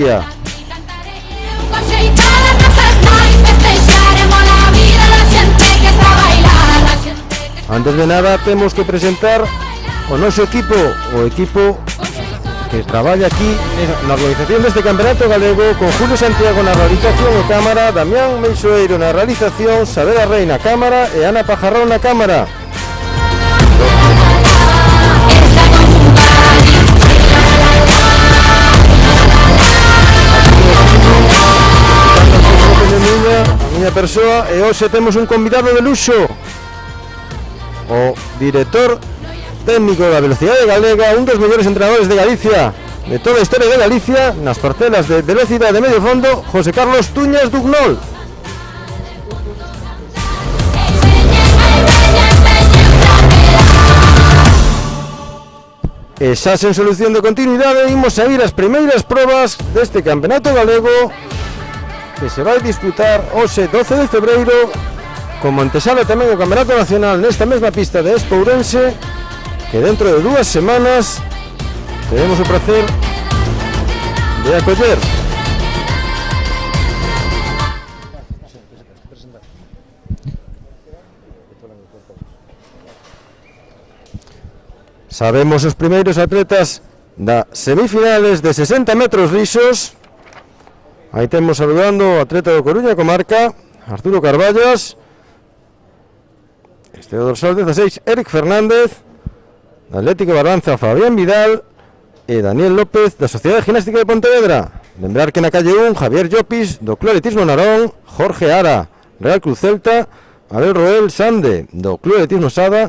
Ya. Antes de nada temos que presentar o noso equipo, o equipo que traballa aquí na organización deste campeonato galego, con Julio Santiago na realización e cámara, Damián Meixoeiro na realización, Sabela Rey na cámara e Ana Pajarrón na cámara. Miña persoa, e hoxe temos un convidado de luxo, o director técnico da velocidade galega, un dos mellores entrenadores de Galicia, de toda a historia de Galicia, nas parcelas de velocidade medio fondo, José Carlos Tuñas Dugnol. E xa sen solución de continuidade, imos a ir as primeiras probas deste campeonato galego, que se vai disputar hoxe 12 de febreiro, como antesala tamén o Campeonato Nacional nesta mesma pista de Espourense, que dentro de 2 semanas teremos o prazer de acoller. Sabemos os primeiros atletas das semifinales de 60 metros lisos. Aí temos saludando o atleta do Coruña Comarca, Arturo Carballas. Este é o dorsal 16, Eric Fernández, da Atlético Barbanza, Fabián Vidal e Daniel López, da Sociedade Ginástica de Pontevedra. Lembrar que na calle 1, Javier Llopis, do Club Atletismo Narón, Jorge Ara, Real Cruz Celta, Abel Roel Sande, do Club Atletismo Sada,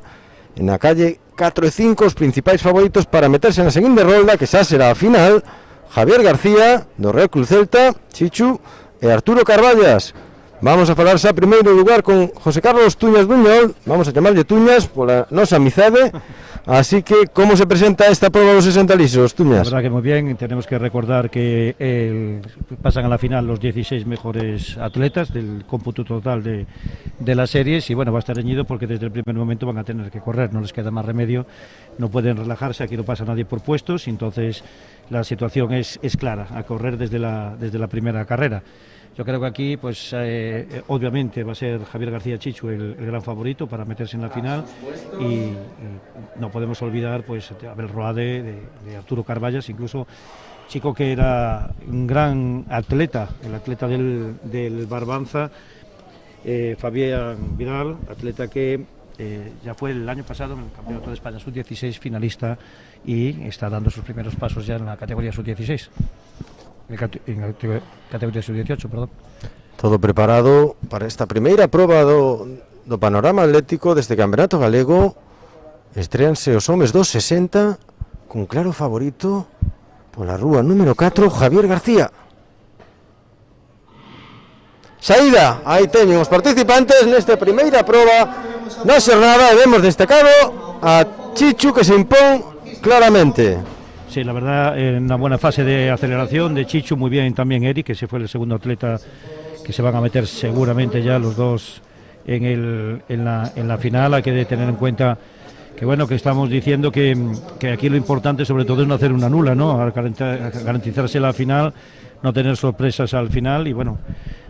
e na calle 4 e 5 os principais favoritos para meterse na seguinte rolda, que xa será a final, Javier García, do Real Cruz Celta, Chichu e Arturo Carballas. Vamos a falar xa primeiro lugar con José Carlos Tuñas Duñol, vamos a chamarlle Tuñas pola nosa amizade. Así que, ¿cómo se presenta esta prueba de los 60 lisos, Tuñas? La verdad que muy bien, tenemos que recordar que pasan a la final los 16 mejores atletas del cómputo total de las series, y bueno, va a estar reñido porque desde el primer momento van a tener que correr, no les queda más remedio, no pueden relajarse, aquí no pasa nadie por puestos, entonces la situación es clara, a correr desde la primera carrera. Yo creo que aquí, pues obviamente va a ser Javier García Chichu el gran favorito para meterse en la final, y no podemos olvidar pues a Abel Roade, de Arturo Carballas, incluso chico que era un gran atleta, el atleta del Barbanza, Fabián Vidal, atleta que ya fue el año pasado en el Campeonato de España Sub-16 finalista y está dando sus primeros pasos ya en la categoría Sub-16. En categoría sub-18, perdón. Todo preparado para esta primeira proba do panorama atlético deste campeonato galego. Estréanse os homes dos 60 con claro favorito pola rúa número 4, Javier García. Saída, aí teñen os participantes nesta primeira proba na xornada, e vemos destacado a Chichu, que se impón claramente. Sí, la verdad, en una buena fase de aceleración de Chichu, muy bien también Eric, que se fue el segundo atleta, que se van a meter seguramente ya los dos en la final. Hay que tener en cuenta que bueno, que estamos diciendo que aquí lo importante sobre todo es no hacer una nula, ¿no? Garantizarse la final, no tener sorpresas al final, y bueno,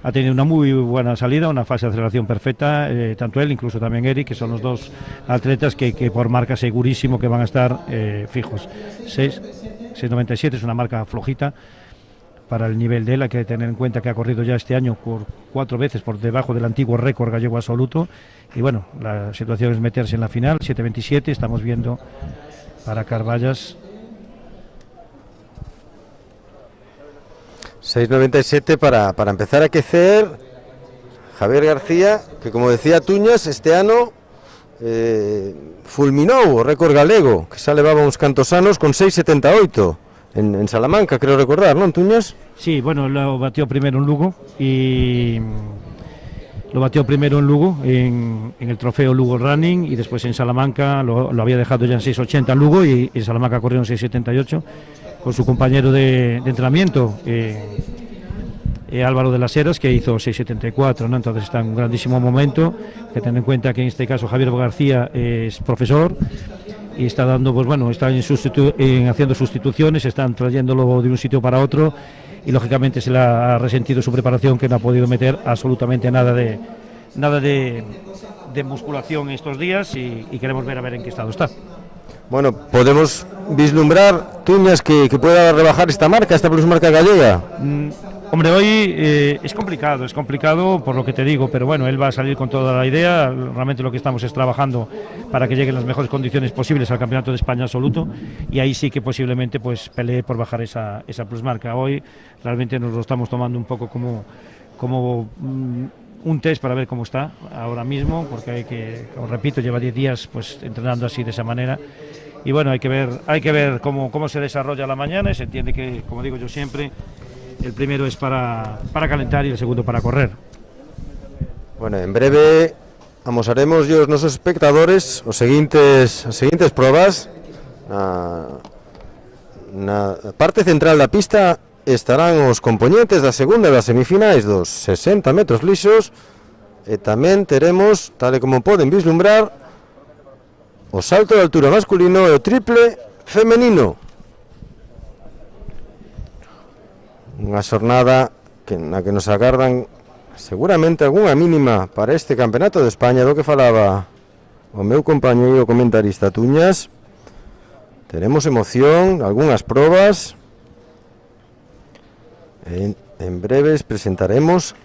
ha tenido una muy buena salida, una fase de aceleración perfecta, tanto él, incluso también Eric, que son los dos atletas que por marca segurísimo que van a estar fijos. 6.97 es una marca flojita para el nivel de él. Hay que tener en cuenta que ha corrido ya este año por 4 veces por debajo del antiguo récord gallego absoluto, y bueno, la situación es meterse en la final. 7.27 estamos viendo para Carballas. 6.97 para empezar a aquecer Javier García, que como decía Tuñas, este ano fulminou o récord galego, que xa levaba uns cantos anos con 6.78 en Salamanca, creo recordar, ¿non, Tuñas? Sí, bueno, lo batió primero en Lugo, en el trofeo Lugo Running, y después en Salamanca lo había dejado ya en 6.80 en Lugo, y en Salamanca corrió en 6.78 con su compañero de entrenamiento, Álvaro de las Heras, que hizo 6.74, ¿no? Entonces está en un grandísimo momento. Hay que tener en cuenta que en este caso Javier García es profesor y está dando, pues bueno, está haciendo sustituciones, están trayéndolo de un sitio para otro, y lógicamente se le ha resentido su preparación, que no ha podido meter absolutamente nada de musculación estos días, y queremos ver a ver en qué estado está. Bueno, podemos vislumbrar, Tuñas, que pueda rebajar esta marca, esta plusmarca gallega. Hombre, hoy es complicado por lo que te digo, pero bueno, él va a salir con toda la idea. Realmente lo que estamos es trabajando para que lleguen las mejores condiciones posibles al Campeonato de España absoluto, y ahí sí que posiblemente pues pelee por bajar esa plusmarca. Hoy realmente nos lo estamos tomando un poco como un test para ver cómo está ahora mismo, porque como repito, lleva 10 días pues entrenando así de esa manera. Y bueno, hay que ver cómo se desarrolla la mañana, y se entiende que, como digo yo siempre, el primero es para calentar y el segundo para correr. Bueno, en breve amosaremos os nosos espectadores os seguintes probas. Na parte central da pista estarán os componentes da segunda e das semifinais dos 60 metros lisos, e tamén teremos, tal e como poden vislumbrar, o salto de altura masculino e o triple femenino. Unha xornada na que nos agardan seguramente algunha mínima para este Campeonato de España, do que falaba o meu compañeiro comentarista Tuñas. Teremos emoción, algunhas probas. En breves presentaremos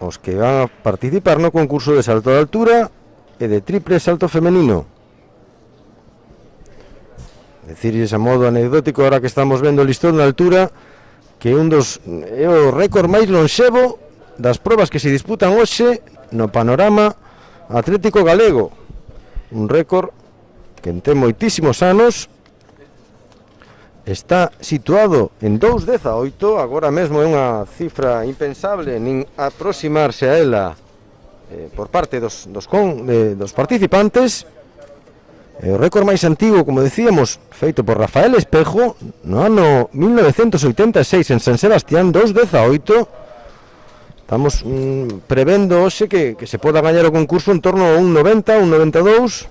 os que van a participar no concurso de salto de altura e de triple salto femenino. Decirles a modo anecdótico, ahora que estamos vendo o listón na altura, que é o récord máis lonxevo das probas que se disputan hoxe no panorama atlético galego. Un récord que ten moitísimos anos, está situado en 2,18, agora mesmo é unha cifra impensable nin aproximarse a ela por parte dos participantes. O récord máis antigo, como decíamos, feito por Rafael Espejo no ano 1986 en San Sebastián, 2,18. Estamos prevendo hoxe que se poda gañar o concurso en torno a 1,90, 1,92.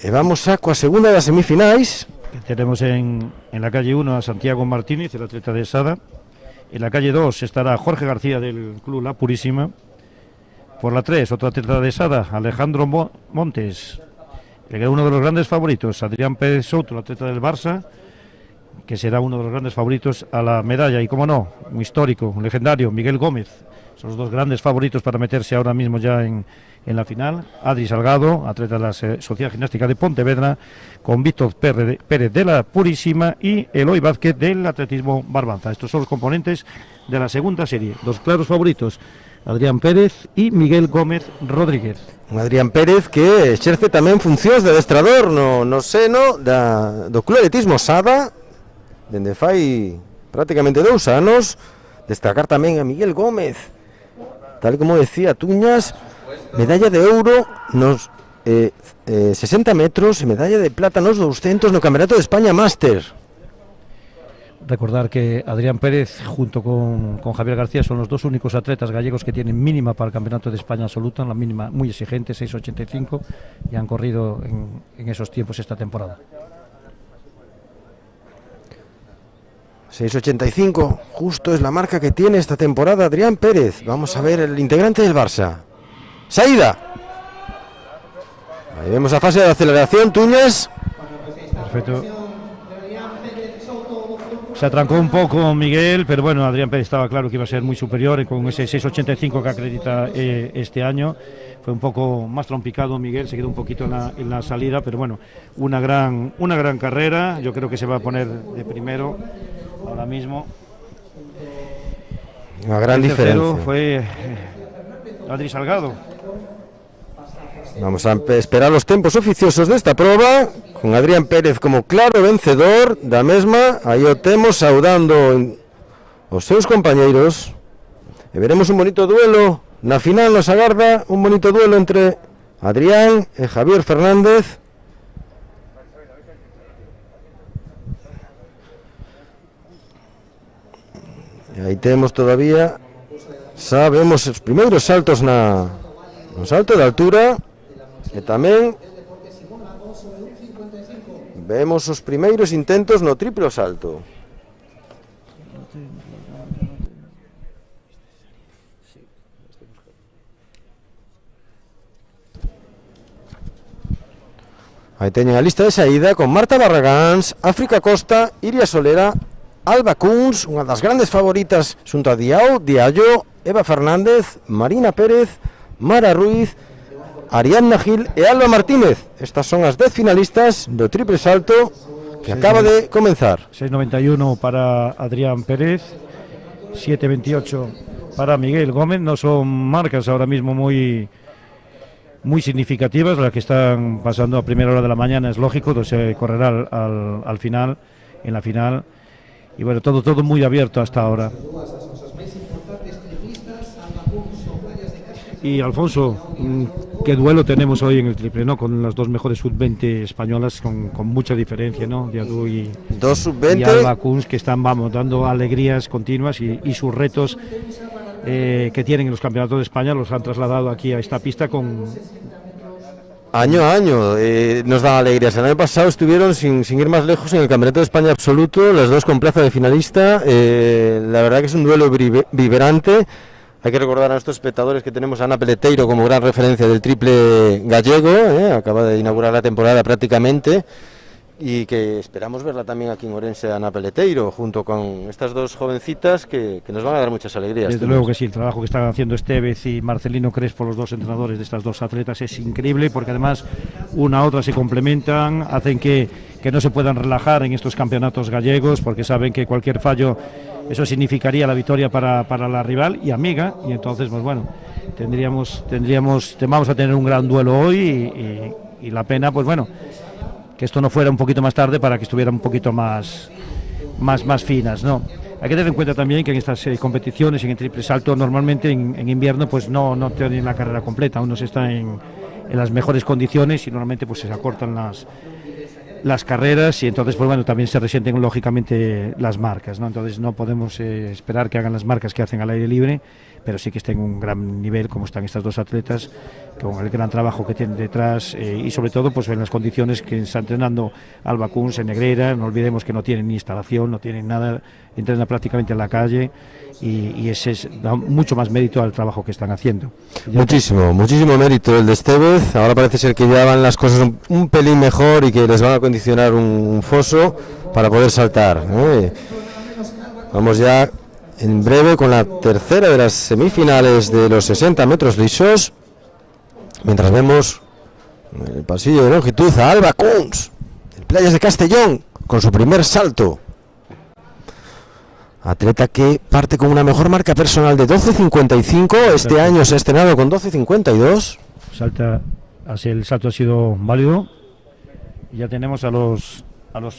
E vamos xa coa segunda das semifinais. Tenemos en la calle 1 a Santiago Martínez, el atleta de Sada. En la calle 2 estará Jorge García del Club La Purísima. Por la 3, otro atleta de Sada, Alejandro Montes. Uno de los grandes favoritos, Adrián Pérez Souto, el atleta del Barça, que será uno de los grandes favoritos a la medalla. Y como no, un histórico, un legendario, Miguel Gómez. Son los dos grandes favoritos para meterse ahora mismo ya en la final. Adri Salgado, atleta de la Sociedad Gimnástica de Pontevedra, con Víctor Pérez de la Purísima y Eloy Vázquez del Atletismo Barbanza. Estos son los componentes de la segunda serie. Dos claros favoritos, Adrián Pérez y Miguel Gómez Rodríguez. Un Adrián Pérez que exerce tamén funcións de adestrador no seno do Club Atletismo Sada dende fai prácticamente 2 anos. Destacar tamén a Miguel Gómez, tal como decía Tuñas, medalla de ouro nos 60 metros e medalla de plata nos 200 no Campeonato de España Máster. Recordar que Adrián Pérez junto con Javier García son los dos únicos atletas gallegos que tienen mínima para el Campeonato de España absoluta, la mínima muy exigente, 6,85, y han corrido en esos tiempos esta temporada. 6,85, justo es la marca que tiene esta temporada Adrián Pérez. Vamos a ver el integrante del Barça. ¡Saída! Ahí vemos la fase de aceleración, Tuñas. Perfecto. Se atrancó un poco Miguel, pero bueno, Adrián Pérez estaba claro que iba a ser muy superior con ese 6,85 que acredita este año. Fue un poco más trompicado Miguel, se quedó un poquito en la salida, pero bueno, una gran carrera. Yo creo que se va a poner de primero ahora mismo. Una gran diferencia. Fue Adri Salgado. Vamos a esperar los tempos oficiosos desta proba, con Adrián Pérez como claro vencedor da mesma. Aí o temos saudando os seus compañeiros, e veremos un bonito duelo na final. Nos agarda un bonito duelo entre Adrián e Javier Fernández. E aí temos todavía, sabemos os primeiros saltos no salto de altura. E tamén vemos os primeiros intentos no triplo salto. Aí teñen a lista de saída con Marta Barragáns, África Costa, Iria Solera, Alba Kunz, unha das grandes favoritas xunto a Diao, Diallo, Eva Fernández, Marina Pérez, Mara Ruiz, Ariadna Gil e Alba Martínez. Estas son as 10 finalistas do triple salto que acaba de comenzar. 6.91 para Adrián Pérez, 7.28 para Miguel Gómez. No son marcas ahora mismo muy significativas las que están pasando a primera hora de la mañana, es lógico, se correrá al final, en la final, y bueno, todo muy abierto hasta ahora. Y Alfonso, qué duelo tenemos hoy en el triple, ¿no? Con las dos mejores sub-20 españolas, con mucha diferencia, ¿no? Diadú y Alba Kunz, que están, vamos, dando alegrías continuas y sus retos que tienen en los campeonatos de España los han trasladado aquí a esta pista con... Año a año nos dan alegrías. El año pasado estuvieron, sin ir más lejos, en el Campeonato de España absoluto, las dos con plaza de finalista. La verdad que es un duelo vibrante. Hay que recordar a nuestros espectadores que tenemos a Ana Peleteiro como gran referencia del triple gallego, acaba de inaugurar la temporada prácticamente, y que esperamos verla también aquí en Orense, Ana Peleteiro, junto con estas dos jovencitas que nos van a dar muchas alegrías. Desde luego que sí, el trabajo que están haciendo Estevez y Marcelino Crespo, los dos entrenadores de estas dos atletas, es increíble, porque además una a otra se complementan, hacen que no se puedan relajar en estos campeonatos gallegos, porque saben que cualquier fallo, eso significaría la victoria para la rival y amiga, y entonces, pues bueno, vamos a tener un gran duelo hoy y la pena, pues bueno, que esto no fuera un poquito más tarde para que estuviera un poquito más finas, ¿no? Hay que tener en cuenta también que en estas competiciones, en el triple salto, normalmente en invierno pues no tienen la carrera completa, uno se está en las mejores condiciones y normalmente pues se acortan las carreras, y entonces pues bueno, también se resienten lógicamente las marcas, ¿no? Entonces no podemos esperar que hagan las marcas que hacen al aire libre, pero sí que estén en un gran nivel como están estas dos atletas, con el gran trabajo que tienen detrás, y sobre todo pues en las condiciones que está entrenando Alba Kunz en Negreira. No olvidemos que no tienen ni instalación, no tienen nada, entrenan prácticamente en la calle, y ese da mucho más mérito al trabajo que están haciendo. Muchísimo mérito el de Estevez. Ahora parece ser que ya van las cosas un pelín mejor y que les van a condicionar un foso para poder saltar, Vamos ya en breve con la tercera de las semifinales de los 60 metros lisos, mientras vemos en el pasillo de longitud a Alba Kunz, el Playas de Castellón, con su primer salto. Atleta que parte con una mejor marca personal de 12.55, este año se ha estrenado con 12.52. El salto ha sido válido, y ya tenemos a los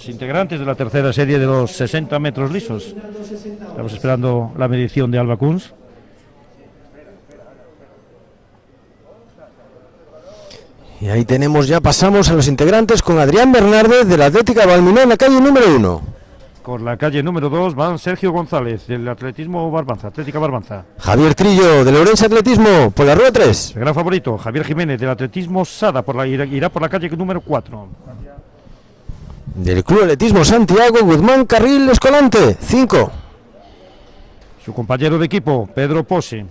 integrantes de la tercera serie de los 60 metros lisos. Estamos esperando la medición de Alba Kunz. Y ahí pasamos a los integrantes con Adrián Bernárdez de la Atlética Balminó en la calle número 1. Por la calle número 2 van Sergio González del Atletismo Barbanza, Atlética Barbanza. Javier Trillo del Ourense Atletismo por la rueda 3. El gran favorito, Javier Jiménez del Atletismo Sada, irá por la calle número 4. Del Club Atletismo Santiago, Guzmán Carril Escolante, 5. Su compañero de equipo, Pedro Pose.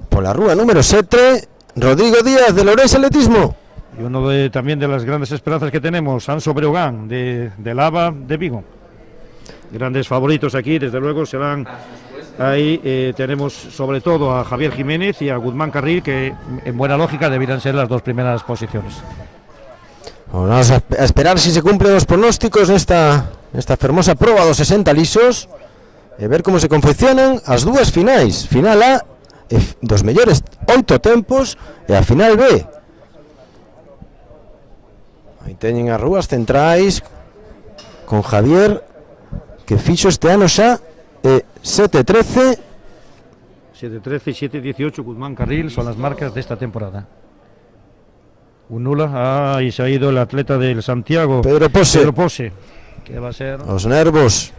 Por la rueda número 7, Rodrigo Díaz del Ourense Atletismo. Y uno también de las grandes esperanzas que tenemos, Anso Breogán de Lava de Vigo. Grandes favoritos aquí, desde luego serán ahí. Tenemos sobre todo a Javier Jiménez y a Guzmán Carril, que en buena lógica deberían ser las dos primeras posiciones. Vamos a esperar si se cumplen los pronósticos de esta fermosa proba dos 60 lisos, e ver como se confeccionan as dúas finais, final A dos mellores 8 tempos e a final B. Aí teñen as rúas centrais con Javier, que fixo este ano xa 7.13 y 7.18 Guzmán Carril son las marcas de esta temporada. Un nula, y se ha ido el atleta del Santiago, Pedro Pose, que va a ser... Los nervos.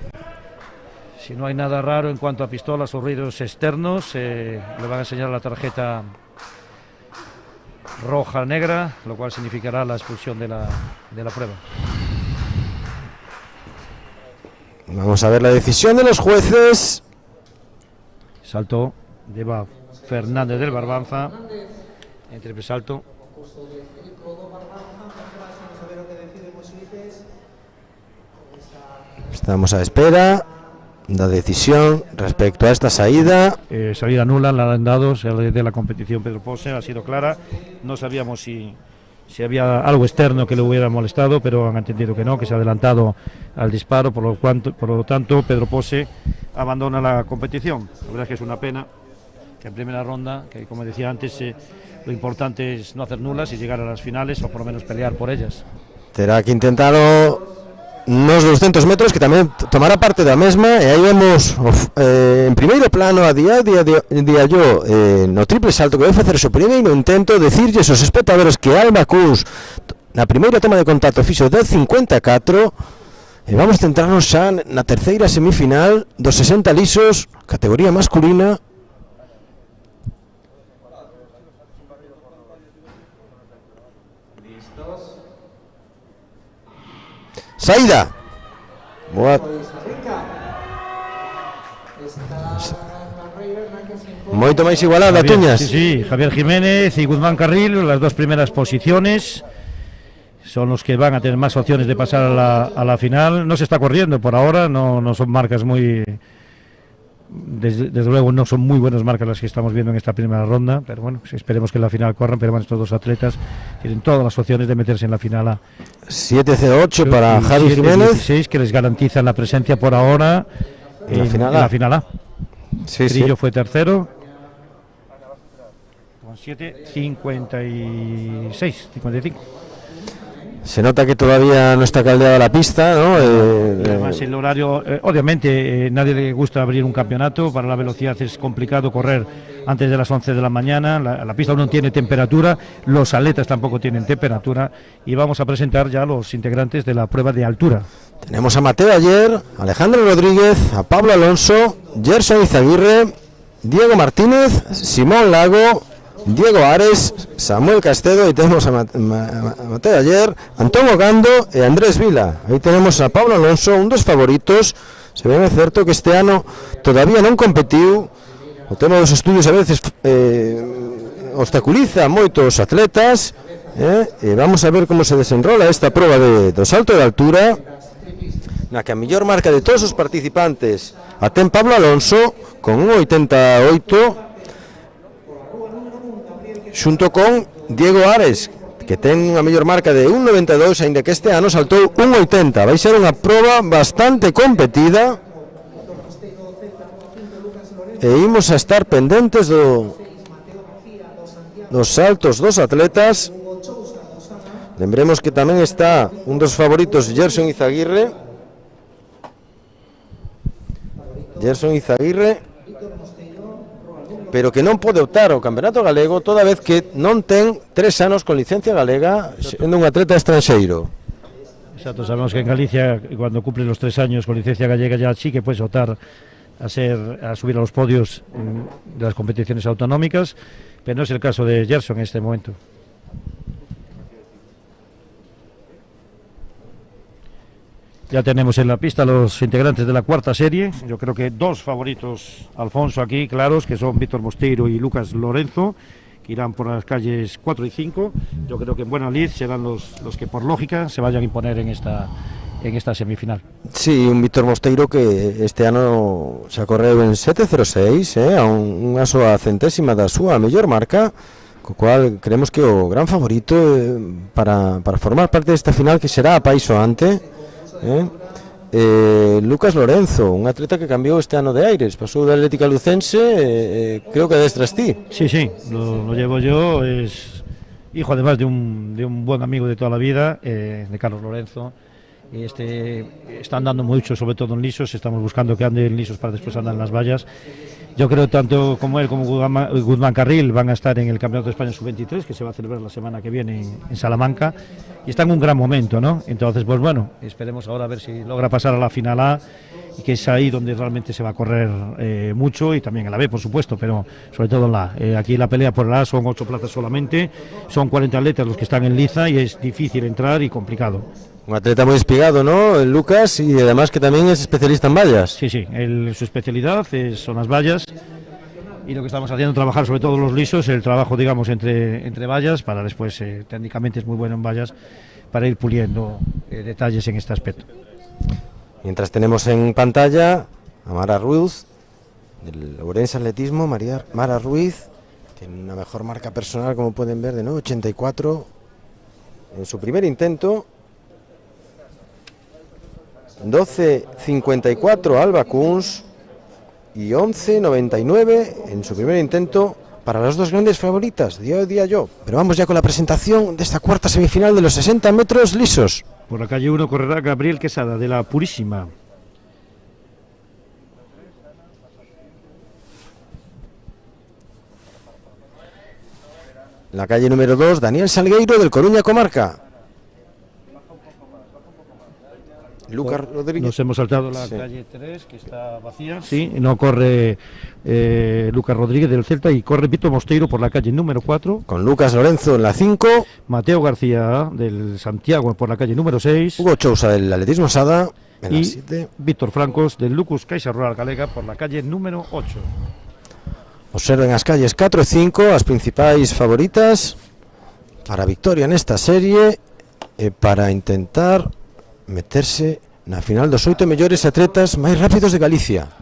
Si no hay nada raro en cuanto a pistolas o ruidos externos, le van a enseñar la tarjeta roja-negra, lo cual significará la expulsión de la prueba. Vamos a ver la decisión de los jueces. Salto, lleva Fernández del Barbanza, en triple salto. Estamos a espera la decisión respecto a esta salida. Salida nula, la han dado de la competición Pedro Pose, ha sido clara. No sabíamos si había algo externo que le hubiera molestado, pero han entendido que no, que se ha adelantado al disparo, por lo tanto Pedro Pose abandona la competición. La verdad es que es una pena que en primera ronda, que como decía antes, lo importante es no hacer nulas y llegar a las finales o por lo menos pelear por ellas. Tendrá que intentarlo nos 200 metros, que tamén tomará parte da mesma, e aí vemos en primeiro plano a Diallo no triple salto que vai facer o seu primeiro intento. Decirlles aos espectadores que Alba Cus na primeira toma de contacto fixo 10.54 e vamos centrarnos xa na terceira semifinal dos 60 lisos, categoría masculina. Saída. Boa. Moito máis igualada, Tuñas. Sí, Javier Jiménez y Guzmán Carril, las dos primeras posiciones, son los que van a tener más opciones de pasar a la final. No se está corriendo por ahora, no son marcas muy... Desde luego no son muy buenas marcas las que estamos viendo en esta primera ronda, pero bueno, esperemos que en la final corran, pero bueno, estos dos atletas tienen todas las opciones de meterse en la final A. 7-0-8 para Javi Jiménez, 16, que les garantizan la presencia por ahora en la final A. Sí, Trillo fue tercero con 7:56-55. Se nota que todavía no está caldeada la pista, ¿no? Además el horario, obviamente nadie le gusta abrir un campeonato, para la velocidad es complicado correr antes de las 11 de la mañana, la pista no tiene temperatura, los atletas tampoco tienen temperatura, y vamos a presentar ya los integrantes de la prueba de altura. Tenemos a Mateo Ayer, Alejandro Rodríguez, a Pablo Alonso, Gerson Izaguirre, Diego Martínez, Simón Lago, Diego Ares, Samuel Castedo, y tenemos a Mateo Ayer, Antón Ogando e Andrés Vila. Aí tenemos a Pablo Alonso, un dos favoritos. Se ve certo que este ano todavía non competiu. O tema dos estudios a veces obstaculiza moito os atletas, e vamos a ver como se desenrola esta proba do salto de altura, na que a mellor marca de todos os participantes a ten Pablo Alonso con 1,88, xunto con Diego Ares, que ten unha mellor marca de 1,92, aínda que este ano saltou 1,80. Vai ser unha proba bastante competida e imos a estar pendentes dos saltos dos atletas. Lembremos que tamén está un dos favoritos, Gerson Izaguirre, pero que non pode optar ao Campeonato Galego toda vez que non ten 3 anos con licencia galega, sendo un atleta estranxeiro. Exacto, sabemos que en Galicia, cuando cumple los 3 años con licencia gallega, ya sí que puedes optar a subir a los podios de las competiciones autonómicas, pero no es el caso de Gerson en este momento. Ya tenemos en la pista los integrantes de la cuarta serie. Yo creo que dos favoritos, Alfonso, aquí claros, que son Víctor Mosteiro y Lucas Lorenzo, que irán por las calles 4 y 5. Yo creo que en buena lid serán los que por lógica se vayan a imponer en esta semifinal. Sí, un Víctor Mosteiro que este ano se correu en 7.06, a unha soa centésima da súa mellor marca, co cual creemos que o gran favorito para formar parte desta final, que será apaixoante. Lucas Lorenzo, un atleta que cambiou este ano de aires, pasou da Atlética Lucense, creo que adestras ti. Sí, lo llevo yo, es hijo además de un buen amigo de toda la vida, de Carlos Lorenzo. Están dando mucho, sobre todo en lisos, estamos buscando que anden lisos para después andar en las vallas. Yo creo tanto como él como Guzmán Carril van a estar en el Campeonato de España Sub-23, que se va a celebrar la semana que viene en Salamanca, y está en un gran momento, ¿no? Entonces, pues bueno, esperemos ahora a ver si logra pasar a la final A, y que es ahí donde realmente se va a correr mucho, y también en la B, por supuesto, pero sobre todo en la A. Aquí la pelea por la A son 8 plazas solamente, son 40 atletas los que están en liza, y es difícil entrar y complicado. Un atleta muy espigado, ¿no? El Lucas, y además que también es especialista en vallas. Sí, sí, su especialidad son las vallas. Y lo que estamos haciendo, trabajar sobre todo los lisos, el trabajo, digamos, entre vallas, para después, técnicamente es muy bueno en vallas, para ir puliendo detalles en este aspecto. Mientras tenemos en pantalla a Mara Ruiz, del Ourense Atletismo. Mara Ruiz tiene una mejor marca personal, como pueden ver, de 9.84 en su primer intento. 12.54 Alba Kunz y 11.99 en su primer intento para las dos grandes favoritas, día yo. Pero vamos ya con la presentación de esta cuarta semifinal de los 60 metros lisos. Por la calle 1 correrá Gabriel Quesada, de la Purísima. La calle número 2, Daniel Salgueiro, del Coruña Comarca. Lucas Rodríguez. Nos hemos saltado la calle 3, que está vacía. Sí, no corre Lucas Rodríguez del Celta, y corre Víctor Mosteiro por la calle número 4. Con Lucas Lorenzo en la 5. Mateo García del Santiago por la calle número 6. Hugo Chousa del Atletismo Sada en la 7. Víctor Francos del Lucus Caixa Rural Galega por la calle número 8. Observen as calles 4 e 5, as principais favoritas para a victoria nesta serie e para intentar meterse na final dos 8 mellores atletas máis rápidos de Galicia.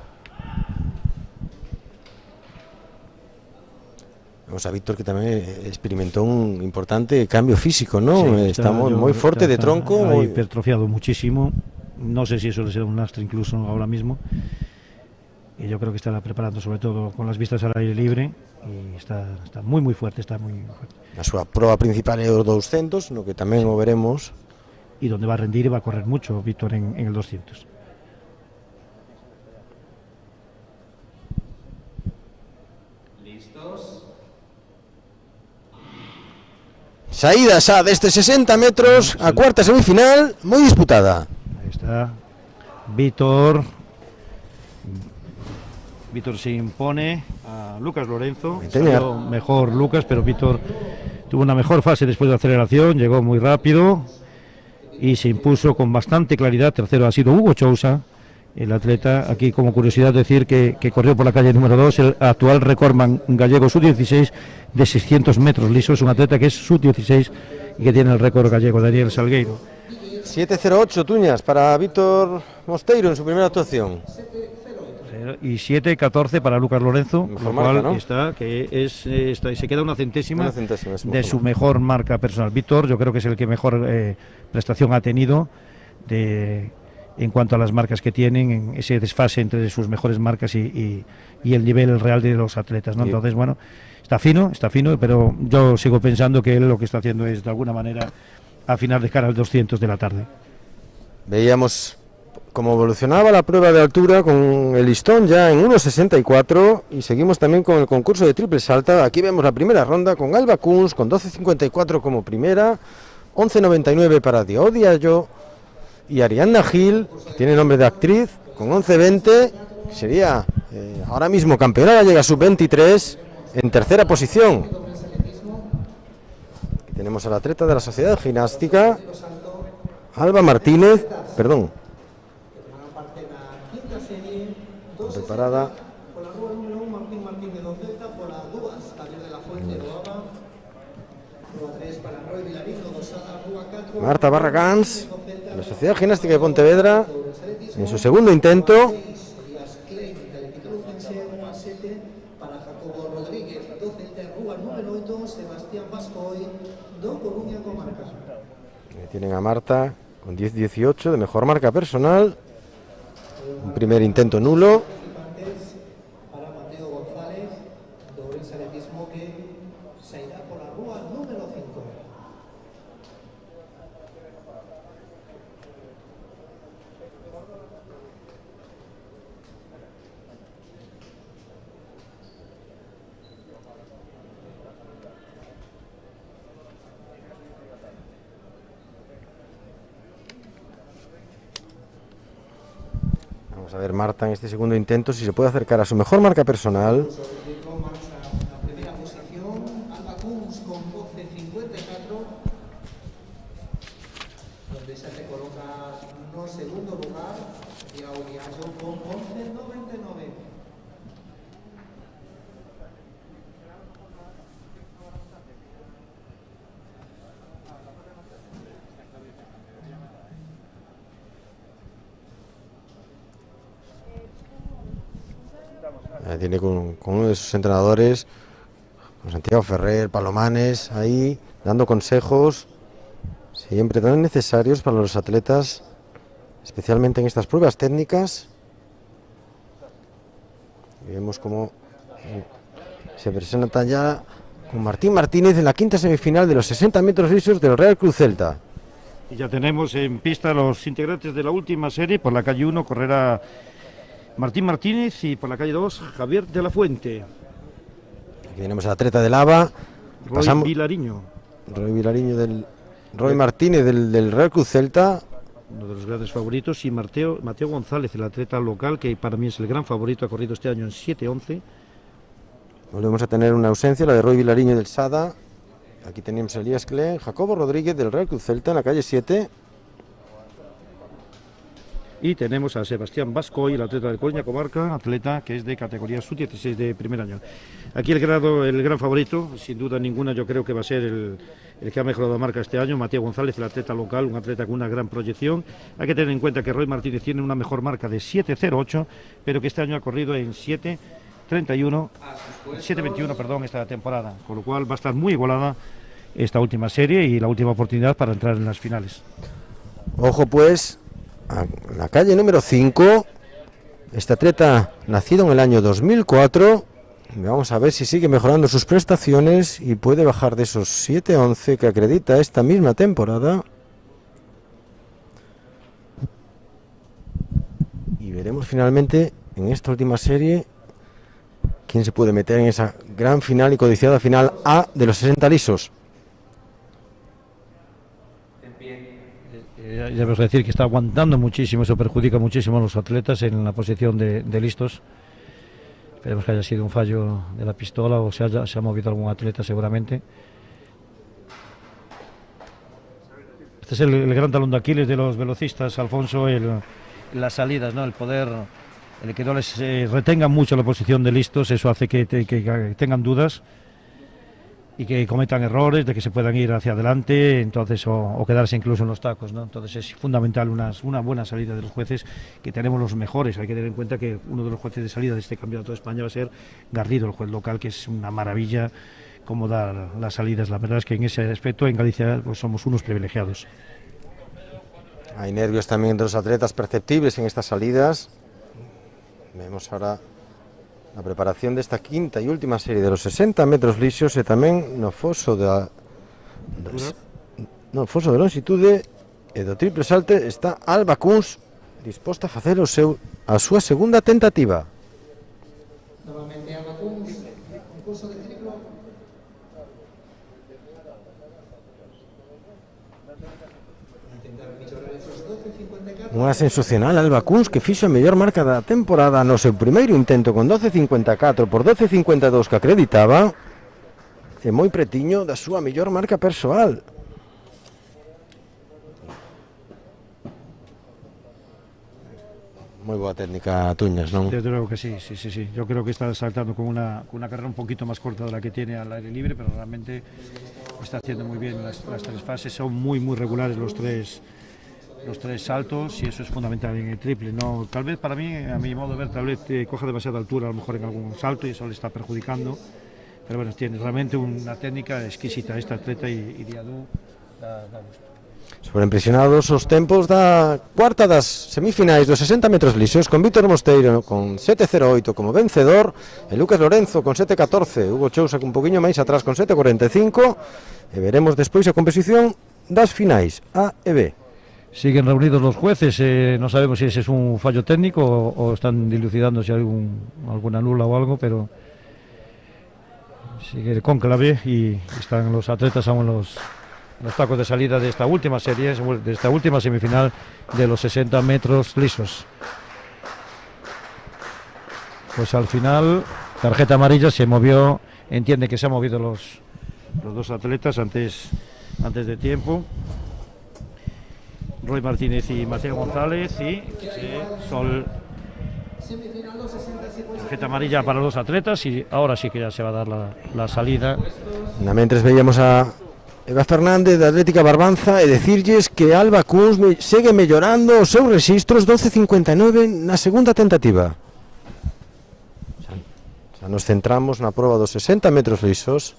Vamos a Víctor, que tamén experimentou un importante cambio físico, ¿no? Sí, está moi forte de tronco, ha hipertrofiado muchísimo. No sé si eso le será un lastre incluso ahora mismo. Y yo creo que estará preparando, sobre todo con las vistas al aire libre, y está moi fuerte, está moi fuerte. A súa proba principal é os 200, no que tamén o veremos. Y donde va a rendir y va a correr mucho Víctor en el 200. ¿Listos? Saída xa deste 60 metros a cuarta semifinal, moi disputada. Ahí está Víctor se impone a Lucas Lorenzo. Salió mejor Lucas, pero Víctor tuvo una mejor fase después de la aceleración, llegó muy rápido y se impuso con bastante claridad. Tercero ha sido Hugo Chousa, el atleta. Aquí, como curiosidad, decir que corrió por la calle número 2 el actual recordman gallego sub-16 de 600 metros lisos, un atleta que es sub-16 y que tiene el récord gallego, Daniel Salgueiro. 7.08 Tuñas para Víctor Mosteiro en su primera actuación. Y 7.14 para Lucas Lorenzo, mejor lo cual marca, ¿no? se queda una centésima de su mejor mejor marca personal. Víctor, yo creo que es el que mejor prestación ha tenido en cuanto a las marcas que tienen, en ese desfase entre sus mejores marcas y el nivel real de los atletas, ¿no? Entonces, bueno, está fino, pero yo sigo pensando que él lo que está haciendo es, de alguna manera, afinar de cara al 200 de la tarde. Veíamos cómo evolucionaba la prueba de altura con el listón ya en 1.64, y seguimos también con el concurso de triple salta. Aquí vemos la primera ronda con Alba Kunz con 12.54 como primera, 11.99 para Diayo y Ariadna Gil, que tiene nombre de actriz, con 11.20, que sería ahora mismo campeona gallega sub-23 en tercera posición. Aquí tenemos al atleta de la Sociedad de Ginástica, Alba Martínez, perdón. Preparada. Marta Barragans, de la Sociedad Ginástica de Pontevedra, en su segundo intento. Tienen a Marta con 10.18 de mejor marca personal. Un primer intento nulo. Vamos a ver Marta en este segundo intento si se puede acercar a su mejor marca personal. La primera posición, Alba Kunz con 12.54, donde se ha recorrido Tiene con uno de sus entrenadores, con Santiago Ferrer, Palomanes, ahí dando consejos siempre tan necesarios para los atletas, especialmente en estas pruebas técnicas. Y vemos cómo se presenta ya con Martín Martínez en la quinta semifinal de los 60 metros lisos del Real Cruz Celta. Y ya tenemos en pista los integrantes de la última serie. Por la calle 1 correrá Martín Martínez y por la calle 2 Javier de la Fuente. Aquí tenemos al atleta de lava. Roy Vilariño. Roy Martínez del Real Cruz Celta. Uno de los grandes favoritos. Y Mateo González, el atleta local, que para mí es el gran favorito, ha corrido este año en 7:11. Volvemos a tener una ausencia, la de Roy Vilariño del SADA. Aquí tenemos a Elías Klein, Jacobo Rodríguez del Real Cruz Celta en la calle 7. Y tenemos a Sebastián Vascoy, el atleta de Coruña Comarca, atleta que es de categoría sub-16 de primer año. Aquí el gran favorito, sin duda ninguna, yo creo que va a ser el que ha mejorado la marca este año, Mateo González, el atleta local, un atleta con una gran proyección. Hay que tener en cuenta que Roy Martínez tiene una mejor marca de 7:08, pero que este año ha corrido en 7:21, perdón, esta temporada, con lo cual va a estar muy igualada esta última serie y la última oportunidad para entrar en las finales. Ojo pues, a la calle número 5, este atleta nacido en el año 2004, vamos a ver si sigue mejorando sus prestaciones y puede bajar de esos 7:11 que acredita esta misma temporada. Y veremos finalmente en esta última serie quién se puede meter en esa gran final y codiciada final A de los 60 lisos. Ya vamos a decir que está aguantando muchísimo, eso perjudica muchísimo a los atletas en la posición de listos. Esperemos que haya sido un fallo de la pistola o se ha movido algún atleta seguramente. Este es el gran talón de Aquiles de los velocistas, Alfonso, las salidas, ¿no? El que no les retengan mucho la posición de listos, eso hace que tengan dudas y que cometan errores, de que se puedan ir hacia adelante, entonces o quedarse incluso en los tacos, ¿no? Entonces es fundamental una buena salida de los jueces, que tenemos los mejores. Hay que tener en cuenta que uno de los jueces de salida de este campeonato de España va a ser Garrido, el juez local, que es una maravilla cómo dar las salidas. La verdad es que en ese aspecto en Galicia pues, somos unos privilegiados. Hay nervios también de los atletas perceptibles en estas salidas. Vemos ahora la preparación de esta quinta y última serie de los 60 metros lisos e tamén no foso de longitude e do triple salte está Alba Kunz disposta a facer a súa segunda tentativa. Normalmente Alba Kunz, concurso de triplo. Unha sensacional Alba Kunz que fixo a mellor marca da temporada no seu primeiro intento con 12.54 por 12.52 que acreditaba e moi pretiño da súa mellor marca persoal. Moi boa técnica Tuñas, non? Desde luego que sí. Yo creo que está saltando con una carrera un poquito más corta de la que tiene al aire libre, pero realmente está haciendo muy bien las tres fases. Son muy regulares los tres saltos y eso es fundamental en el triple, ¿no? Tal vez para mí, a mi modo de ver, tal vez coja demasiada altura a lo mejor en algún salto y eso le está perjudicando, pero bueno, tiene realmente una técnica exquisita esta atleta y Diadú da gusto. Sobreimpresionados os tempos da cuarta das semifinais dos 60 metros lisos, con Víctor Mosteiro con 7.08 como vencedor e Lucas Lorenzo con 7.14, Hugo Chousa un poquinho máis atrás con 7.45 e veremos despois a composición das finais A e B. Siguen reunidos los jueces, no sabemos si ese es un fallo técnico o están dilucidando si hay alguna nula o algo, pero sigue cónclave y están los atletas aún los tacos de salida de esta última serie, de esta última semifinal de los 60 metros lisos. Pues al final, tarjeta amarilla, se movió, entiende que se han movido los dos atletas antes de tiempo. Roy Martínez y Mateo González y Sol. Tarjeta amarilla para los atletas y ahora sí que ya se va a dar la salida. Mientras veíamos a Eva Fernández de Atlética Barbanza e decirlles que Alba Kunz segue mellorando os seus rexistros 12.59 na segunda tentativa. Ya nos centramos na proba dos 60 metros lisos.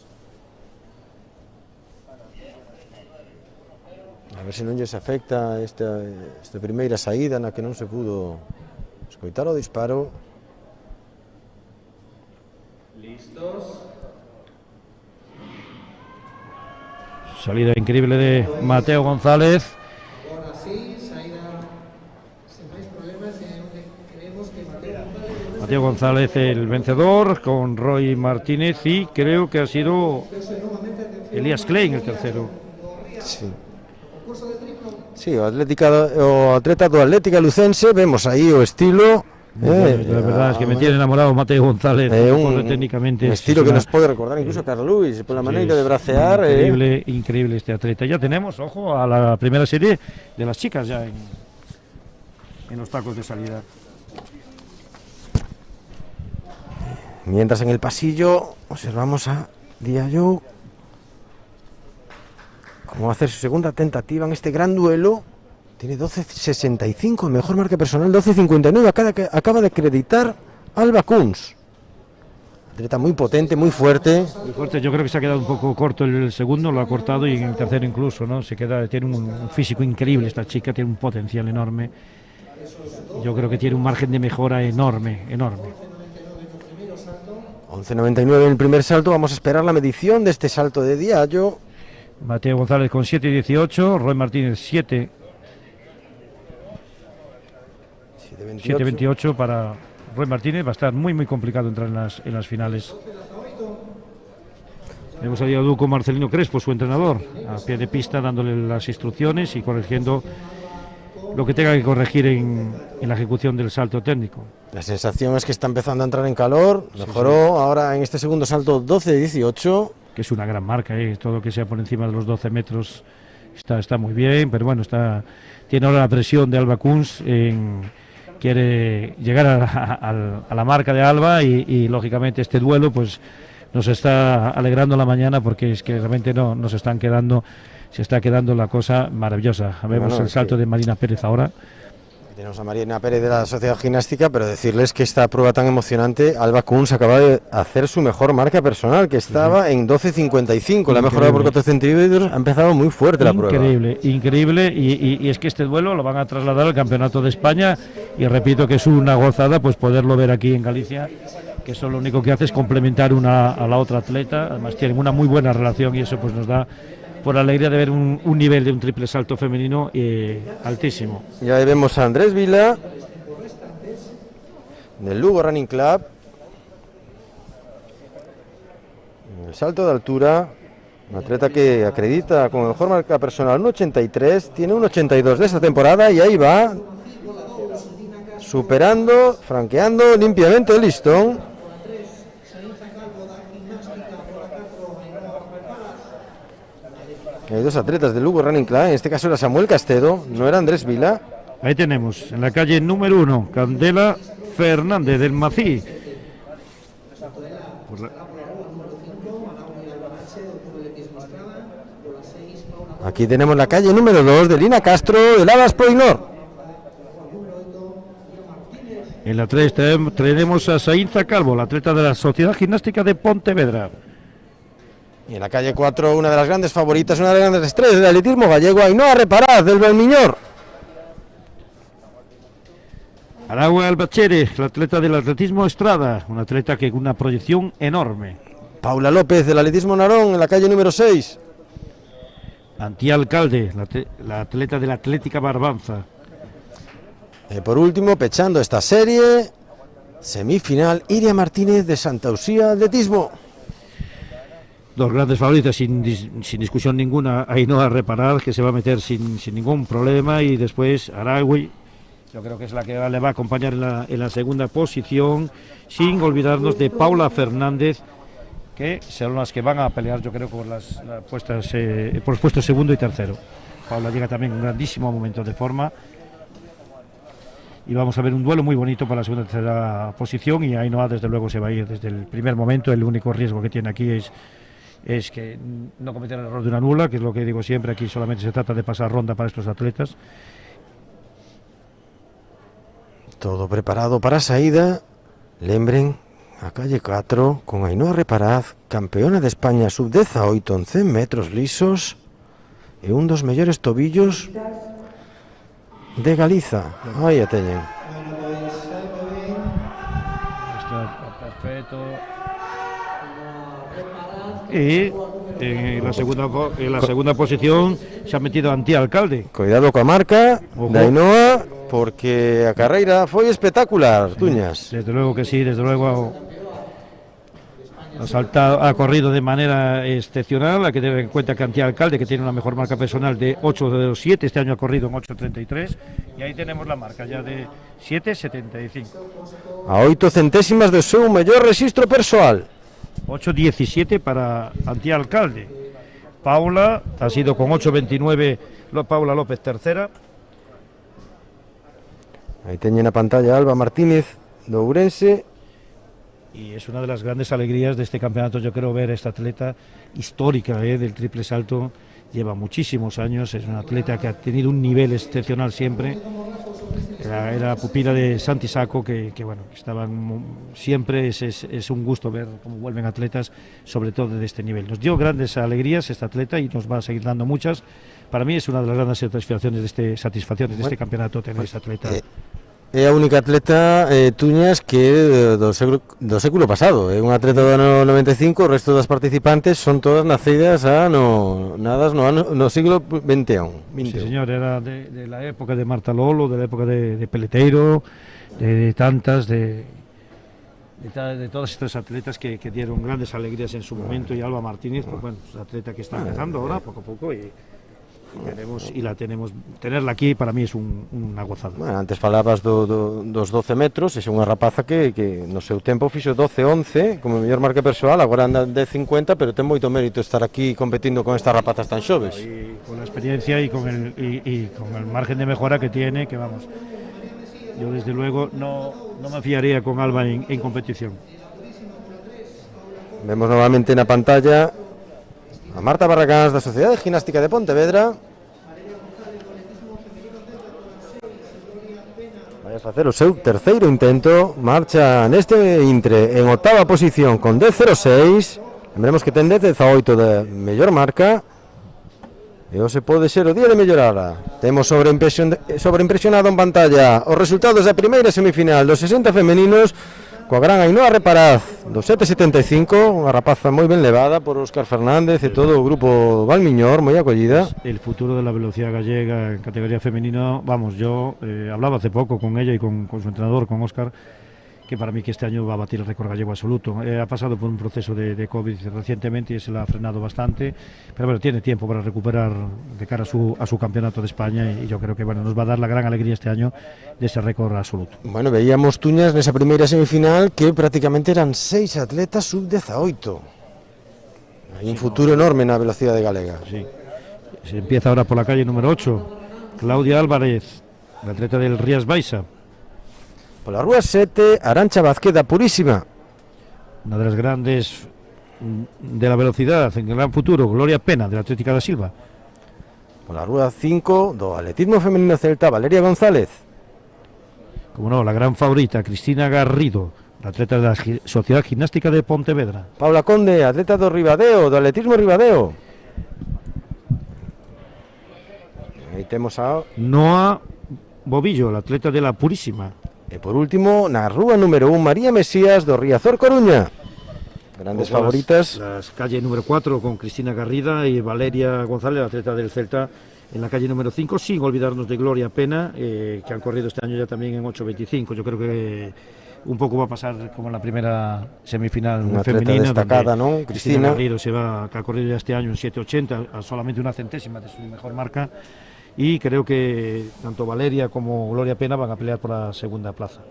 A ver se non lles afecta esta primeira saída na que non se pudo escoitar o disparo. Salida increíble de Mateo González. Ahora sí, saída sin máis problemas, onde creemos que Mateo González el vencedor con Roy Martínez y creo que ha sido Elías Klein el tercero. Sí. Sí, o atleta do Atlética Lucense, vemos aí o estilo. La verdad es que me tiene enamorado Mateo González, corre técnicamente. Un estilo que nos puede recordar incluso a Carl Lewis, por la manera de bracear. Increíble, increíble este atleta. Ya tenemos, ojo, a la primera serie de las chicas ya en los tacos de salida. Mientras en el pasillo observamos a Diallo cómo va a hacer su segunda tentativa en este gran duelo. Tiene 12.65, mejor marca personal, 12.59, acaba de acreditar Alba Kunz. Atleta muy potente, muy fuerte. Muy fuerte, yo creo que se ha quedado un poco corto el segundo, lo ha cortado, y en el tercero incluso, ¿no? Tiene un físico increíble esta chica, tiene un potencial enorme. Yo creo que tiene un margen de mejora enorme, enorme. 11.99 en el primer salto, vamos a esperar la medición de este salto de Diallo. Mateo González con 7.18, Roy Martínez 7.28 para Roy Martínez. Va a estar muy complicado entrar en las finales. Hemos salido a Duco Marcelino Crespo, su entrenador, a pie de pista, dándole las instrucciones y corrigiendo lo que tenga que corregir en la ejecución del salto técnico. La sensación es que está empezando a entrar en calor, mejoró ahora en este segundo salto 12.18. Que es una gran marca, todo lo que sea por encima de los 12 metros está muy bien, pero bueno, tiene ahora la presión de Alba Kunz, quiere llegar a la marca de Alba y lógicamente este duelo pues nos está alegrando la mañana, porque es que realmente se está quedando la cosa maravillosa. Vemos el salto de Marina Pérez ahora. Tenemos a Marina Pérez de la Sociedad Gimnástica, pero decirles que esta prueba tan emocionante, Alba Kunz acaba de hacer su mejor marca personal, que estaba en 12.55, la ha mejorado por 4 centímetros, ha empezado muy fuerte la prueba. Increíble, y es que este duelo lo van a trasladar al Campeonato de España, y repito que es una gozada pues poderlo ver aquí en Galicia, que eso lo único que hace es complementar una a la otra atleta. Además tienen una muy buena relación y eso pues nos da por la alegría de ver un nivel de un triple salto femenino altísimo. Ya vemos a Andrés Vila del Lugo Running Club en el salto de altura, un atleta que acredita como mejor marca personal un 83, tiene un 82 de esta temporada, y ahí va superando, franqueando limpiamente el listón. Hay dos atletas del Lugo Running Club, en este caso era Samuel Castedo, no era Andrés Vila. Ahí tenemos, en la calle número 1, Candela Fernández del Mací. Aquí tenemos la calle número 2 de Lina Castro del Alas Poinor. En la 3 tenemos a Saínza Calvo, la atleta de la Sociedad Gimnástica de Pontevedra. Y en la calle 4, una de las grandes favoritas, una de las grandes estrellas del atletismo gallego, Ainhoa Reparaz, del Belmiñor. Aragua Albachere, la atleta del atletismo Estrada, una atleta que con una proyección enorme. Paula López, del atletismo Narón, en la calle número 6. Antía Alcalde, la atleta de la Atlética Barbanza. Y por último, pechando esta serie, semifinal, Iria Martínez, de Santa Usía Atletismo. Dos grandes favoritas, sin discusión ninguna. Ainhoa Reparaz, que se va a meter sin ningún problema, y después Aragui, yo creo que es la que le va a acompañar en la segunda posición, sin olvidarnos de Paula Fernández, que serán las que van a pelear, yo creo, por las puestas, por los puestos segundo y tercero. Paula llega también en un grandísimo momento de forma, y vamos a ver un duelo muy bonito para la segunda y tercera posición, y Ainhoa desde luego se va a ir desde el primer momento. El único riesgo que tiene aquí es que no cometer el error de una nula, que es lo que digo siempre, aquí solamente se trata de pasar ronda para estos atletas. Todo preparado para saída. Lembren, a calle 4 con Ainhoa Reparaz, campeona de España sub-18 en 100 metros lisos e un dos mellores tobillos de Galiza. Aí a teñen. Está perfecto. Y en la segunda posición se ha metido Antía Alcalde. Cuidado coa marca Ojo. da Ainhoa, porque a carreira foi espectacular, Tuñas. Desde luego que sí, desde luego ha corrido de manera excepcional. Hay que tener en cuenta que Antía Alcalde, que tiene una mejor marca personal de 8.07, este año ha corrido en 8.33, y ahí tenemos la marca ya de 7.75. A 8 centésimas do seu mellor rexistro persoal. 8.17 para Antía Alcalde. Paula ha sido con 8.29, Paula López tercera. Aí teñen a pantalla Alba Martínez do Ourense. Y es una de las grandes alegrías de este campeonato, yo creo, ver a esta atleta histórica del triple salto. Lleva muchísimos años, es una atleta que ha tenido un nivel excepcional siempre. Era pupila de Santi Sacco, que bueno, siempre es un gusto ver cómo vuelven atletas, sobre todo de este nivel. Nos dio grandes alegrías esta atleta y nos va a seguir dando muchas. Para mí es una de las grandes satisfacciones de este campeonato tener esta atleta. É a única atleta, Tuñas, que é do século pasado. É unha atleta do ano 95, o resto das participantes son todas nacidas no siglo XXI. Sí, señor, era de la época de Marta Lolo, de la época de Peleteiro, de tantas, de todas estas atletas que dieron grandes alegrías en su momento. Y Alba Martínez, pues bueno, es una atleta que está empezando ahora, poco a poco, tenerla aquí para mí es unha gozada. Bueno, antes falabas dos 12 metros, é unha rapaza que no seu tempo fixo 12-11 como mellor marca persoal, agora anda de 50, pero ten moito mérito estar aquí competindo con estas rapazas tan xoves. Y con la experiencia y con el margen de mejora que tiene, que vamos, yo desde luego no me fiaría con Alba en competición. Vemos novamente na pantalla a Marta Barragás da Sociedade Ginástica de Pontevedra. Vai a facer o seu terceiro intento. Marcha neste intre en octava posición con 10.06. Lembremos que ten 10.18 de mellor marca. E hoxe pode ser o día de mellorala. Temos sobreimpresionado en pantalla os resultados da primeira semifinal dos 60 femeninos, coa gran Ainhoa Reparaz do 7.75, unha rapaza moi ben levada por Óscar Fernández e todo o grupo Valmiñor, moi acollida. El futuro de la velocidad gallega en categoría femenina, vamos, yo hablaba hace poco con ella y con su entrenador, con Óscar, que para mí que este año va a batir el récord gallego absoluto. Ha pasado por un proceso de COVID recientemente y se la ha frenado bastante, pero bueno, tiene tiempo para recuperar de cara a su campeonato de España, y yo creo que bueno, nos va a dar la gran alegría este año de ese récord absoluto. Bueno, veíamos, Tuñas, nesa primeira semifinal que prácticamente eran 6 atletas sub-18. Hai un futuro enorme na velocidade galega. Sí. Se empieza ahora por la calle número 8, Claudia Álvarez, la atleta del Rías Baixa. Por la Rúa 7, Arantxa Vázquez da Purísima. Una de las grandes de la velocidad en el gran futuro, Gloria Pena, de la Atlética da Silva. Por la Rúa 5, do atletismo femenino celta, Valeria González. Como no, la gran favorita, Cristina Garrido, la atleta de la Sociedad Gimnástica de Pontevedra. Paula Conde, atleta do Ribadeo, do atletismo Ribadeo. Aí temos a Noa Bobillo, la atleta de la Purísima. E por último, na rúa número 1, María Mesías do Riazor Coruña. Grandes favoritas. Las calle número 4 con Cristina Garrida y Valeria González, la atleta del Celta, en la calle número 5, sin olvidarnos de Gloria Pena, que han corrido este año ya también en 8.25. Yo creo que un poco va a pasar como en la primera semifinal una femenina, destacada, ¿no? Cristina Garrido que ha corrido ya este año en 7.80, a solamente una centésima de su mejor marca. Y creo que tanto Valeria como Gloria Pena van a pelear por la segunda plaza.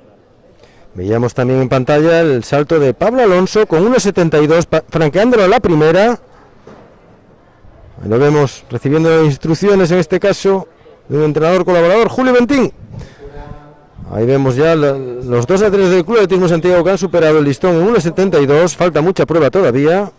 Veíamos también en pantalla el salto de Pablo Alonso con 1.72, franqueándolo a la primera. Ahí lo vemos recibiendo instrucciones, en este caso, de un entrenador colaborador, Julio Bentín. Ahí vemos ya los dos atletas del Club Atletismo Santiago que han superado el listón en 1.72, falta mucha prueba todavía.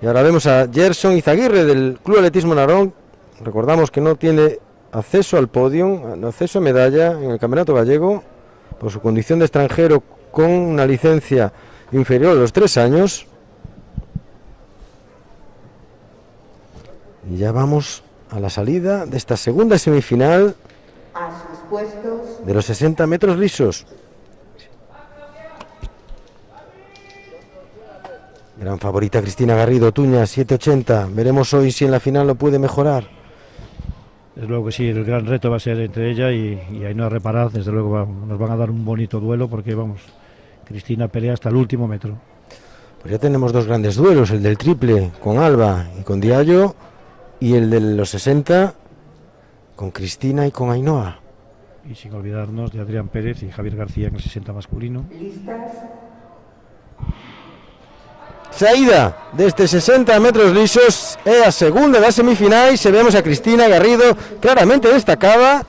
Y ahora vemos a Gerson Izaguirre del Club Atletismo Narón. Recordamos que no tiene acceso al podio, acceso a medalla en el Campeonato Gallego por su condición de extranjero con una licencia inferior a los 3 años. Y ya vamos a la salida de esta segunda semifinal A sus puestos. de los 60 metros lisos. Gran favorita Cristina Garrido, Tuñas, 7.80. Veremos hoy si en la final lo puede mejorar. Desde luego que sí, el gran reto va a ser entre ella y Ainhoa Reparaz. Desde luego nos van a dar un bonito duelo porque, vamos, Cristina pelea hasta el último metro. Pues ya tenemos 2 grandes duelos, el del triple con Alba y con Diallo, y el de los 60 con Cristina y con Ainhoa. Y sin olvidarnos de Adrián Pérez y Javier García en el 60 masculino. Listas. Saída desde 60 metros lisos, é a segunda da semifinal e vemos a Cristina Garrido claramente destacada.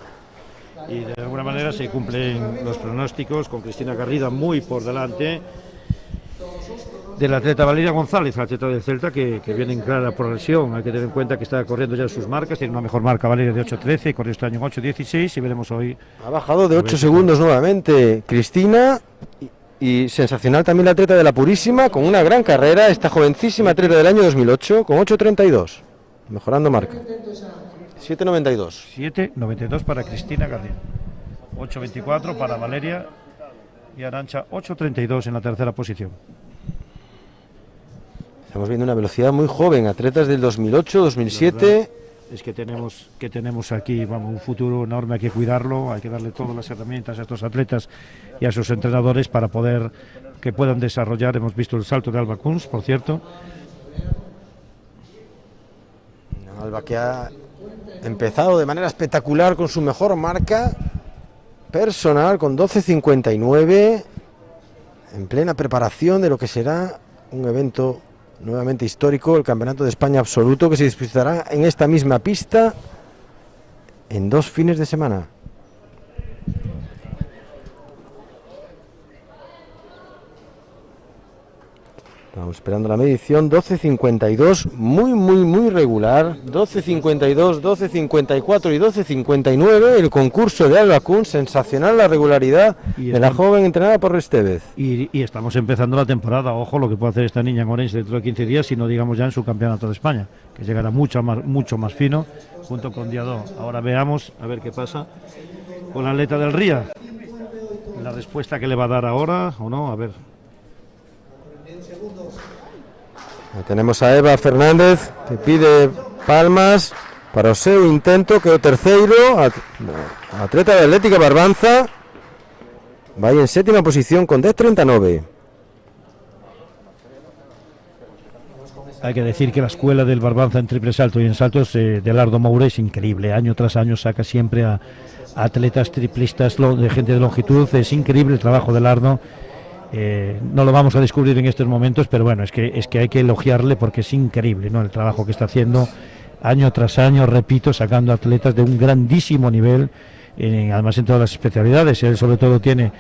Y de alguna manera se cumplen los pronósticos con Cristina Garrido muy por delante del atleta Valeria González, la atleta del Celta, que viene en clara progresión. Hay que tener en cuenta que está corriendo ya sus marcas, tiene una mejor marca Valeria de 8.13, corrió este año en 8.16 y veremos hoy. Ha bajado de 8 segundos nuevamente Cristina y sensacional también la atleta de la Purísima, con una gran carrera, esta jovencísima atleta del año 2008 con 8.32, mejorando marca. 7.92. 7.92 para Cristina Garrido, 8.24 para Valeria y Arantxa 8.32 en la tercera posición. Estamos viendo una velocidad muy joven, atletas del 2008, 2007. Es que tenemos aquí, vamos, un futuro enorme, hay que cuidarlo, hay que darle todas las herramientas a estos atletas y a sus entrenadores para poder que puedan desarrollar. Hemos visto el salto de Alba Kunz, por cierto. Alba que ha empezado de manera espectacular con su mejor marca personal, con 12.59, en plena preparación de lo que será un evento nuevamente histórico, el Campeonato de España Absoluto, que se disputará en esta misma pista en 2 fines de semana. Estamos esperando la medición, 12.52, muy regular, 12.52, 12.54 y 12.59, el concurso de Alba Kunz, sensacional la regularidad de la joven entrenada por Estevez. Y estamos empezando la temporada, ojo lo que puede hacer esta niña en Orense dentro de 15 días, si no digamos ya en su campeonato de España, que llegará mucho más fino, junto con Diadó. Ahora veamos, a ver qué pasa con la atleta del Ría, la respuesta que le va a dar ahora, o no, a ver. Ahí tenemos a Eva Fernández, que pide palmas para o seu intento, que o terceiro, atleta de Atlética Barbanza, vai en 7ª posición con 10.39. Hay que decir que la escuela del Barbanza en triple salto y en saltos de Lardo Moure es increíble, año tras año saca siempre a atletas triplistas de gente de longitud, es increíble el trabajo de Lardo. No lo vamos a descubrir en estos momentos, pero bueno, es que hay que elogiarle porque es increíble, ¿no?, el trabajo que está haciendo año tras año, repito, sacando atletas de un grandísimo nivel, además en todas las especialidades. Él sobre todo tiene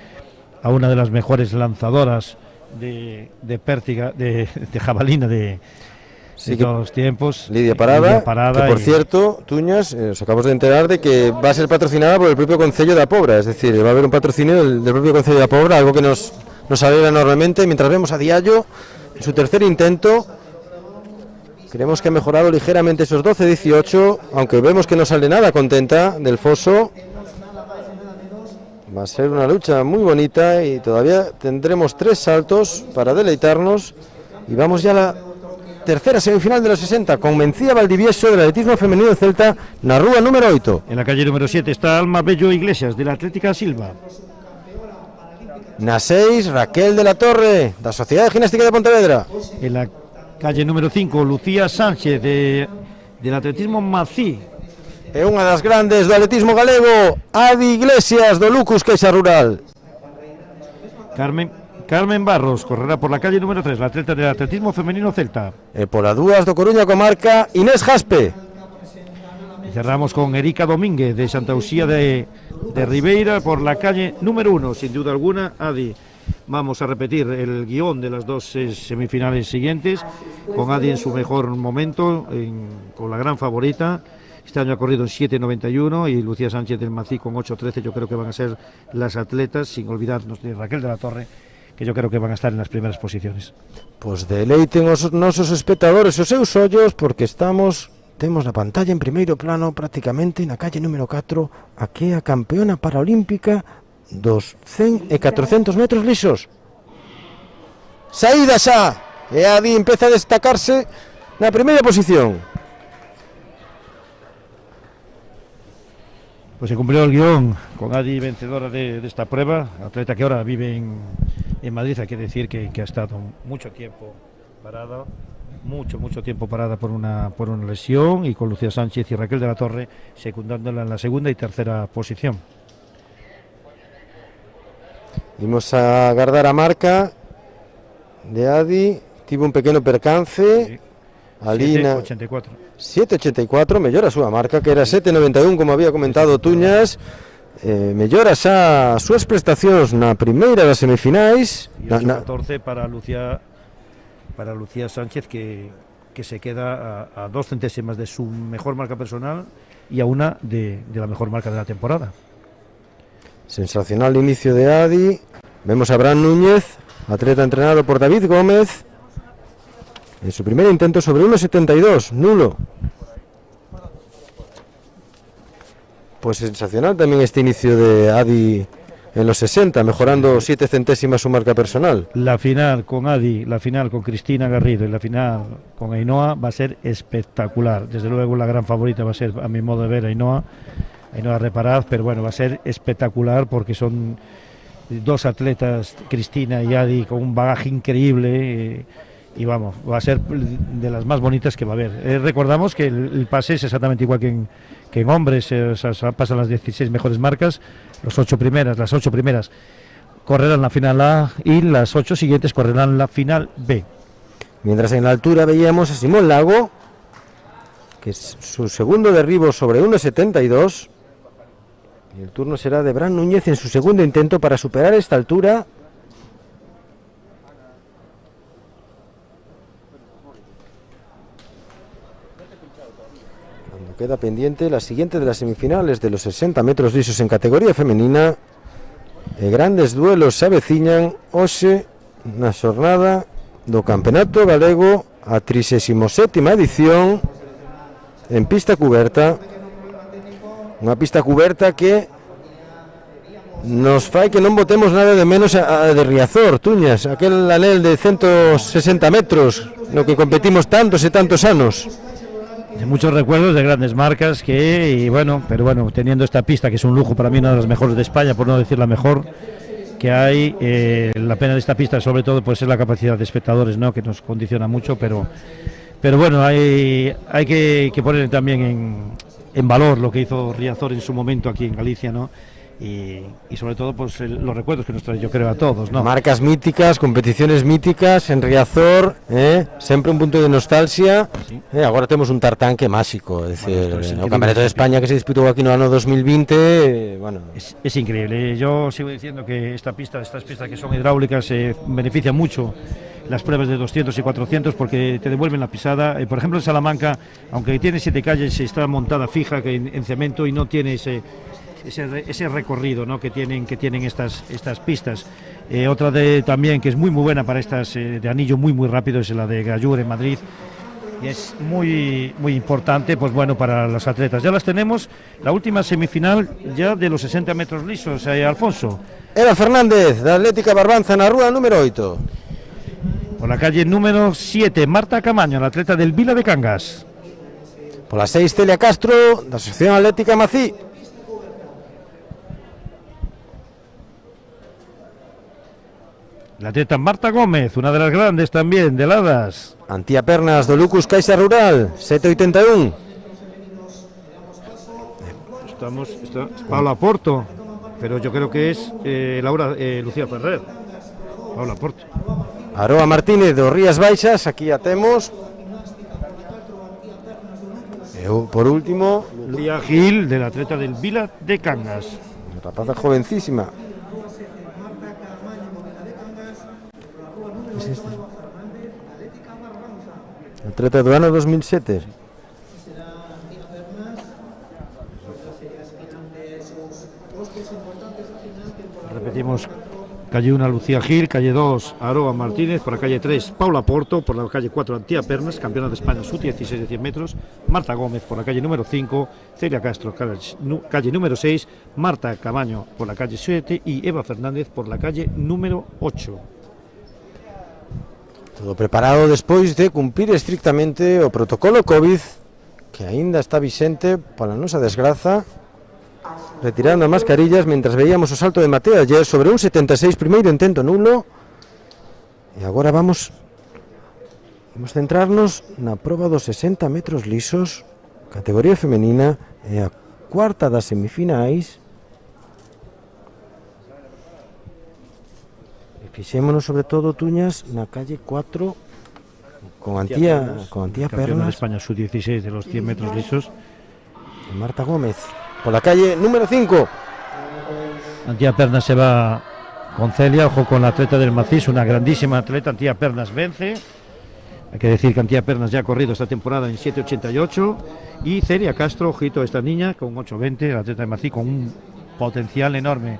a una de las mejores lanzadoras de pértiga, de jabalina de todos los tiempos, Lidia Parada, que por y cierto, Tuñas, os acabamos de enterar de que va a ser patrocinada por el propio Concello da Pobra, es decir, va a haber un patrocinio del propio Concello da Pobra, algo que nos alegra enormemente, mientras vemos a Diallo en su tercer intento. Creemos que ha mejorado ligeramente esos 12.18, aunque vemos que no sale nada contenta del foso. Va a ser una lucha muy bonita y todavía tendremos 3 saltos para deleitarnos. Y vamos ya a la tercera semifinal de los 60, con Mencía Valdivieso del atletismo femenino Celta, na rúa número 8. En la calle número 7 está Alma Bello Iglesias, de la Atlética Silva. Na 6, Raquel de la Torre, da Sociedad de Gimnástica de Pontevedra. En la calle número 5, Lucía Sánchez, del atletismo Mací. É unha das grandes do atletismo galego, Adi Iglesias do Lucus Caixa Rural. Carmen Barros correrá por la calle número 3, la atleta del atletismo femenino Celta. E pola dúas do Coruña comarca, Inés Jaspe. Y cerramos con Erika Domínguez de Santa Uxía de Ribeira por la calle número 1, sin duda alguna, Adi. Vamos a repetir el guión de las 2 semifinales siguientes, con Adi en su mejor momento, con la gran favorita. Este año ha corrido en 7.91 y Lucía Sánchez del Mací con 8.13. Yo creo que van a ser las atletas, sin olvidarnos de Raquel de la Torre yo creo que van a estar en las primeras posiciones. Pois deleiten os nosos espectadores os seus ollos, porque temos na pantalla en primeiro plano prácticamente na calle número 4 a que é a campeona paraolímpica dos 100 e 400 metros lisos. Saída xa, e Adi empeza a destacarse na primeira posición. Pues se cumplió el guión con Adi vencedora de esta prueba, atleta que ahora vive en Madrid. Hay que decir que ha estado mucho tiempo parada, mucho tiempo parada por una lesión, y con Lucía Sánchez y Raquel de la Torre secundándola en la segunda y tercera posición. Imos a agardar a marca de Adi, tivo un pequeno percance. Sí. Alina 7.84. 7.84, mellora a súa marca, que era 7.91, como había comentado Tuñas. Mellora xa as súas prestacións na primeira das semifinais. Y 8.14 para Lucía Sánchez, que se queda a 2 centésimas de su mejor marca personal y a una de la mejor marca de la temporada. Sensacional inicio de Adi. Vemos a Bran Núñez, atleta entrenado por David Gómez, en su primer intento sobre 1.72, nulo. Pues sensacional también este inicio de Adi en los 60, mejorando 7 centésimas su marca personal. La final con Adi, la final con Cristina Garrido y la final con Ainhoa va a ser espectacular. Desde luego la gran favorita va a ser, a mi modo de ver, Ainhoa Reparaz, pero bueno, va a ser espectacular porque son dos atletas, Cristina y Adi, con un bagaje increíble. Y vamos, va a ser de las más bonitas que va a haber. Recordamos que el pase es exactamente igual que en hombres, pasan las 16 mejores marcas, las 8 primeras correrán la final A y las 8 siguientes correrán la final B. Mientras en la altura veíamos a Simón Lago, que es su segundo derribo sobre 1.72, y el turno será de Bran Núñez en su segundo intento para superar esta altura. Queda pendiente la siguiente de las semifinales de los 60 metros lisos en categoría femenina. Grandes duelos se aveciñan hoxe na xornada do Campeonato Galego, a 37ª edición, en pista cuberta. Unha pista cuberta que nos fai que non botemos nada de menos a de Riazor, Tuñas, aquel anel de 160 metros no que competimos tantos e tantos anos. De muchos recuerdos de grandes marcas pero bueno, teniendo esta pista que es un lujo para mí, una de las mejores de España, por no decir la mejor que hay. La pena de esta pista sobre todo pues es la capacidad de espectadores, ¿no?, que nos condiciona mucho, pero bueno, hay que poner también en valor lo que hizo Riazor en su momento aquí en Galicia, ¿no? Y sobre todo pues los recuerdos que nos trae, yo creo, a todos, ¿no? Marcas míticas, competiciones míticas en Riazor, sempre un punto de nostalgia. Sí. Agora temos un tartán que é máxico, é dicir, o Campeonato de España que se disputou aquí no ano 2020, bueno, es increíble. Yo sigo diciendo que estas pistas que son hidráulicas benefician mucho las pruebas de 200 y 400 porque te devuelven la pisada. Por ejemplo, en Salamanca, aunque tiene 7 calles, está montada fija que en cemento y no tiene ese recorrido, ¿no?, que tienen estas pistas. Otra también que es muy buena para estas de anillo muy rápido es la de Gallur en Madrid, y es muy importante, pues bueno, para los atletas. Ya las tenemos, la última semifinal ya de los 60 metros lisos, Alfonso. Eva Fernández, da Atlética Barbanza, na rúa número 8. Por la calle número 7, Marta Camaño, la atleta del Vila de Cangas. Por la 6, Celia Castro, da Asociación Atlética Mací. La atleta Marta Gómez, una de las grandes también, de Ladas. Antía Pernas do Lucus Caixa Rural, 7.81. Está Paula Porto, pero yo creo que es Lucía Ferrer. Paula Porto. Aroa Martínez do Rías Baixas, aquí a temos. Por último, Lucía Gil, de la atleta del Vila de Cangas. Rapaza jovencísima. Es este. Atleta do ano 2007. Repetimos Calle 1, Lucía Gil. Calle 2, Aroa Martínez. Por la calle 3, Paula Porto. Por la calle 4, Antía Pernas, campeona de España sub-16 de 100 metros. Marta Gómez por la calle número 5. Celia Castro, calle número 6. Marta Camaño por la calle 7. Y Eva Fernández por la calle número 8. Todo preparado despois de cumprir estrictamente o protocolo COVID, que aínda está vixente para a nosa desgraza, retirando as mascarillas mentras veíamos o salto de Mateo ayer sobre un 76, primeiro intento nulo. E agora vamos centrarnos na proba dos 60 metros lisos, categoría femenina, e a cuarta das semifinais. Fixémonos sobre todo, Tuñas, na calle 4 con Antía Campeona de Pernas España sub-16 de los 100 metros lisos. y Marta Gómez por la calle número 5. Antía Pernas se va con Celia, ojo con la atleta del Macís, una grandísima atleta. Antía Pernas vence. Hay que decir que Antía Pernas ya ha corrido esta temporada en 7.88. Y Celia Castro, ojito a esta niña, con 8.20, la atleta del Macís, con un potencial enorme.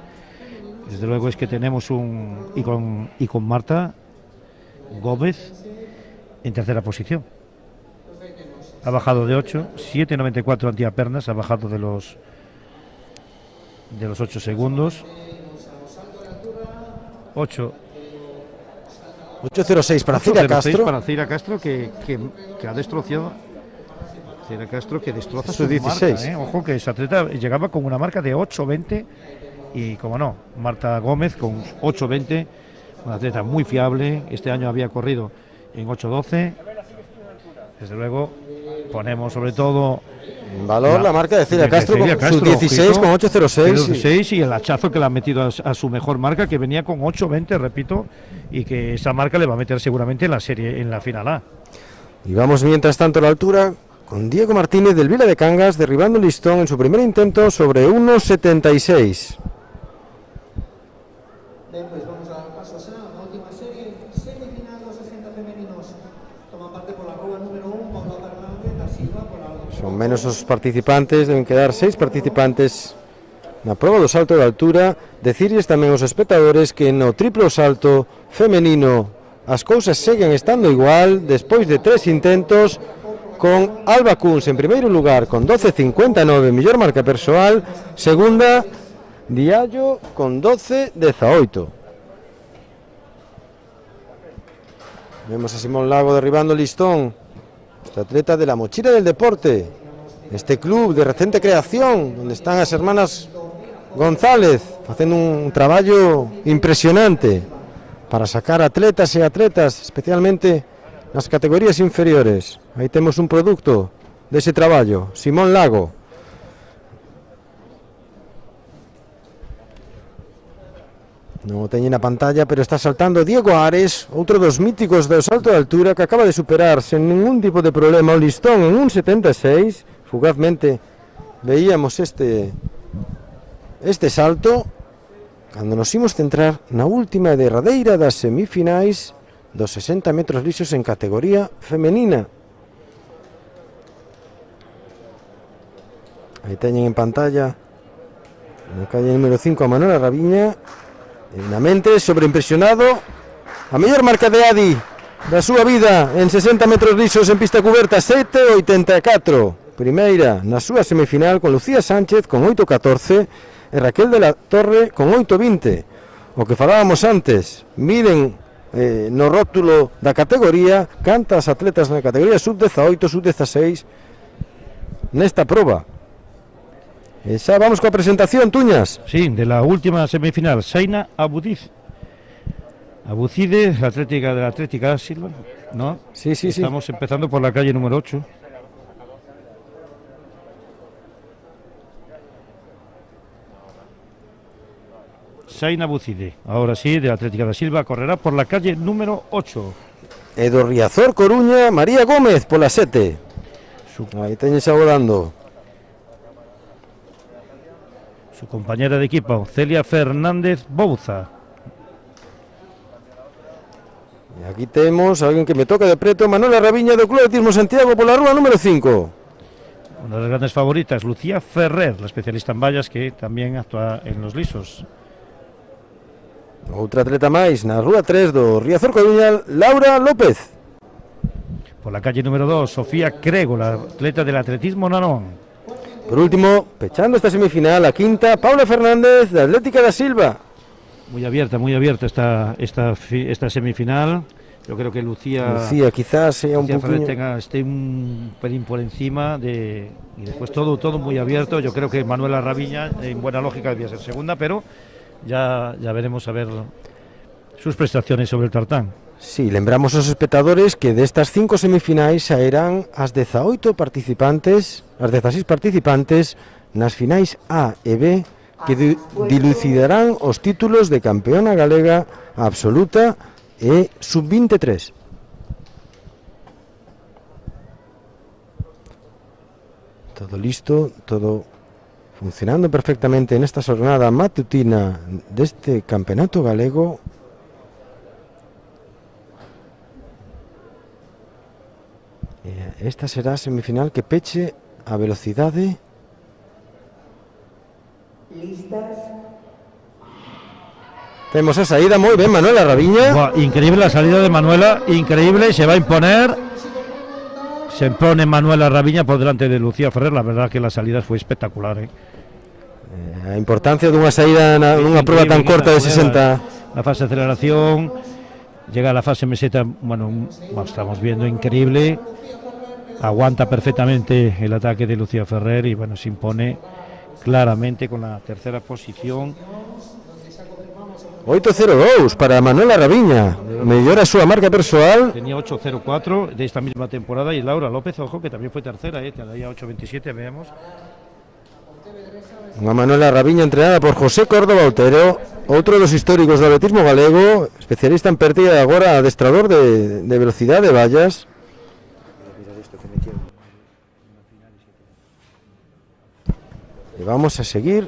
Desde luego es que tenemos y con Marta Gómez en tercera posición. Ha bajado de 8, 7.94 Antía Pernas, ha bajado de los 8 segundos. 8.06 para Celia 8.06 Castro. para Celia Castro, que ha destrozado. Celia Castro, que destroza su 16. marca, Ojo que esa atleta llegaba con una marca de 8.20 y, como no, Marta Gómez con 8.20, una atleta muy fiable. Este año había corrido en 8.12. Desde luego ponemos sobre todo En valor la marca de Celia Castro con su 16 ojito, con 8.06. y el hachazo que le ha metido a su mejor marca, que venía con 8.20, repito, y que esa marca le va a meter seguramente en la serie, en la final A. Y vamos mientras tanto a la altura con Diego Martínez del Vila de Cangas derribando el listón en su primer intento sobre 1.76. Ben, pois vamos a dar paso xa a última serie, semifinal dos 60 femeninos. Toman parte pola rúa número 1, Paula Fernández da Silva, pola... Son menos os participantes, deben quedar 6 participantes na proba do salto de altura. Decirles tamén aos espectadores que no triplo salto femenino as cousas seguen estando igual despois de 3 intentos, con Alba Kunz en primeiro lugar con 12.59, mellor marca persoal. Segunda, Diallo con 12.18. Vemos a Simón Lago derribando el listón, esta atleta de la Mochila del Deporte, este club de recente creación donde están as hermanas González facendo un traballo impresionante para sacar atletas e atletas, especialmente nas categorías inferiores. Aí temos un produto dese traballo, Simón Lago. Non o teñen na pantalla, pero está saltando Diego Ares, outro dos míticos do salto de altura, que acaba de superar sen ningún tipo de problema o listón en 1.76. Fugazmente veíamos este salto cando nos imos centrar na última e derradeira das semifinais dos 60 metros lisos en categoría femenina. Aí teñen en pantalla na calle número 5 a Manuela Raviña, dignamente sobreimpresionado, a mellor marca de Adi da súa vida en 60 metros lisos en pista cuberta, 7.84. Primeira na súa semifinal con Lucía Sánchez con 8.14 e Raquel de la Torre con 8.20. O que falábamos antes, miren no rótulo da categoría cantas atletas na categoría sub-18, sub-16 nesta proba. E xa vamos coa presentación, Tuñas. Sí, de la última semifinal, Zaina Abucide, la Atlética Silva, ¿no? Sí. Estamos empezando por la calle número 8. Zaina Abucide, ahora sí, de Atlética da Silva, correrá por la calle número 8. Edo Riazor Coruña, María Gómez por la 7. Aí teñes agudando. Su compañera de equipo, Celia Fernández Bouza. E aquí temos alguén que me toca de preto, Manuela Raviña do Club Atletismo Santiago por la rúa número 5. Una de las grandes favoritas, Lucía Ferrer, la especialista en vallas que también actúa en los lisos. Outra atleta máis na Rúa 3 do Riazor Coruña, Laura López. Por la calle número 2, Sofía Crego, la atleta del atletismo Narón. Por último, pechando esta semifinal, a quinta, Paula Fernández, de Atlética da Silva. Muy abierta esta semifinal. Yo creo que Lucía quizás sea un poquito... esté un pelín por encima y después todo muy abierto. Yo creo que Manuela Raviña, en buena lógica, debía ser segunda, pero ya veremos a ver sus prestaciones sobre el tartán. Sí, lembramos aos espectadores que destas 5 semifinais saerán as 16 participantes nas finais A e B, que dilucidarán os títulos de campeona galega absoluta e sub-23. Todo listo, todo funcionando perfectamente en esta jornada matutina deste campeonato galego. Esta será a semifinal que peche a velocidade. Listas. Temos a saída, moi ben, Manuela Raviña. Buah, increíble la salida de Manuela, increíble, se va a imponer. Se impone Manuela Raviña por delante de Lucía Ferrer. La verdad que la salida fue espectacular. A importancia dunha saída nunha proba tan corta de 60. La fase de aceleración, llega a la fase meseta, bueno, estamos viendo increíble. Aguanta perfectamente el ataque de Lucía Ferrer y bueno, se impone claramente con la tercera posición. 8.02 para Manuela Raviña, mellora a súa marca persoal. Tenía 8.04 de esta misma temporada y Laura López, ojo, que también fue tercera, tenía 8.27, veamos. Unha Manuela Raviña entrenada por José Córdoba Otero, outro dos históricos do atletismo galego, especialista en pértiga e agora adestrador de velocidade de vallas. E vamos a seguir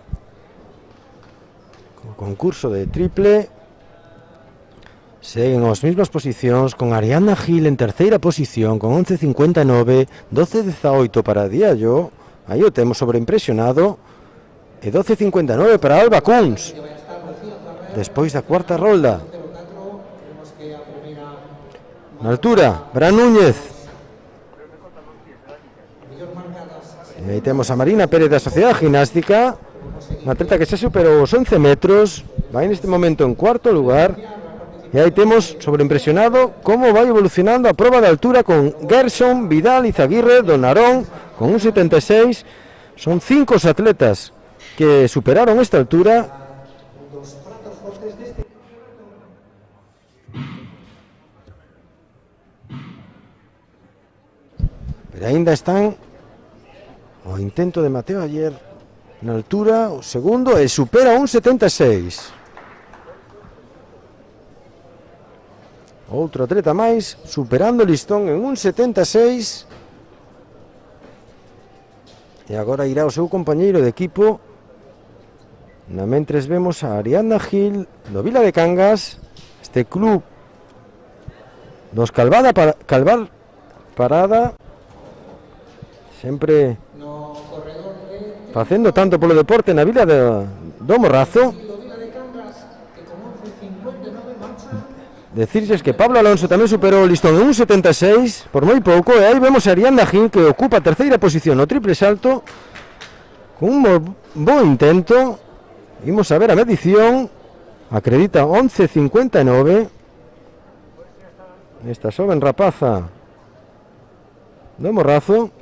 concurso de triple. Seguen as mesmas posicións con Ariadna Gil en terceira posición con 11.59, 12.18 para Diallo, aí o temos sobreimpresionado, e 12.59 para Alba Kunz despois da cuarta rolda. Na altura, Bran Núñez, e aí temos a Marina Pérez da Sociedade Gimnástica, unha atleta que xa superou os 11 metros, vai neste momento en cuarto lugar, e aí temos sobreimpresionado como vai evolucionando a proba de altura con Gerson Vidal Izaguirre do Narón con un 76. Son 5 os atletas que superaron esta altura. Pero aínda están o intento de Mateo ayer na altura, o segundo, e supera un 76. Outro atleta máis, superando o listón en un 76. E agora irá o seu compañeiro de equipo. Na mentres vemos a Ariadna Gil do Vila de Cangas, este club dos Calvar Parada, sempre facendo tanto polo deporte na Vila do Morrazo. Decirles que Pablo Alonso tamén superou o listón en un 76 por moi pouco, e aí vemos a Ariadna Gil que ocupa a terceira posición no triple salto con un bo intento. Imos a ver a medición, acredita 11.59 esta xoven rapaza do Morrazo.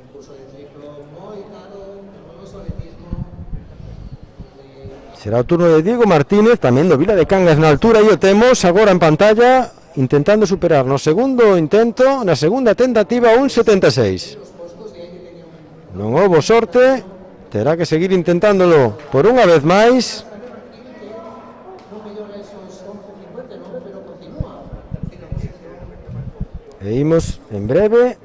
Será o turno de Diego Martínez, tamén do Vila de Cangas na altura, e o temos agora en pantalla, intentando superar no segundo intento, na segunda tentativa, un 76. Non houbo sorte, terá que seguir intentándolo por unha vez máis. E imos en breve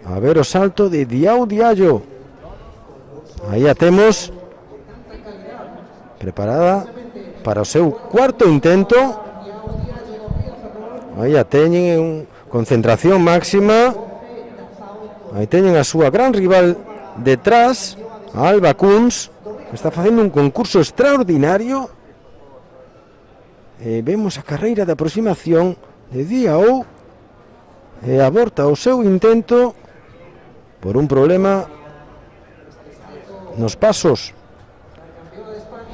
a ver o salto de Diao Diallo. Aí a temos preparada para o seu cuarto intento. Aí a teñen en concentración máxima. Aí teñen a súa gran rival detrás, a Alba Kunz, que está facendo un concurso extraordinario. vemos a carreira de aproximación de Diao, aborta o seu intento por un problema nos pasos.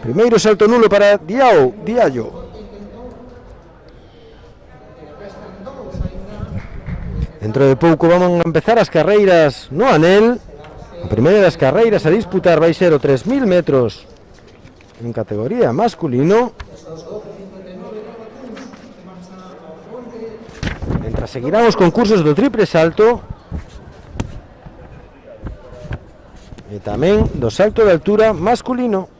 Primeiro salto nulo para Diallo. Dentro de pouco vamos a empezar as carreiras no anel. A primeira das carreiras a disputar vai ser o 3000 metros en categoría masculino. Mientras seguirán os concursos do triple salto e tamén do salto de altura masculino.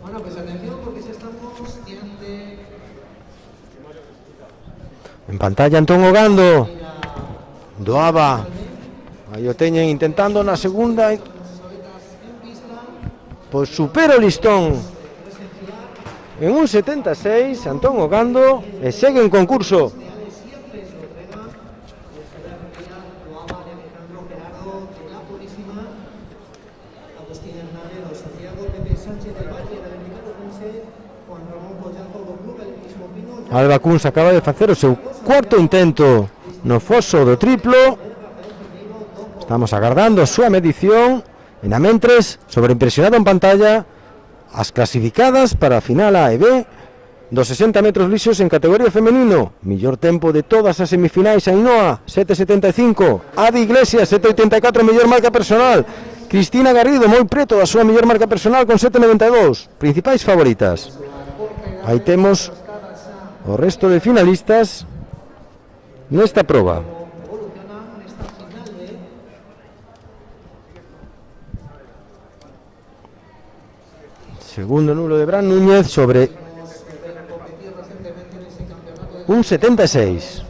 Bueno, pues atención porque ya estamos diante. En pantalla Antón Ogando doaba, aí o teñen intentando na segunda, pois supera o listón en un 76 Antón Ogando e segue en concurso. Alba Kunz acaba de facer o seu cuarto intento no foso do triplo. Estamos agardando a súa medición e na mentres, sobreimpresionado en pantalla, as clasificadas para a final A e B dos 60 metros lisos en categoría femenino. Millor tempo de todas as semifinais: Ainhoa 7.75, Adi Iglesias 7.84, mellor marca personal, Cristina Garrido moi preto da súa mellor marca personal con 7.92. Principais favoritas. Aí temos o resto de finalistas nesta proba. Segundo nulo de Bran Núñez sobre un 76.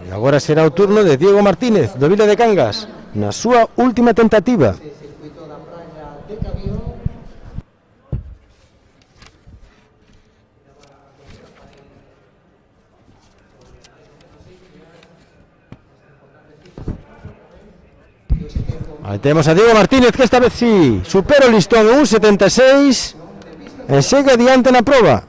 E agora será o turno de Diego Martínez do Vila de Cangas na súa última tentativa. Aí temos a Diego Martínez, que esta vez sí supera o listón en un 76 e segue adiante na proba.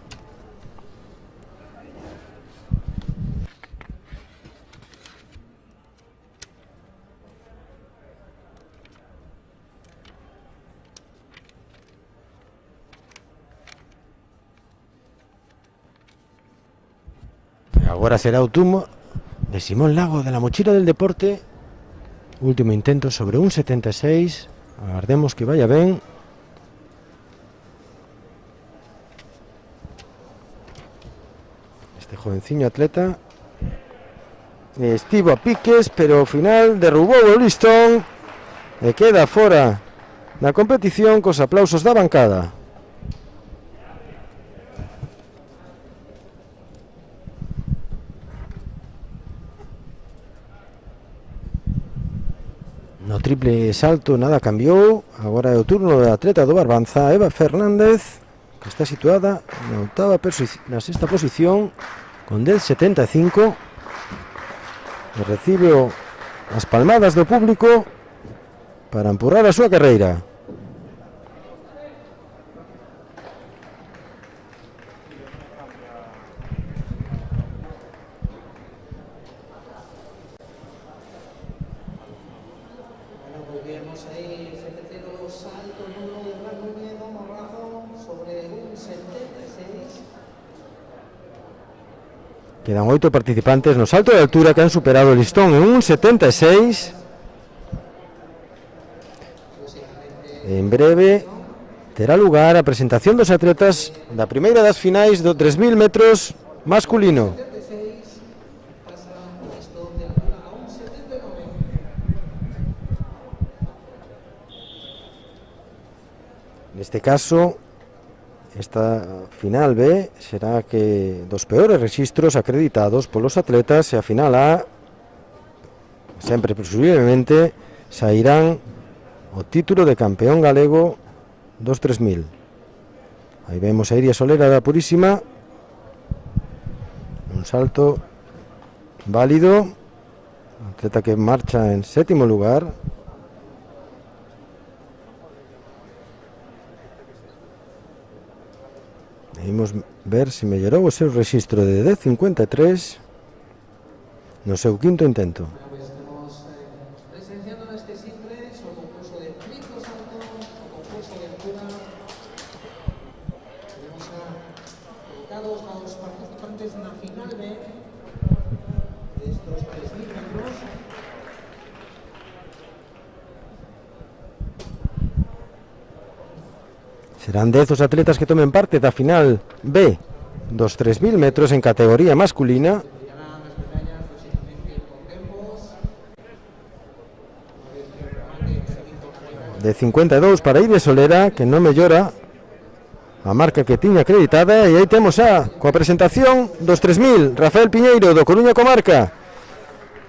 E agora será o turno de Simón Lago de la Mochila del Deporte. Último intento sobre un 76. Agardemos que vaya ben. Este jovenciño atleta estivo a piques, pero ao final derrubou o listón e queda fora da competición cos aplausos da bancada. No triple salto nada cambiou. Agora é o turno da atleta do Barbanza, Eva Fernández, que está situada na sexta posición con 10.75 e recibe as palmadas do público para empurrar a súa carreira. Quedan 8 participantes no salto de altura que han superado o listón en un 76. En breve terá lugar a presentación dos atletas da primeira das finais do 3000 metros masculino. Neste caso, esta final B será que dos peores rexistros acreditados polos atletas, e a final A sempre presumiblemente sairán o título de campeón galego dos 3000. Aí vemos a Iria Solera da Purísima, un salto válido, atleta que marcha en sétimo lugar. Vamos ver se mellorou o seu rexistro de 10.53 no seu quinto intento. Estamos presenciando neste simples o concurso de triplo salto, o concurso de altura. Tenemos colocados a los participantes na final B de estos 3.000 metros. Serán 10 os atletas que tomen parte da final B dos 3.000 metros en categoría masculina. De 52 para Ives Solera, que non mellora a marca que tiña acreditada. E aí temos coa presentación dos 3.000, Rafael Piñeiro do Coruña Comarca,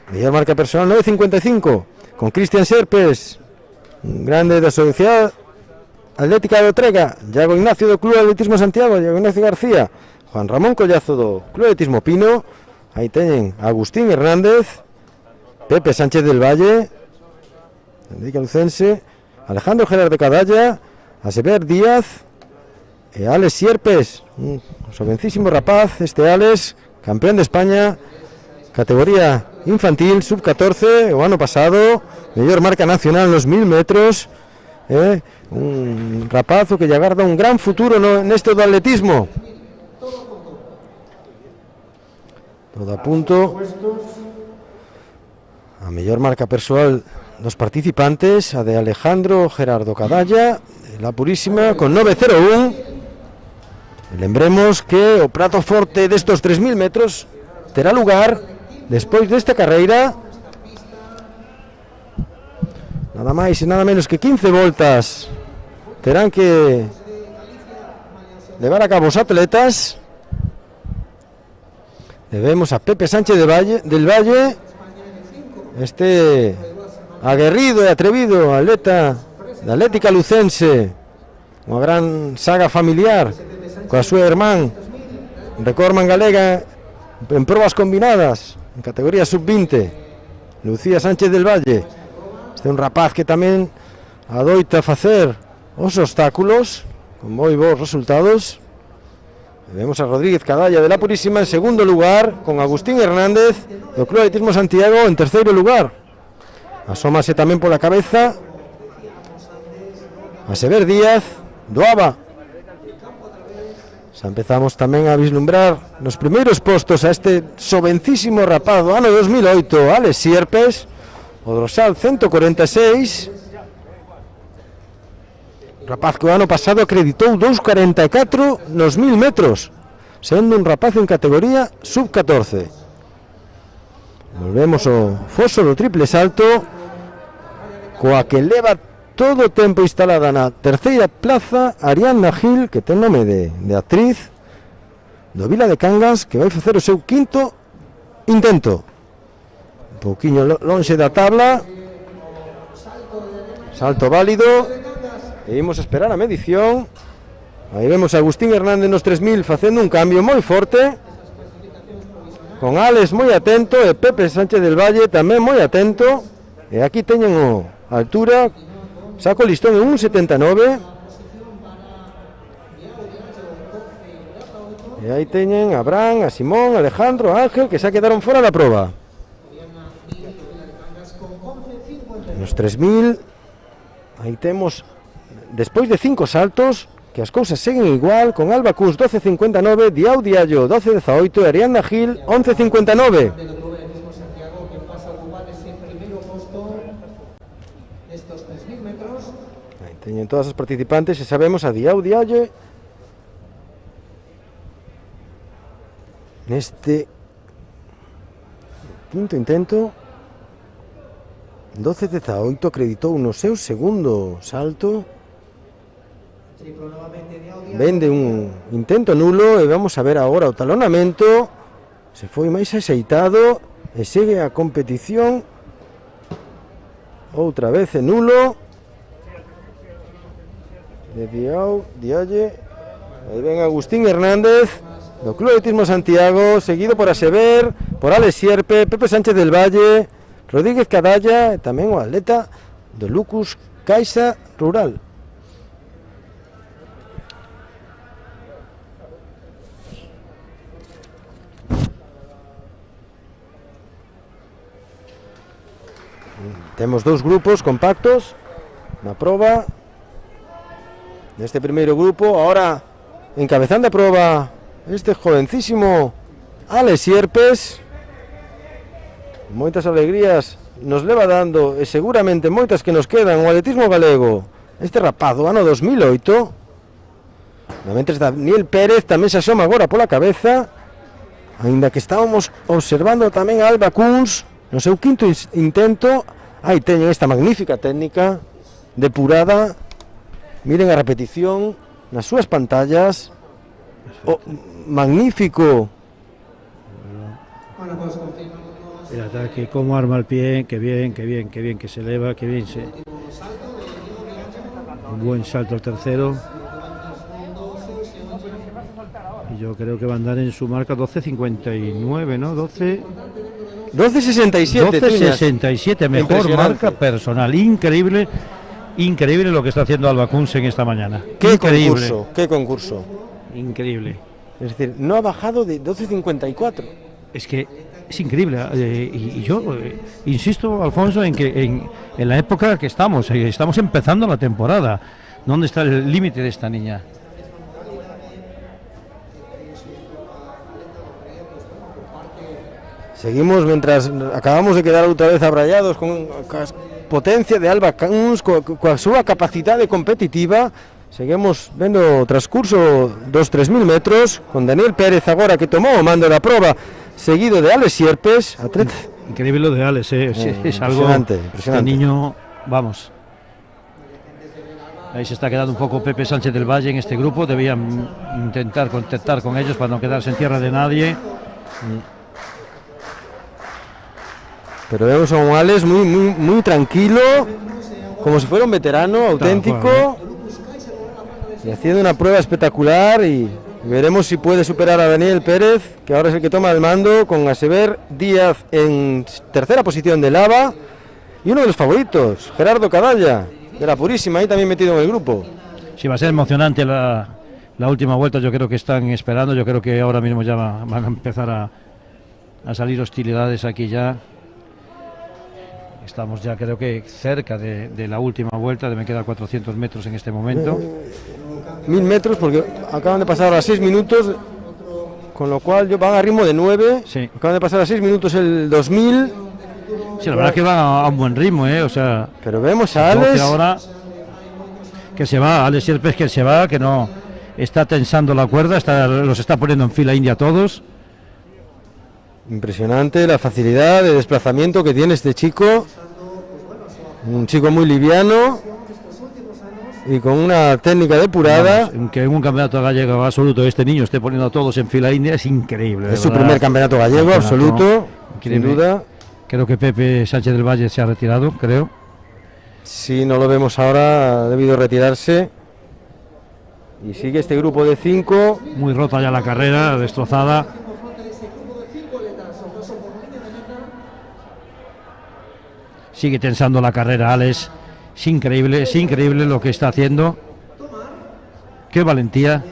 mellor marca personal 9.55, con Cristian Serpes, un grande da Sociedade Atlética de Otrega, Iago Ignacio do Club Atletismo Santiago, Iago Ignacio García, Juan Ramón Collazo do Club Atletismo Pino. Aí teñen Agustín Hernández, Pepe Sánchez del Valle, Enrique Lucense, Alejandro Gerard de Cadalla, Asever Díaz e Alex Sierpes, un jovencísimo rapaz, este Alex, campeón de España, categoría infantil, sub-14, o ano pasado, mellor marca nacional nos 1000 metros, un rapazo que lle agarda un gran futuro neste do atletismo. Todo a punto. A mellor marca persoal dos participantes, a de Alejandro Gerardo Cadalla, la Purísima, con 9.01. Lembremos que o prato forte destos 3.000 metros terá lugar despois desta carreira. Nada máis e nada menos que 15 voltas terán que levar a cabo os atletas. Vemos a Pepe Sánchez del Valle, este aguerrido e atrevido atleta da Atlética Lucense, unha gran saga familiar coa súa irmán recordman galega en probas combinadas en categoría sub-20, Lucía Sánchez del Valle. Este é un rapaz que tamén adoita facer os obstáculos con moi bons resultados. Vemos a Rodríguez Cadalla de la Purísima en segundo lugar, con Agustín Hernández do Club Atletismo Santiago en terceiro lugar. Asómase tamén pola cabeza a Sever Díaz do ABA. Xa empezamos tamén a vislumbrar nos primeiros postos a este jovencísimo rapaz do ano 2008, Alex Sierpes, o dorsal 146, rapaz que o ano pasado acreditou 2.44 nos 1000 metros, sendo un rapaz en categoría sub-14. Volvemos ao foso do triple salto, coa que leva todo o tempo instalada na terceira plaza Ariadna Gil, que ten nome de actriz, do Vila de Cangas, que vai facer o seu quinto intento. Un pouquiño lonxe da tabla, salto válido, e imos esperar a medición. Aí vemos a Agustín Hernández nos 3000 facendo un cambio moi forte, con Alex moi atento e Pepe Sánchez del Valle tamén moi atento. E aquí teñen a altura, saco listón en 1.79. E aí teñen a Bran, a Simón, a Alejandro, a Ángel, que xa quedaron fora da proba. Nos 3000, aí temos, despois de 5 saltos, que as cousas seguen igual, con Alba Cus 12.59, Diao Diallo 12.18 e Ariadna Gil 11.59. Aí teñen todas as participantes e sabemos a Diao Diallo neste quinto intento 12.18, acreditou no seu segundo salto. Vende un intento nulo e vamos a ver agora o talonamento. Se foi máis axeitado e segue a competición. Outra vez en nulo de Diao Dialle. Aí ven Agustín Hernández do Club Atletismo Santiago, seguido por Asever, por Alex Sierpe, Pepe Sánchez del Valle, Rodríguez Cadalla e tamén o atleta do Lucus Caixa Rural. Tenemos dos grupos compactos na proba deste primeiro grupo. Ahora encabezando a proba este jovencísimo Alex Sierpes. Moitas alegrías nos leva dando, e seguramente moitas que nos quedan, o atletismo galego. Este rapaz do ano 2008. Mentres Daniel Pérez tamén se asoma agora pola cabeza, aínda que estábamos observando tamén a Alba Kunz no seu quinto intento. Aí teñen esta magnífica técnica depurada. Miren a repetición nas súas pantallas. O magnífico. Bueno, pues continuamos. El ataque, cómo arma el pie, qué bien, qué bien, qué bien que se eleva, qué bien se... Un buen salto al tercero. Y yo creo que va a andar en su marca 12.59, ¿no? 12.67. 12.67, mejor Impresionante. marca personal. Increíble, increíble lo que está haciendo Alba Kunz en esta mañana. Qué Increíble. concurso, qué concurso. Increíble. Es decir, no ha bajado de 12.54. Es que es increíble. Y yo insisto, Alfonso, en que en la época que estamos empezando la temporada. ¿Dónde está el límite de esta niña? Seguimos mientras acabamos de quedar outra vez abrallados con a potencia de Alba Kunz, coa súa capacidade competitiva. Seguimos vendo o transcurso dos 3.000 metros con Daniel Pérez agora que tomou o mando da proba, seguido de Alex Sierpes, atleta. Increíble lo de Alex, es algo. Impresionante, Este impresionante. niño, vamos. Ahí se está quedando un poco Pepe Sánchez del Valle en este grupo. Debían intentar contactar con ellos para no quedarse en tierra de nadie. Pero vemos a un Alex muy tranquilo, como si fuera un veterano auténtico, y haciendo una prueba espectacular. Y veremos si puede superar a Daniel Pérez, que ahora es el que toma el mando, con Asever Díaz en tercera posición de Lava, y uno de los favoritos, Gerardo Cadalla, de la Purísima, ahí también metido en el grupo. Sí, va a ser emocionante la última vuelta. Yo creo que están esperando. Yo creo que ahora mismo ya van a empezar a salir hostilidades aquí ya. Estamos ya creo que cerca de la última vuelta. Deben quedar 400 metros en este momento. 1000 metros, porque acaban de pasar ahora 6 minutos, con lo cual van a ritmo de 9. Sí. Acaban de pasar a 6 minutos el 2000. Sí, la verdad que van a un buen ritmo, o sea, Pero vemos a 12 Alex. ahora que se va, Alex Sierpes que se va, que no está tensando la cuerda, los está poniendo en fila india a todos. Impresionante la facilidad de desplazamiento que tiene este chico. Un chico muy liviano y con una técnica depurada. Vamos, que en un campeonato gallego absoluto este niño esté poniendo a todos en fila india es increíble. de Es su verdad. primer campeonato gallego absoluto, sin Increíble. duda. Creo que Pepe Sánchez del Valle se ha retirado, creo. Si no lo vemos ahora, ha debido retirarse. Y sigue este grupo de 5. Muy rota ya la carrera, destrozada. Sigue tensando la carrera Alex. Es increíble lo que está haciendo. Qué valentía.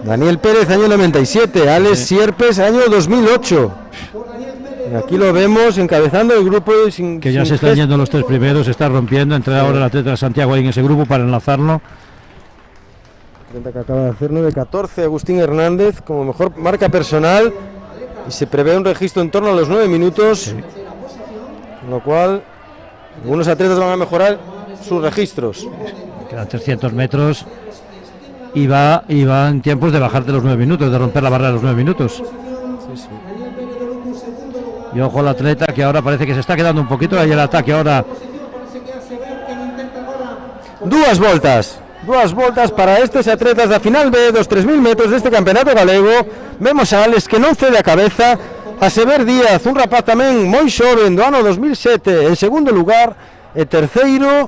Daniel Pérez, año 97. Alex Sierpes, año 2008. Y aquí lo vemos encabezando el grupo. Que ya se están yendo los tres primeros, se está rompiendo. Entra ahora el atleta de Santiago ahí en ese grupo para enlazarlo. Que acaba de hacer 9.14 Agustín Hernández como mejor marca personal. Y se prevé un registro en torno a los 9 minutos. Sí. Con lo cual, algunos atletas van a mejorar sus registros. Quedan 300 metros. Y va en tiempos de bajar de los 9 minutos, de romper la barrera de los 9 minutos. Y ojo al atleta que ahora parece que se está quedando un poquito. Ahí el ataque ahora. Duas voltas para estes atletas da final B dos 3.000 metros deste campeonato galego. Vemos a Alex que non cede a cabeza, a Sever Díaz, un rapaz tamén moi xoven do ano 2007 en segundo lugar, e terceiro.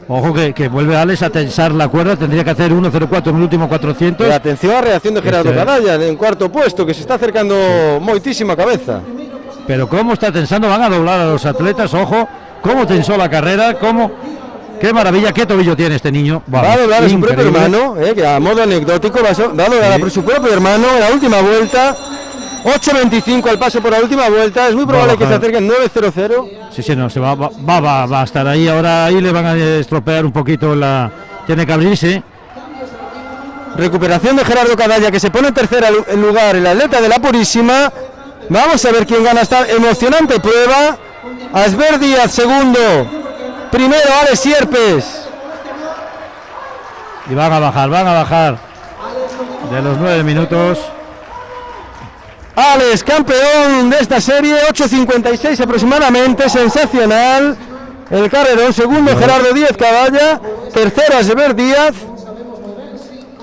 Ojo que vuelve Alex a tensar la cuerda. Tendría que hacer 1.04 en el último 400. E atención á reacción de Gerardo Cadalla en cuarto puesto, que se está acercando moitísimo a cabeza. Pero cómo está tensando, van a doblar a los atletas, ojo, cómo tensó la carrera, qué maravilla, qué tobillo tiene este niño. Vamos, Va a doblar a su propio increíble. hermano, que a modo anecdótico va a doblar a su propio hermano en la última vuelta. 8.25 al paso por la última vuelta. Es muy probable que se acerquen 9.00. Sí, no, se va a estar ahí. Ahora ahí le van a estropear un poquito la... Tiene que abrirse. Recuperación de Gerardo Cadalla, que se pone en tercera lugar, el atleta de la Purísima. Vamos a ver quién gana esta emocionante prueba. Asber Díaz, segundo. Primero, Alex Sierpes. Y van a bajar de los 9 minutos. Alex, campeón de esta serie, 8.56 aproximadamente, sensacional. El carrerón, segundo Gerardo Díaz Cadalla, tercero Asber Díaz.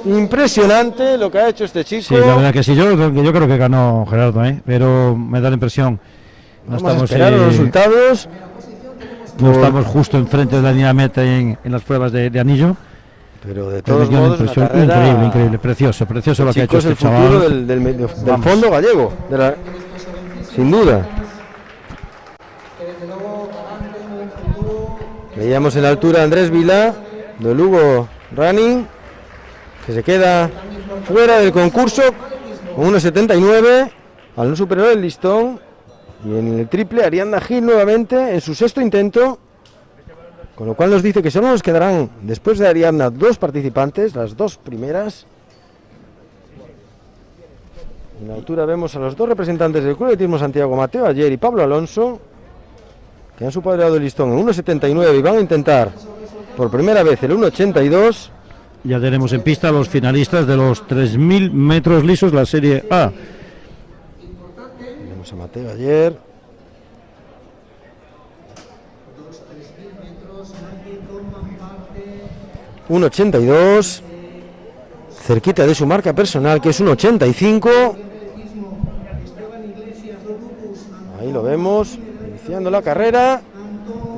Impresionante lo que ha hecho este chico. Sí, la verdad que sí, yo creo que ganó Gerardo, pero me da la impresión. Vamos a esperar los resultados. No estamos justo enfrente de la línea de meta en las pruebas de anillo. Pero de todos modos, una carrera increíble, precioso lo que ha hecho este chaval. Es el futuro del fondo gallego, sin duda. Veíamos en la altura a Andrés Vilá, de Lugo Running, que se queda fuera del concurso con 1.79 al no superar el listón. Y en el triple Ariadna Gil nuevamente en su sexto intento, con lo cual nos dice que solo nos quedarán después de Ariadna 2 participantes, las 2 primeras. En la altura vemos a los 2 representantes del Club de Atletismo Santiago, Mateo Ayer y Pablo Alonso, que han superado el listón en 1.79 y van a intentar por primera vez el 1.82. Ya tenemos en pista a los finalistas de los 3.000 metros lisos, la Serie A. Tenemos a Mateo Ayer. 1.82, cerquita de su marca personal, que es 1.85. Ahí lo vemos, iniciando la carrera,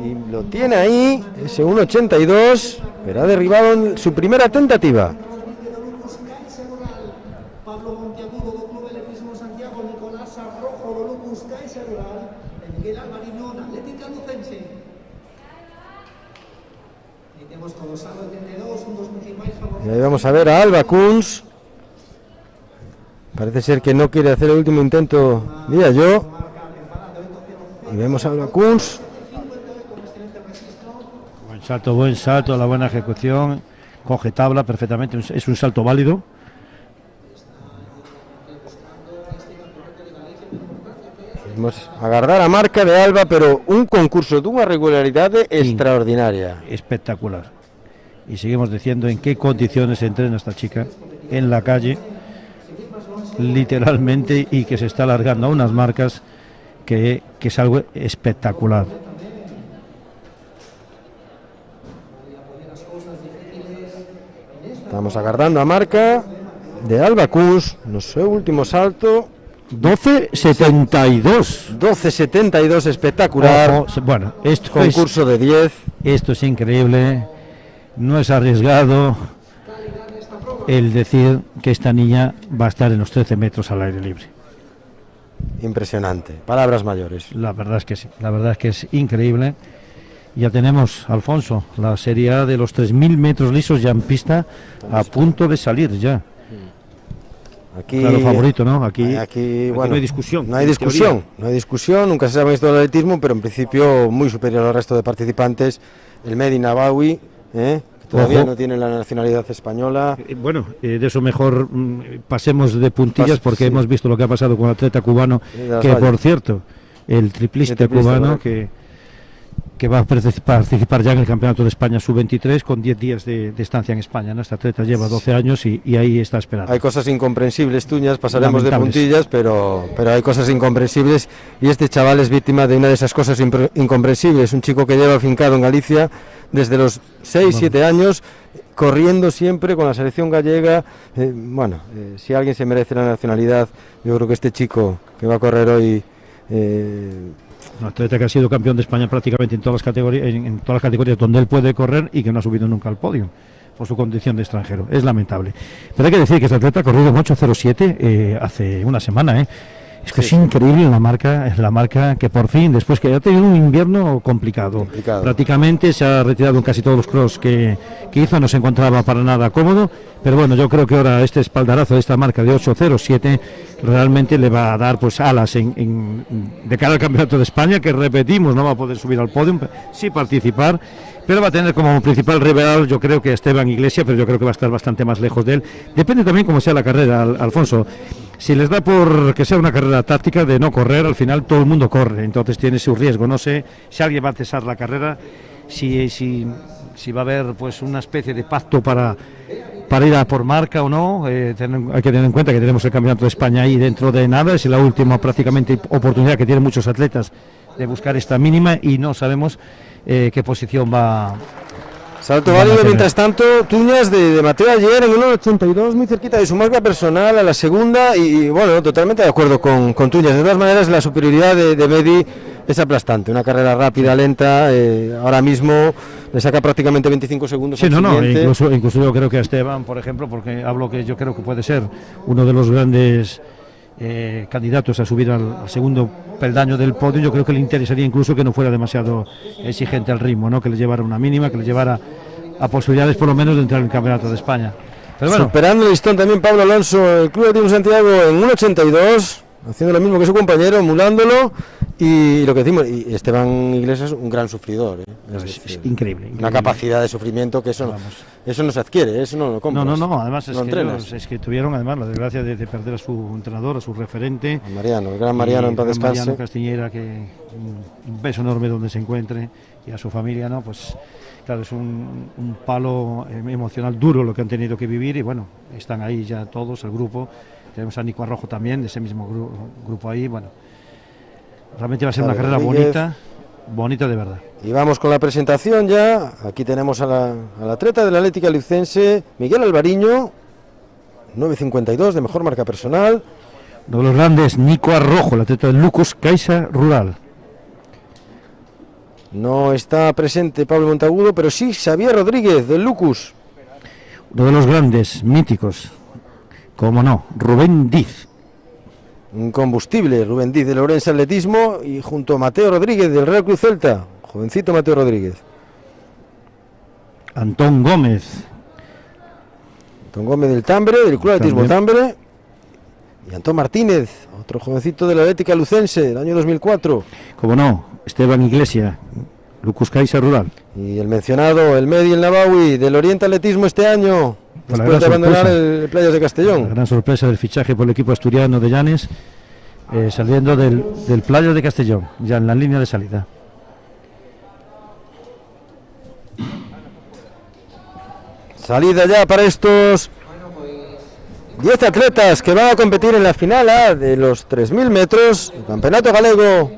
y lo tiene ahí, ese 1.82, pero ha derribado en su primera tentativa. Y ahí vamos a ver a Alba Kunz. Parece ser que no quiere hacer el último intento, diría yo. Y vemos a Alba Kunz. Buen salto, la buena ejecución. Coge tabla perfectamente, es un salto válido. Vamos a agarrar a marca de Alba, pero un concurso de una regularidad extraordinaria. Espectacular. Y seguimos diciendo en qué condiciones se entrena esta chica, en la calle, literalmente, y que se está alargando a unas marcas que es algo espectacular. Estamos aguardando a marca de Alba Kunz, no sé, último salto. 12.72. 12.72, espectacular. Ojo, bueno, esto concurso de 10. Esto es increíble. No es arriesgado el decir que esta niña va a estar en los 13 metros al aire libre. Impresionante, palabras mayores. La verdad es que sí, la verdad es que es increíble. Ya tenemos, Alfonso, la Serie A de los 3.000 metros lisos ya en pista, a punto de salir ya. Aquí, claro, favorito, ¿no? Aquí bueno, no hay discusión. No hay discusión, nunca se sabe esto del atletismo, pero en principio muy superior al resto de participantes. El Mehdi Nabawi, que todavía no tiene la nacionalidad española. Bueno, de eso mejor pasemos de puntillas, porque hemos visto lo que ha pasado con el atleta cubano, que por cierto, el triplista cubano, que va a participar ya en el Campeonato de España Sub-23 con 10 días de estancia en España, ¿no? Este atleta lleva 12 años y ahí está esperando. Hay cosas incomprensibles, Tuñas, pasaremos de puntillas, pero hay cosas incomprensibles, y este chaval es víctima de una de esas cosas incomprensibles. Un chico que lleva afincado en Galicia desde los 6-7 años, corriendo siempre con la selección gallega. Si alguien se merece la nacionalidad, yo creo que este chico que va a correr hoy... un atleta que ha sido campeón de España prácticamente en todas las categorías donde él puede correr, y que no ha subido nunca al podio por su condición de extranjero. Es lamentable. Pero hay que decir que este atleta ha corrido en 8.07 hace una semana, Es que es increíble la marca que por fin, después que ha tenido un invierno complicado, prácticamente se ha retirado en casi todos los cross que hizo, no se encontraba para nada cómodo, pero bueno, yo creo que ahora este espaldarazo de esta marca de 8.07 realmente le va a dar pues alas de cara al Campeonato de España, que repetimos, no va a poder subir al podio, sí participar, pero va a tener como principal rival, yo creo que Esteban Iglesias, pero yo creo que va a estar bastante más lejos de él. Depende también cómo sea la carrera, Alfonso. Si les da por que sea una carrera táctica de no correr, al final todo el mundo corre, entonces tiene su riesgo. No sé si alguien va a cesar la carrera, si va a haber pues una especie de pacto para ir a por marca o no. Hay que tener en cuenta que tenemos el Campeonato de España ahí dentro de nada, es la última prácticamente oportunidad que tienen muchos atletas de buscar esta mínima y no sabemos qué posición va. Salto válido, mientras tanto, Tuñas de Mateo ayer en 1.82, muy cerquita de su marca personal a la segunda y bueno, totalmente de acuerdo con Tuñas. De todas maneras, la superioridad de Medi es aplastante, una carrera rápida, lenta, ahora mismo le saca prácticamente 25 segundos. Sí, incluso yo creo que a Esteban, por ejemplo, porque hablo que yo creo que puede ser uno de los grandes candidatos a subir al segundo peldaño del podio, yo creo que le interesaría incluso que no fuera demasiado exigente al ritmo, ¿no? Que le llevara una mínima, que le llevara a posibilidades por lo menos de entrar en el Campeonato de España. Pero bueno. Superando el listón también Pablo Alonso, el Club Atletismo Santiago en 1.82, haciendo lo mismo que su compañero, emulándolo. Y lo que decimos, y Esteban Iglesias un gran sufridor, es increíble. Una capacidad de sufrimiento que eso no se adquiere, eso no lo compras. No, además es que tuvieron además la desgracia de perder a su entrenador, a su referente, Mariano, el gran Mariano, en paz descanse. Mariano Castiñera, que un beso enorme donde se encuentre, y a su familia, ¿no? Pues claro, es un palo emocional duro lo que han tenido que vivir, y bueno, están ahí ya todos, el grupo. Tenemos a Nico Arrojo también, de ese mismo grupo ahí, bueno. Realmente va a ser una carrera bonita de verdad. Y vamos con la presentación ya. Aquí tenemos al atleta del Atlética Lucense, Miguel Alvariño, 9.52 de mejor marca personal. Uno de los grandes, Nico Arrojo, el atleta del Lucus Caixa Rural. No está presente Pablo Montagudo, pero sí Xavier Rodríguez del Lucus. Uno de los grandes, míticos, como no, Rubén Diz. Un combustible, Rubén Diz de Lorenzo Atletismo, y junto a Mateo Rodríguez del Real Cruz Celta, jovencito Mateo Rodríguez. Antón Gómez del Tambre, del Club Atletismo Tambre. Y Antón Martínez, otro jovencito de la Atlética Lucense, del año 2004. Como no, Esteban Iglesias, Lucus Caixa Rural. Y el mencionado, el Medi, el Navawi, del Oriente Atletismo este año, después de abandonar el Playas de Castellón. La gran sorpresa del fichaje por el equipo asturiano de Llanes, saliendo del Playas de Castellón, ya en la línea de salida. Salida ya para estos 10 atletas que van a competir en la final A de los 3.000 metros, el Campeonato Galego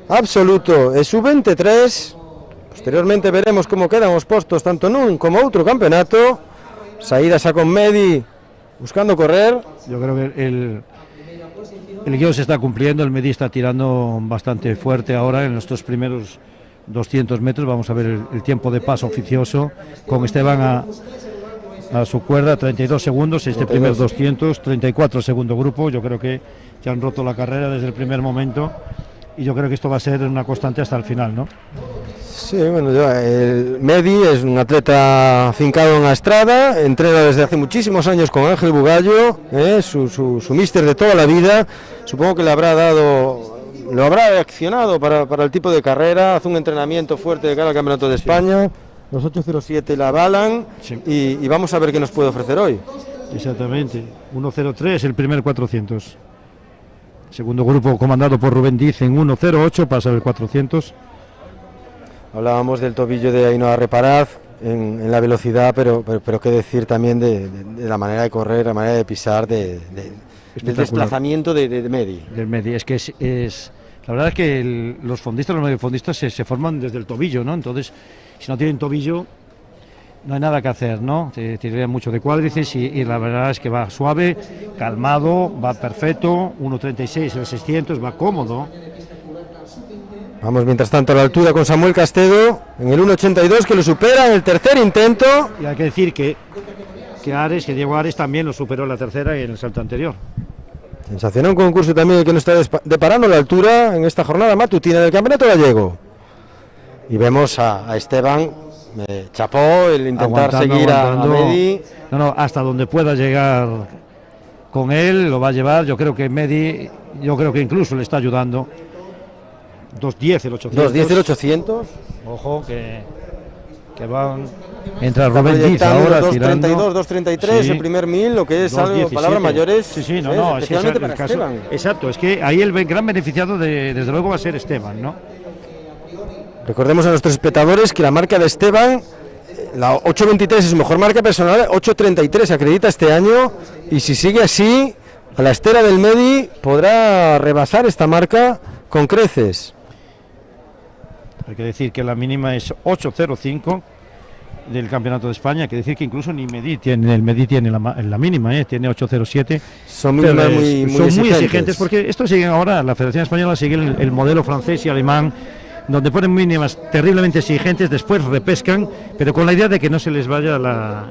Absoluto e Sub-23. Posteriormente veremos cómo quedan los puestos tanto en un como otro campeonato. Saídas a con Medi buscando correr. Yo creo que el guión se está cumpliendo, el Medi está tirando bastante fuerte ahora en estos primeros 200 metros. Vamos a ver el tiempo de paso oficioso con Esteban a su cuerda, 32 segundos, primer 200, 34 segundo grupo. Yo creo que ya han roto la carrera desde el primer momento y yo creo que esto va a ser una constante hasta el final, ¿no? Sí, bueno, el Medi es un atleta afincado en la Estrada, entrena desde hace muchísimos años con Ángel Bugallo, su míster de toda la vida. Supongo que lo habrá accionado para el tipo de carrera, hace un entrenamiento fuerte de cara al Campeonato de España. Los 8.07 la avalan, sí. Y vamos a ver qué nos puede ofrecer hoy. Exactamente, 1.03 el primer 400. Segundo grupo comandado por Rubén Diz en 1.08, pasa el 400. Hablábamos del tobillo de Ainhoa Reparaz en la velocidad, pero qué decir también de la manera de correr, la manera de pisar, del desplazamiento de Medi. Del Medi, es que es la verdad es que los fondistas, los mediofondistas se forman desde el tobillo, ¿no? Entonces, si no tienen tobillo, no hay nada que hacer, ¿no? Tiraría mucho de cuádriceps y la verdad es que va suave, calmado, va perfecto, 1.36 el 600, va cómodo. Vamos mientras tanto a la altura con Samuel Castedo en el 1.82 que lo supera en el tercer intento. Y hay que decir que Diego Ares también lo superó en la tercera y en el salto anterior. Sensacional concurso también que nos está deparando la altura en esta jornada matutina del Campeonato Gallego. Y vemos a Esteban, chapó el intentar seguir a Medi. No, hasta donde pueda llegar con él, lo va a llevar. Yo creo que Medi, incluso le está ayudando. 2.10 el 800. 2.10 el 800. Ojo que van. Entra Rubén Diz ahora 2.32, 2.33, sí. El primer 1000, lo que es algo, palabras mayores. Sí, no, especialmente para Esteban. Exacto, es que ahí el gran beneficiado desde luego va a ser Esteban, ¿no? Recordemos a nuestros espectadores que la marca de Esteban, la 8.23 es su mejor marca personal, 8.33 acredita este año, y si sigue así, a la estera del Medi podrá rebasar esta marca con creces. Hay que decir que la mínima es 8.05 del Campeonato de España, hay que decir que incluso ni Medi tiene la mínima, tiene 8.07. Son mínimas muy exigentes, porque esto siguen ahora, la Federación Española sigue el modelo francés y alemán, donde ponen mínimas terriblemente exigentes, después repescan, pero con la idea de que no se les vaya la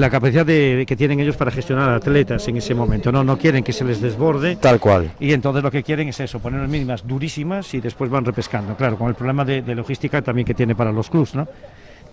capacidad que tienen ellos para gestionar atletas en ese momento, no quieren que se les desborde. Tal cual. Y entonces lo que quieren es eso, poner mínimas durísimas y después van repescando, claro, con el problema de logística también que tiene para los clubs, ¿no?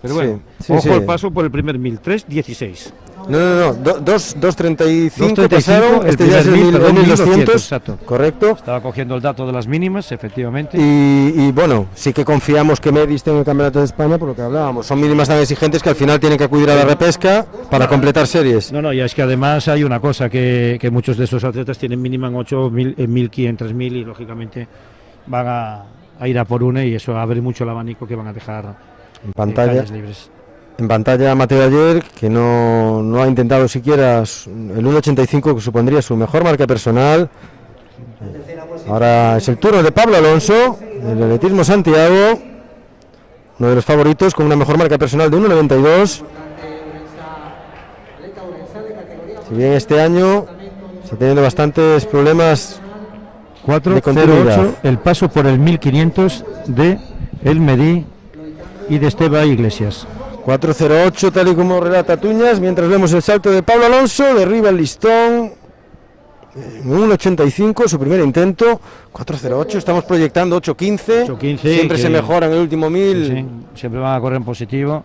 Pero bueno, ojo el paso por el primer 1000, 3.16. No, 2.35 pasaron, el primer 1.200, exacto. Correcto. Estaba cogiendo el dato de las mínimas, efectivamente. Y bueno, sí que confiamos que Medi esté en el Campeonato de España, por lo que hablábamos. Son mínimas tan exigentes que al final tienen que acudir a la repesca para completar series. No, y es que además hay una cosa, que muchos de estos atletas tienen mínima en 8.000, en 1.000, en 3.000 y lógicamente van a ir a por una y eso abre mucho el abanico que van a dejar en pantalla. Libres. En pantalla Mateo Ayer, que no ha intentado siquiera el 1.85, que supondría su mejor marca personal. Ahora es el turno de Pablo Alonso, del Atletismo Santiago, uno de los favoritos con una mejor marca personal de 1.92. Si bien este año está teniendo bastantes problemas 4.08, el paso por el 1.500 de El Medi y de Esteban Iglesias. 4.08 tal y como relata Tuñas, mientras vemos el salto de Pablo Alonso, derriba el listón, 1.85 su primer intento, 4.08, estamos proyectando 8.15, siempre se mejora en el último 1000. Sí, siempre van a correr en positivo.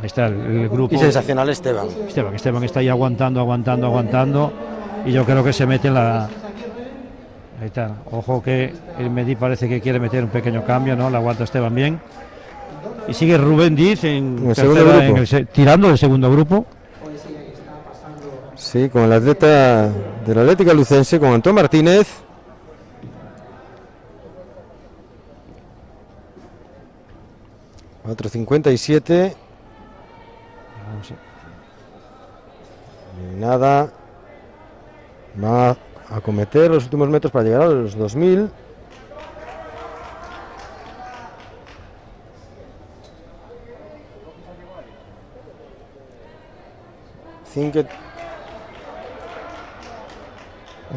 Ahí está el grupo. Y sensacional Esteban está ahí aguantando, y yo creo que se mete en la... Ahí está, ojo que el Medi parece que quiere meter un pequeño cambio, ¿no? La aguanta Esteban bien. Y sigue Rubén Diz tirando del segundo grupo. Sí, con el atleta de la Atlética Lucense, con Antón Martínez. $4.57. Nada. Va a cometer los últimos metros para llegar a los 2000.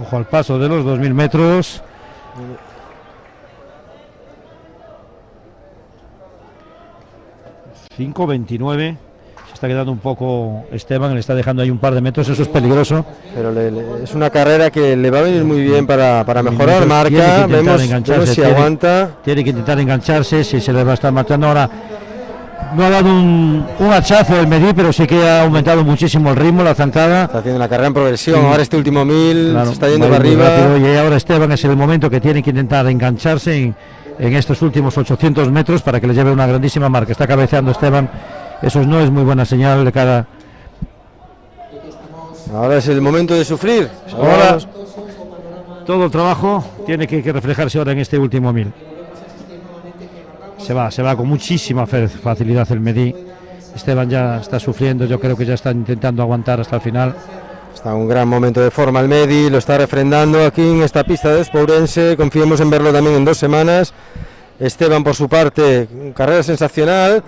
Ojo al paso de los 2000 metros. ...5.29... se está quedando un poco Esteban, le está dejando ahí un par de metros, eso es peligroso. Pero es una carrera que le va a venir muy bien para mejorar marca, vemos si aguanta. Tiene que intentar engancharse, si se le va a estar matando ahora. No ha dado un hachazo el Medi, pero sí que ha aumentado muchísimo el ritmo, la zancada. Está haciendo la carrera en progresión, ahora este último 1000, se está yendo para arriba. Rápido, y ahora Esteban es el momento que tiene que intentar engancharse en estos últimos 800 metros para que le lleve una grandísima marca. Está cabeceando Esteban, eso no es muy buena señal de cara. Ahora es el momento de sufrir. Ahora todo el trabajo tiene que reflejarse ahora en este último 1000. Se va con muchísima facilidad el Medi. Esteban ya está sufriendo, yo creo que ya está intentando aguantar hasta el final. Está en un gran momento de forma el Medi, lo está refrendando aquí en esta pista de Espourense, confiemos en verlo también en 2 semanas. Esteban por su parte, carrera sensacional,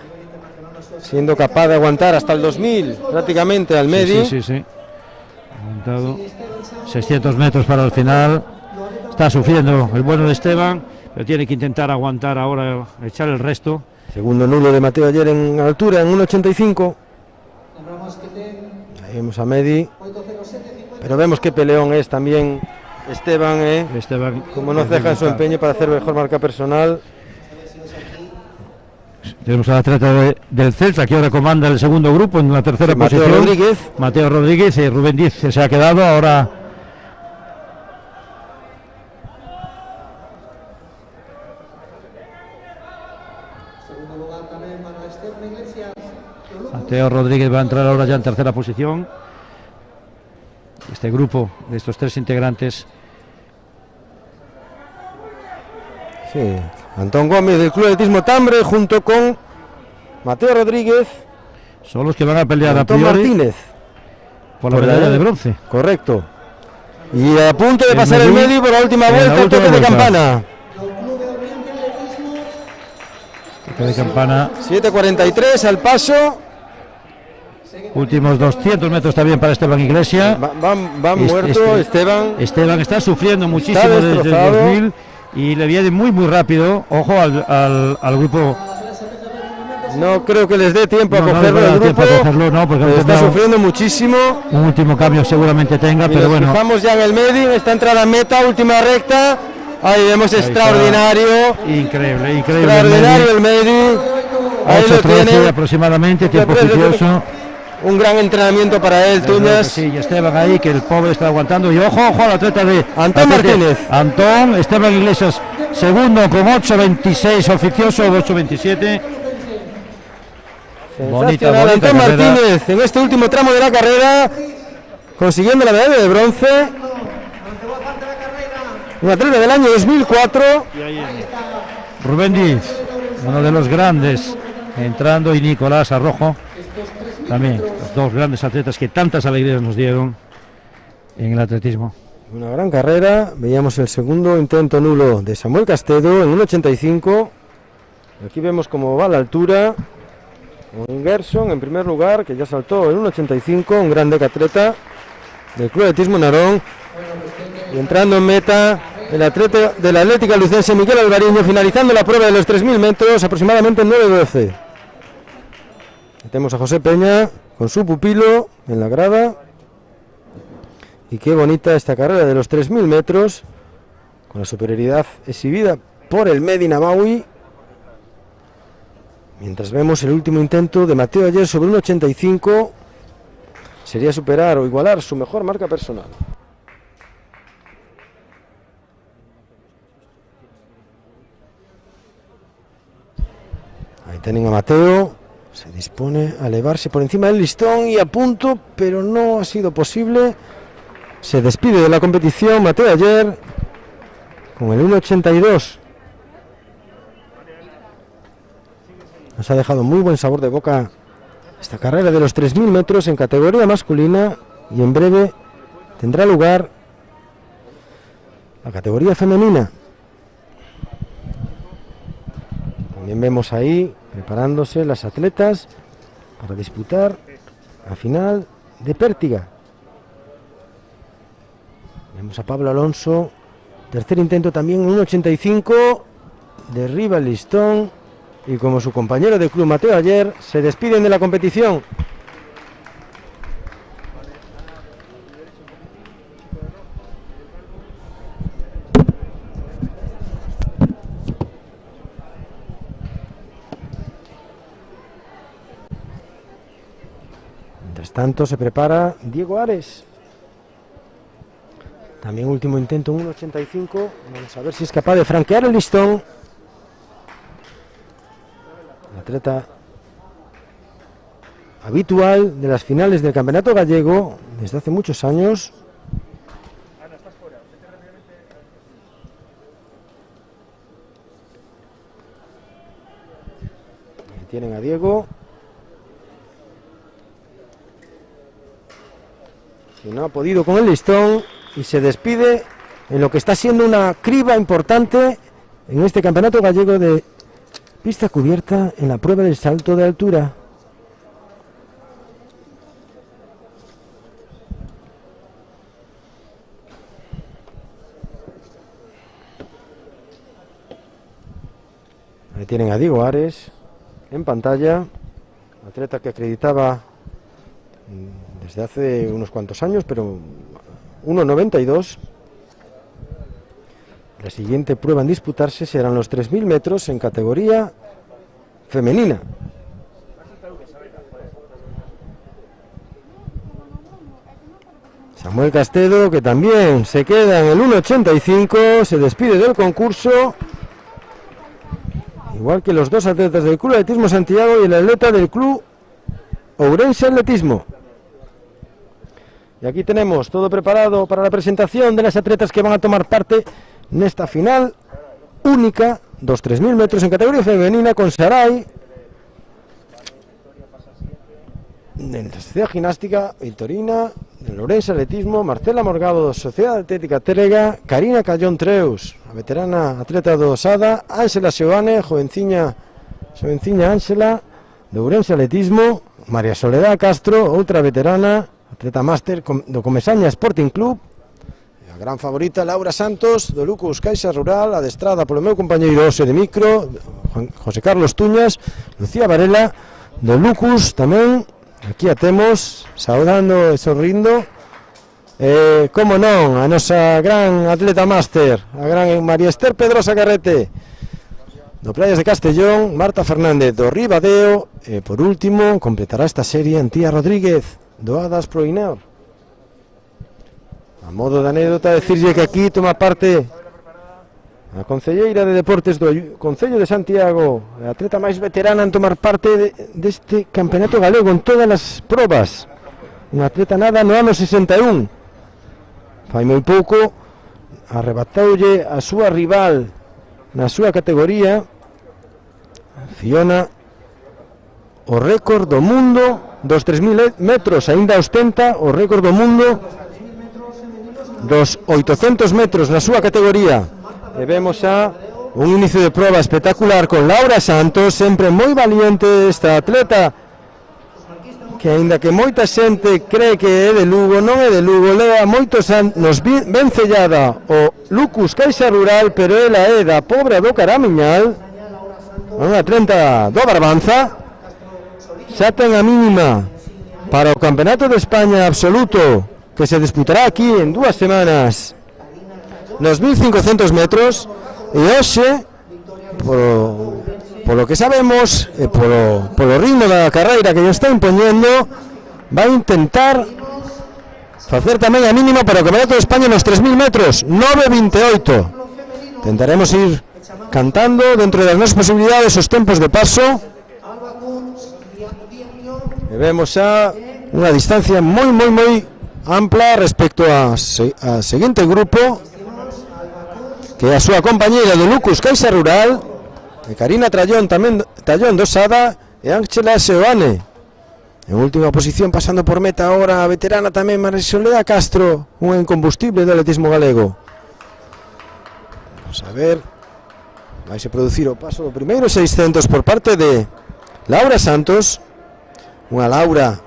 siendo capaz de aguantar hasta el 2000 prácticamente al Medi. Sí. Aguantado 600 metros para el final, está sufriendo el bueno de Esteban, pero tiene que intentar aguantar ahora, echar el resto. Segundo nulo de Mateo Ayer en altura, en 1.85. Ahí vemos a Medi Pero vemos que peleón es también Esteban, Esteban, como no ceja en su empeño para hacer mejor marca personal. Tenemos al atleta del Celta que ahora comanda el segundo grupo en la tercera Sí, Mateo posición. Rodríguez. Mateo Rodríguez y Rubén Díaz que se ha quedado ahora. Segundo lugar también para Esteban Iglesias. Mateo Rodríguez va a entrar ahora ya en tercera posición. Este grupo de estos tres integrantes. Sí, Antón Gómez del Club Atletismo Tambre junto con Mateo Rodríguez, Son los que van a pelear a Antón priori Martínez. por la por medalla ahí. de bronce. Correcto. Y a punto de El pasar el medio, medio por la última en la vuelta, el última toque de vuelta. campana. Club de Oriente Atletismo. Toque de campana. 7:43 al paso. Últimos 200 metros también para Esteban Iglesias. Va muerto Esteban. Esteban está sufriendo muchísimo desde el destrozado. 2000 y le viene muy rápido. Ojo al grupo. No creo que les dé tiempo No, a no cogerlo les va a el dar grupo. tiempo a cogerlo, no, porque han Está tenido sufriendo muchísimo. un último cambio seguramente tenga, Y pero nos bueno. fijamos ya en el medio, esta entrada en meta, última recta. Ahí vemos Ahí está. extraordinario. Increíble. Extraordinario el medio. Ahí lo 8:13 tiene. aproximadamente, tiempo 8:13. oficioso. Un gran entrenamiento para él, Desde luego que Tuñas. sí, y Esteban ahí, que el pobre está aguantando. Y ojo al atleta de Antón Martínez. Antón, Esteban Iglesias, segundo con 8:26 oficioso, 8:27. Bonita Sensacional, Antón carrera. Martínez en este último tramo de la carrera, consiguiendo la medalla de bronce. Un atleta del año 2004. Rubén Díaz, uno de los grandes, entrando, y Nicolás Arrojo, también, los dos grandes atletas que tantas alegrías nos dieron en el atletismo. Una gran carrera. Veíamos el segundo intento nulo de Samuel Castedo en 1:85. Aquí vemos cómo va la altura. Con Gerson en primer lugar, que ya saltó en 1:85, un gran decatleta del Club Atletismo Narón. Y entrando en meta, el atleta de la Atlética Lucense Miguel Alvariño, finalizando la prueba de los 3.000 metros, aproximadamente en 9:12. Tenemos a José Peña con su pupilo en la grada. Y qué bonita esta carrera de los 3.000 metros, con la superioridad exhibida por el Medina Maui. Mientras vemos el último intento de Mateo ayer sobre 1:85, sería superar o igualar su mejor marca personal. Ahí tienen a Mateo, se dispone a elevarse por encima del listón y a punto, pero no ha sido posible. Se despide de la competición Mateo ayer con el 1:82. Nos ha dejado muy buen sabor de boca esta carrera de los 3.000 metros en categoría masculina, y en breve tendrá lugar la categoría femenina. También vemos ahí preparándose las atletas para disputar la final de Pértiga. Vemos a Pablo Alonso, tercer intento también en 1:85, derriba el listón. Y como su compañero de club Mateo ayer, se despiden de la competición. Mientras tanto se prepara Diego Ares. También último intento en 1:85. Vamos a ver si es capaz de franquear el listón. Atleta habitual de las finales del Campeonato Gallego desde hace muchos años. Ahí tienen a Diego, que no ha podido con el listón y se despide en lo que está siendo una criba importante en este Campeonato Gallego de pista cubierta en la prueba del salto de altura. Ahí tienen a Diego Ares en pantalla, atleta que acreditaba desde hace unos cuantos años, pero 1,92. La siguiente prueba en disputarse serán los 3.000 metros en categoría femenina. Samuel Castedo, que también se queda en el 1,85, se despide del concurso, igual que los dos atletas del Club Atletismo Santiago y el atleta del Club Ourense Atletismo. Y aquí tenemos todo preparado para la presentación de las atletas que van a tomar parte en esta final única, 3.000 metros en categoría femenina, con Saray de la Sociedad Gimnástica Victorina, del Ourense Atletismo, Marcela Morgado, Sociedad Atlética Térrega, Karina Callón Treus, a veterana atleta do Osada, Ángela Xoane, jovenciña Ángela, de Ourense Atletismo, María Soledad Castro, outra veterana, atleta máster do Comesaña Sporting Club, a gran favorita Laura Santos, do Lucus Caixa Rural, adestrada polo meu compañeiro Ose de Micro, José Carlos Tuñas, Lucía Varela, do Lucus tamén. Aquí a temos, saudando e sorrindo, como non, a nosa gran atleta máster, a gran María Esther Pedrosa Carrete, do Playas de Castellón, Marta Fernández do Ribadeo, e por último, completará esta serie Antía Rodríguez, do Adas Proinor. A modo de anécdota, decirlle que aquí toma parte a concelleira de Deportes do Concello de Santiago, a atleta máis veterana en tomar parte deste campeonato galego en todas as probas, unha atleta nada no ano 61. Fai moi pouco arrebatoulle a súa rival na súa categoría, Fiona, o récord do mundo dos 3.000 metros, aínda ostenta o récord do mundo dos 800 metros na súa categoría. E vemos xa un inicio de proba espectacular con Laura Santos, sempre moi valiente esta atleta, que aínda que moita xente cree que é de Lugo, non é de Lugo, leva moitos anos vencellada o Lucus Caixa Rural, pero ela é da Pobra do Caramiñal, unha atleta do Barbanza, xa ten a mínima para o Campeonato de España absoluto, que se disputará aquí en 2 semanas, nos 1.500 metros, e hoxe, polo que sabemos, e polo ritmo da carreira que lle está impoñendo, vai intentar facer tamén a mínima para o Campeonato de España nos 3.000 metros, 9.28. Tentaremos ir cantando dentro das nosas posibilidades os tempos de paso, e vemos xa unha distancia moi ampla respecto a seguinte grupo, que é a súa compañeira de Lucus Caixa Rural, e Karina Trallón tamén Tallón do Sada, e Ángela Seoane. En última posición, pasando por meta agora a veterana tamén María Soledad Castro, unha incombustible do atletismo galego. Vamos a ver, vaise producir o paso do primeiro 600 por parte de Laura Santos, unha Laura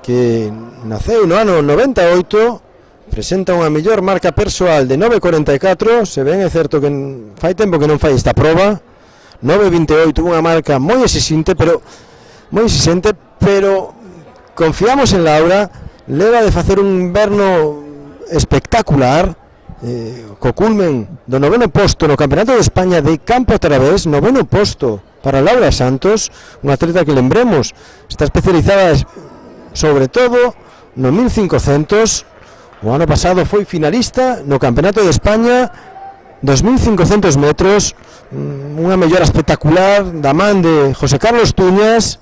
que naceu no ano 98, presenta unha mellor marca persoal de 9.44, se ben é certo que fai tempo que non fai esta proba, 9.28, unha marca moi exixente, pero confiamos en Laura, leva de facer un inverno espectacular, co culmen do 9º posto no Campeonato de España de campo a través, 9º posto para Laura Santos, unha atleta que lembremos, está especializada sobre todo no 1.500, o ano pasado foi finalista no Campeonato de España 2.500 metros, unha mellora espectacular da man de José Carlos Tuñas,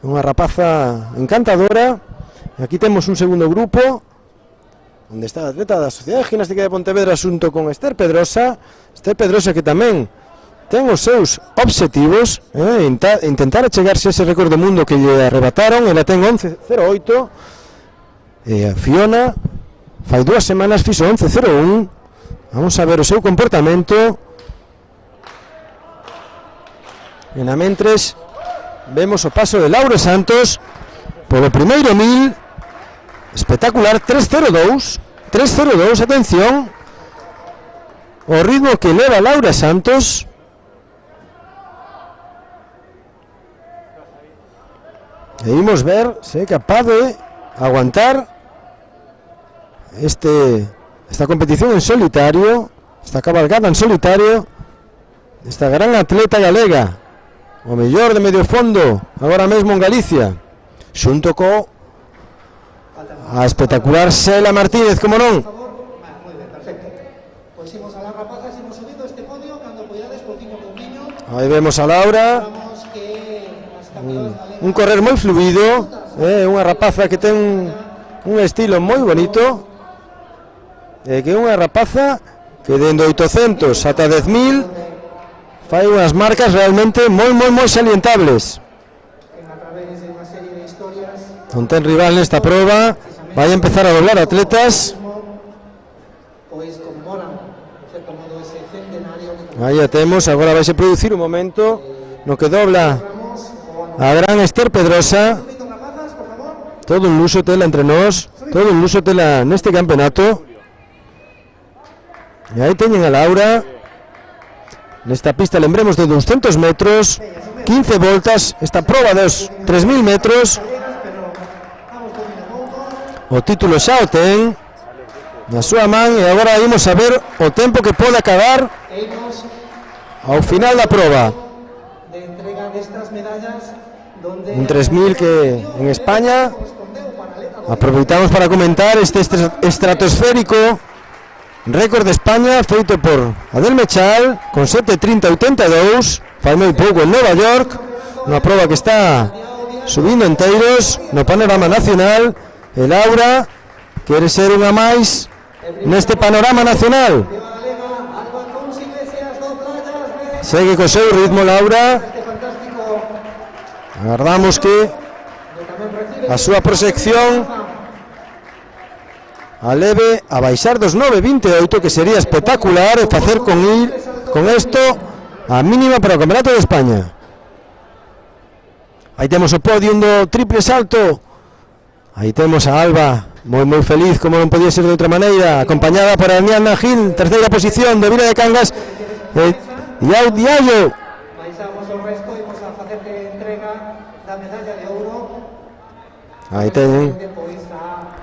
unha rapaza encantadora. E aquí temos un segundo grupo onde está a atleta da Sociedade Gimnástica de Pontevedra xunto con Esther Pedrosa, que tamén ten os seus obxectivos, intentar achegarse a ese récord do mundo que lle arrebataron. Ela ten 11.08, e a Fiona fai 2 semanas fixo 11.01. Vamos a ver o seu comportamento. E na mentres vemos o paso de Laura Santos polo primeiro 1000, espectacular, 3.02, atención o ritmo que leva Laura Santos. E imos ver se é capaz de aguantar esta competición en solitario, esta cabalgada en solitario, esta gran atleta galega, o mellor de medio fondo, agora mesmo en Galicia, xunto co a espectacular Xela Martínez, como non. Moi ben, perfecto. Pois imos a las rapazas, imos subindo este podio, cando poidades, poquinho por niño. Aí vemos a Laura, Vamos que as campeonas galegas un correr moi fluido, unha rapaza que ten un estilo moi bonito, que é unha rapaza que dende 800 ata 10.000 fai unhas marcas realmente moi salientables. a través de unha serie de historias. Non ten rival nesta proba, vai a empezar a doblar atletas. Pois conmemoran, en certo modo, ese centenario que Aí a temos, agora vai se producir un momento no que dobla a gran Esther Pedrosa. Subindo rapazas, por favor. Todo un luso tela entre nós, todo un luso tela neste campeonato. E aí teñen a Laura nesta pista, lembremos, de 200 metros, 15 voltas, esta proba dos 3.000 metros. O título xa o ten na súa man e agora imos a ver o tempo que pode acabar Ellos ao final da proba. de entrega destas medallas donde Un 3.000 que en España aproveitamos para comentar este estratosférico récord de España feito por Adel Mechal con 7:30:82, fai moi pouco en Nova York, unha proba que está subindo enteiros no panorama nacional. E Laura quere ser unha máis neste panorama nacional. Segue co seu ritmo Laura. Agardamos que a súa proxección a leve a baixar dos 9:28, que sería espectacular, e facer con isto a mínima para o Campeonato de España. Aí temos o podium do triple salto. Aí temos a Alba, moi feliz, como non podía ser de outra maneira, acompañada por Aniana Gil, terceira posición de Vila de Cangas, e Iau Diallo. baixamos o resto, imos a facerte entrega da medalla de ouro. Aí teñen Pois a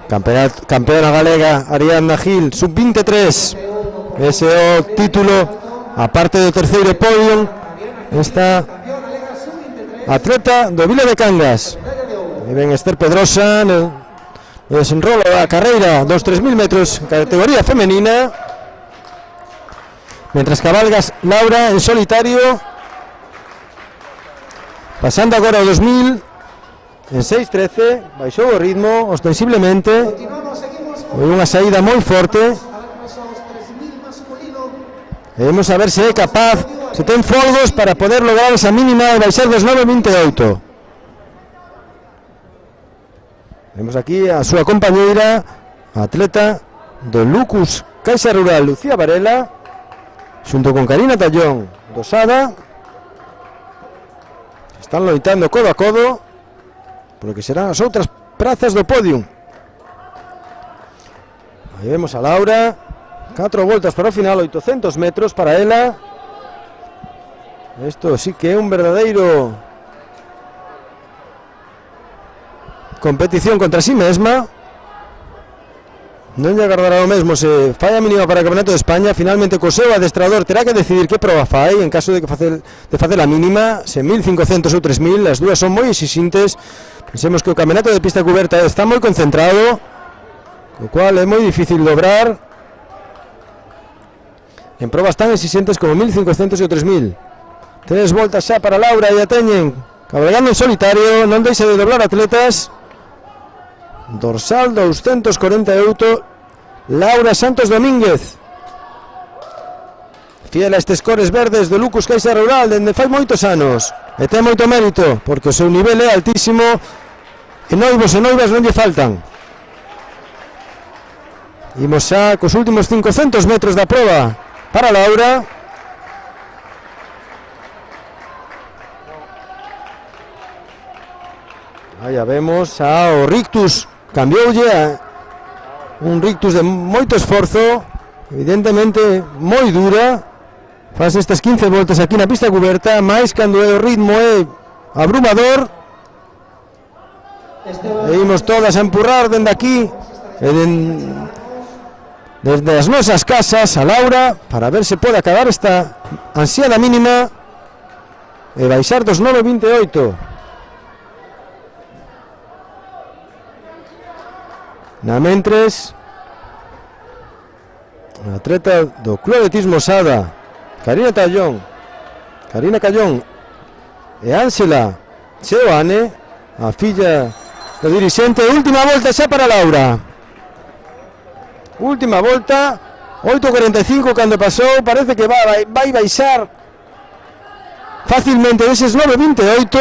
campeona galega Ariadna Gil, sub-23. Ese é o título, aparte do terceiro podium, esta atleta do Vila de Cangas. E ven Esther Pedrosa no desenrolo da carreira dos 3.000 metros, categoría femenina. Mientras cabalgas Laura en solitario, pasando agora o 2000 en 6:13, baixou o ritmo ostensiblemente. continuamos, seguimos con Foi unha saída moi forte. a ver os 3.000 masculino. E vamos a ver se é capaz, se ten folgos para poder lograr esa mínima e baixar dos 9:28. Vemos aquí a súa compañeira, a atleta do Lucus Caixa Rural, Lucía Varela, xunto con Karina Tallón do Sada. Están loitando codo a codo polo que serán as outras prazas do podium. Aí vemos a Laura, 4 voltas para o final, 800 metros para ela. Isto sí que é un verdadeiro competición contra sí mesma. Non lle agardará o mesmo se fai a mínima para o Campeonato de España. Finalmente co seu adestrador terá que decidir que proba fai en caso de que facer a mínima, se 1.500 ou 3.000, as dúas son moi exixentes. Pensemos que o Campeonato de pista cuberta está moi concentrado, co cual é moi difícil dobrar en probas tan exixentes como 1.500 e o 3.000. 3 voltas xa para Laura e a teñen cabalgando en solitario, non deixa de doblar atletas. Dorsal 248, Laura Santos Domínguez, fiel a estes cores verdes do Lucus Caixa Rural dende fai moitos anos, e ten moito mérito porque o seu nivel é altísimo e noivos e noivas non lle faltan. Imos xa cos últimos 500 metros da proba para Laura. Aí a vemos o Rictus, cambioulle a un Rictus de moito esforzo, evidentemente moi dura. Faz estas 15 voltas aquí na pista cuberta, máis cando o ritmo é abrumador. E imos todas a empurrar dende aquí, desde las nuestras casas a Laura para ver si puede acabar esta ansiada mínima e baixar dos 9.28. Na mentres a atleta do Club Atletismo Sada Karina Callón e Ángela Seoane, a filla do dirixente. Última volta xa para Laura, última volta, 8.45 cando pasou, parece que vai baixar facilmente deses 9.28,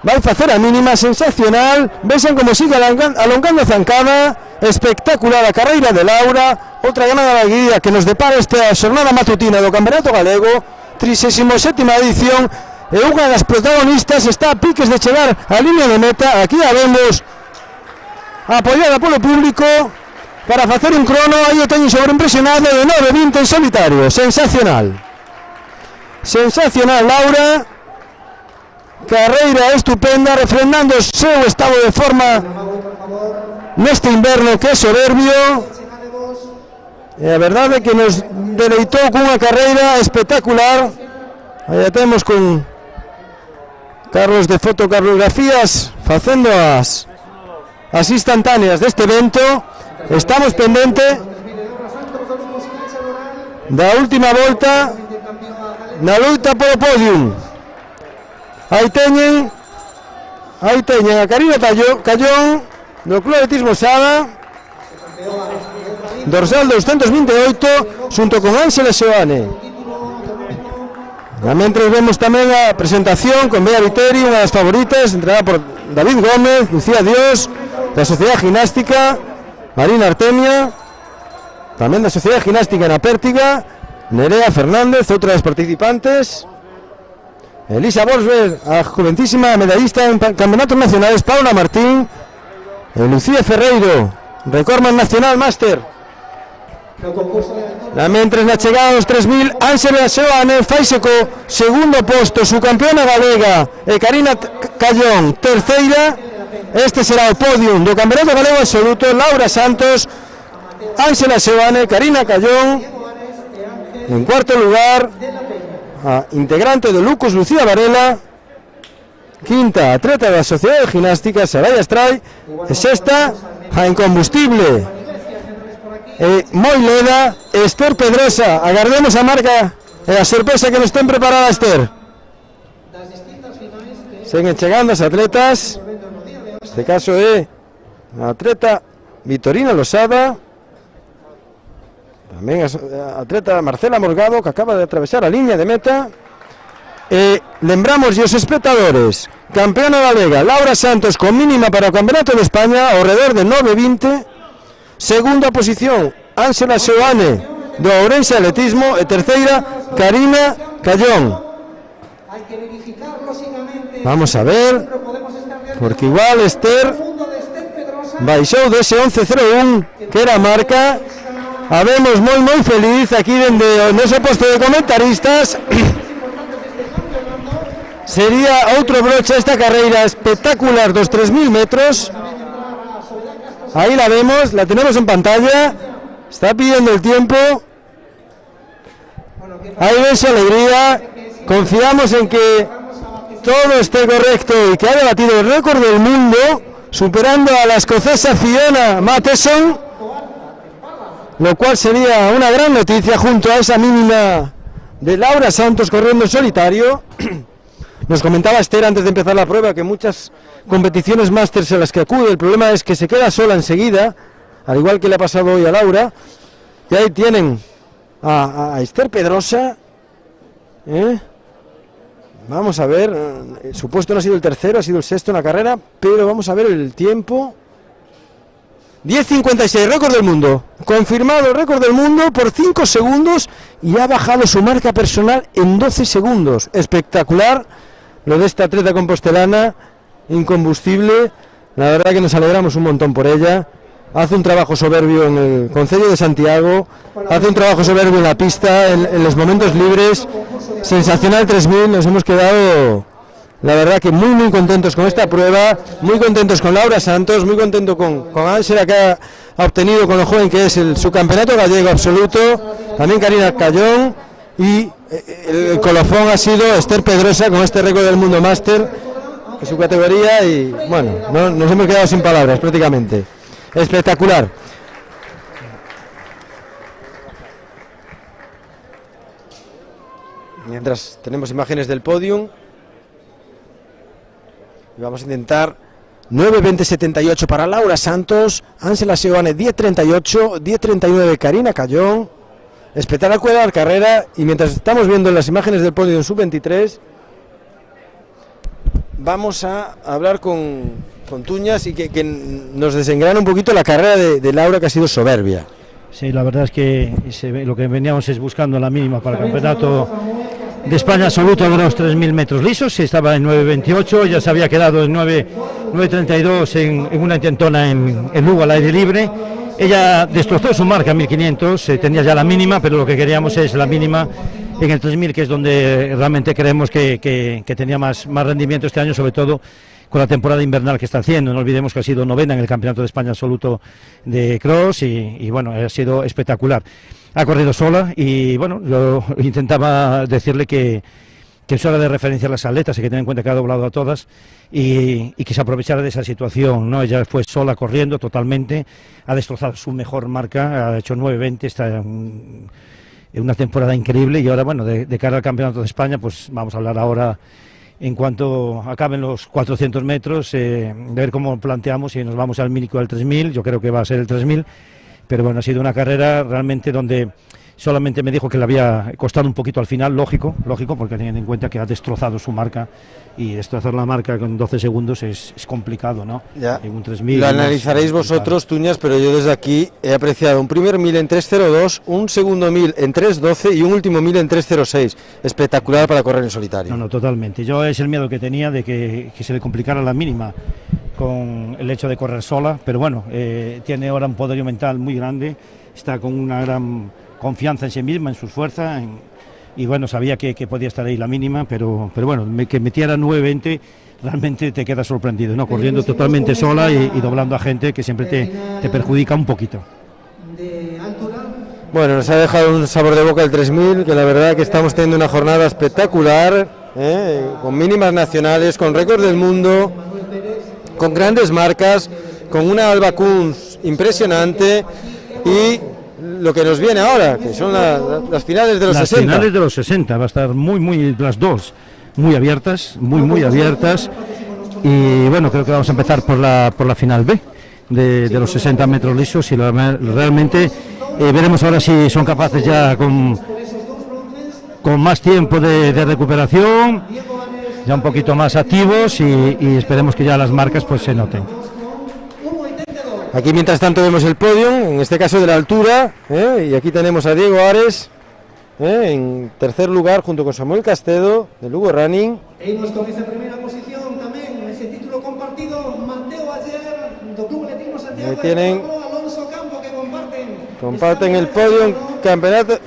vai facer a mínima. Sensacional, vexan como sigue alongando a zancada, espectacular a carreira de Laura, outra gran alegría que nos depara esta xornada matutina do Campeonato Galego, 37ª edición, e unha das protagonistas está a piques de chegar á línea de meta. Aquí a vemos apoiada polo público para facer un crono, aí o teñen sobreimpresionado de 9.20 en solitario. Sensacional, sensacional Laura, carreira estupenda, refrendando o seu estado de forma neste inverno que é soberbio, e a verdade é que nos deleitou cunha carreira espectacular. Aí temos con Carlos de Fotocartografías facendo as instantáneas deste evento. Estamos pendente da última volta na loita polo podium. Aí teñen a Karina Callón do Club Atletismo Sada, dorsal 228, xunto con Ángela Seoane. Mentres vemos tamén a presentación con Bea Viteri, unha das favoritas, entrenada por David Gómez, Lucía Dios, da Sociedade Ginástica, Marina Artemia, tamén da Sociedade Ginástica na Pértiga, Nerea Fernández, outra das participantes, Elisa Bolsberg, a joventísima medallista en campeonatos nacionales, Paula Martín, Lucía Ferreiro, recordman nacional máster. Mentres na chegada aos 3.000, Ángela Seoane faise co segundo posto, su campeona galega, e Karina Callón terceira. Este será o podium do Campeonato Galego Absoluto. Laura Santos, Ángela Seoane, Karina Callón. En cuarto lugar, a integrante do Lucas, Lucía Varela. Quinta, atleta da Sociedade Ginástica, Saraya Stray. E sexta, a incombustible moi leda, Esther Pedrosa. Agardemos a marca e a sorpresa que nos ten preparada Esther. Seguen chegando as atletas. Este caso é a atleta Vitorina Losada, tamén a atleta Marcela Morgado, que acaba de atravesar a liña de meta. E lembramos os espectadores, campeona galega Laura Santos con mínima para o Campeonato de España ao redor de 9.20. Segunda posición, Ángela Seoane do Ourense Atletismo, e terceira, Karina Callón. Vamos a ver, porque igual Esther baixou dese 11.01 que era a marca. A vemos moi feliz aquí dende o noso posto de comentaristas. Sería outro broche esta carreira espectacular dos 3.000 metros. Ahí la vemos, la tenemos en pantalla. Está pidiendo el tiempo. Ahí ves su alegría. Confiamos en que todo esté correcto y que haya batido el récord del mundo, superando a la escocesa Fiona Matheson, lo cual sería una gran noticia junto a esa mínima de Laura Santos corriendo en solitario. Nos comentaba Esther antes de empezar la prueba que muchas competiciones másters a las que acude, el problema es que se queda sola enseguida, al igual que le ha pasado hoy a Laura. Y ahí tienen a Esther Pedrosa. Vamos a ver, su puesto no ha sido el tercero, ha sido el sexto en la carrera, pero vamos a ver el tiempo. 10.56, récord del mundo, confirmado récord del mundo por 5 segundos y ha bajado su marca personal en 12 segundos. Espectacular lo de esta atleta compostelana, incombustible. La verdad que nos alegramos un montón por ella. Hace un trabajo soberbio en el Concello de Santiago, hace un trabajo soberbio en la pista, en los momentos libres. Sensacional 3.000, nos hemos quedado La verdad que muy contentos con esta prueba, muy contentos con Laura Santos, muy contento con Ángela, que ha obtenido con lo joven que es su campeonato gallego absoluto, también Karina Cayón, y el colofón ha sido Esther Pedrosa con este récord del mundo máster en su categoría, y bueno, nos hemos quedado sin palabras prácticamente. Espectacular. Mientras tenemos imágenes del podium, y vamos a intentar 9:20:78 para Laura Santos, Ángela Seoane 10:38, 10:39 Karina Cayón. Espectacular carrera, y mientras estamos viendo las imágenes del podio en sub-23, vamos a hablar con Tuñas y que nos desengrana un poquito la carrera de Laura, que ha sido soberbia. Sí, la verdad es que lo que veníamos es buscando la mínima para el campeonato de España absoluto de los 3.000 metros lisos. Estaba en 9:28, ya se había quedado en 9:32 en una intentona en Lugo al aire libre. Ella destrozó su marca en 1.500, tenía ya la mínima, pero lo que queríamos es la mínima en el 3.000, que es donde realmente creemos que tenía más rendimiento este año, sobre todo con la temporada invernal que está haciendo. No olvidemos que ha sido novena en el Campeonato de España absoluto de cross, y bueno, ha sido espectacular. Ha corrido sola, y bueno, yo intentaba decirle que es hora de referenciar a las atletas, y que tener en cuenta que ha doblado a todas, y que se aprovechara de esa situación, ¿no? Ella fue sola corriendo totalmente, ha destrozado su mejor marca, ha hecho 9:20, está en una temporada increíble, y ahora, bueno, de cara al Campeonato de España, pues vamos a hablar ahora, en cuanto acaben los 400 metros, de ver cómo planteamos, si nos vamos al mínico del 3.000, yo creo que va a ser el 3.000, pero bueno, ha sido una carrera realmente donde solamente me dijo que le había costado un poquito al final, lógico, porque teniendo en cuenta que ha destrozado su marca, y destrozar la marca con 12 segundos es complicado, ¿no? Ya. En un 3.000 lo analizaréis vosotros, Tuñas, pero yo desde aquí he apreciado un primer 1000 en 3:02, un segundo 1000 en 3:12 y un último 1000 en 3:06. Espectacular para correr en solitario. No, totalmente. Yo es el miedo que tenía de que se le complicara la mínima con el hecho de correr sola, pero bueno, tiene ahora un poderío mental muy grande, está con una gran confianza en sí misma, en sus fuerzas, y bueno, sabía que podía estar ahí la mínima, pero bueno, que metiera 9:20, realmente te quedas sorprendido, ¿no? Corriendo totalmente sola y doblando a gente que siempre te perjudica un poquito. Bueno, nos ha dejado un sabor de boca el 3000, que la verdad que estamos teniendo una jornada espectacular, con mínimas nacionales, con récords del mundo, con grandes marcas, con una Alba Kunz impresionante, y lo que nos viene ahora, que son las finales de los 60. Las finales de los 60, va a estar muy las dos, muy abiertas, muy abiertas, y bueno, creo que vamos a empezar por la final B de los 60 metros lisos, y realmente veremos ahora si son capaces ya con más tiempo de recuperación, ya un poquito más activos, y esperemos que ya las marcas pues se noten. Aquí mientras tanto vemos el podio, en este caso de la altura, y aquí tenemos a Diego Ares en tercer lugar junto con Samuel Castedo de Lugo Running. Seguimos con esa primera posición también, ese título compartido, Mateo Ayer, do Club Atletismo Santiago. Ahí tienen, Alonso Campo, que comparten el podio,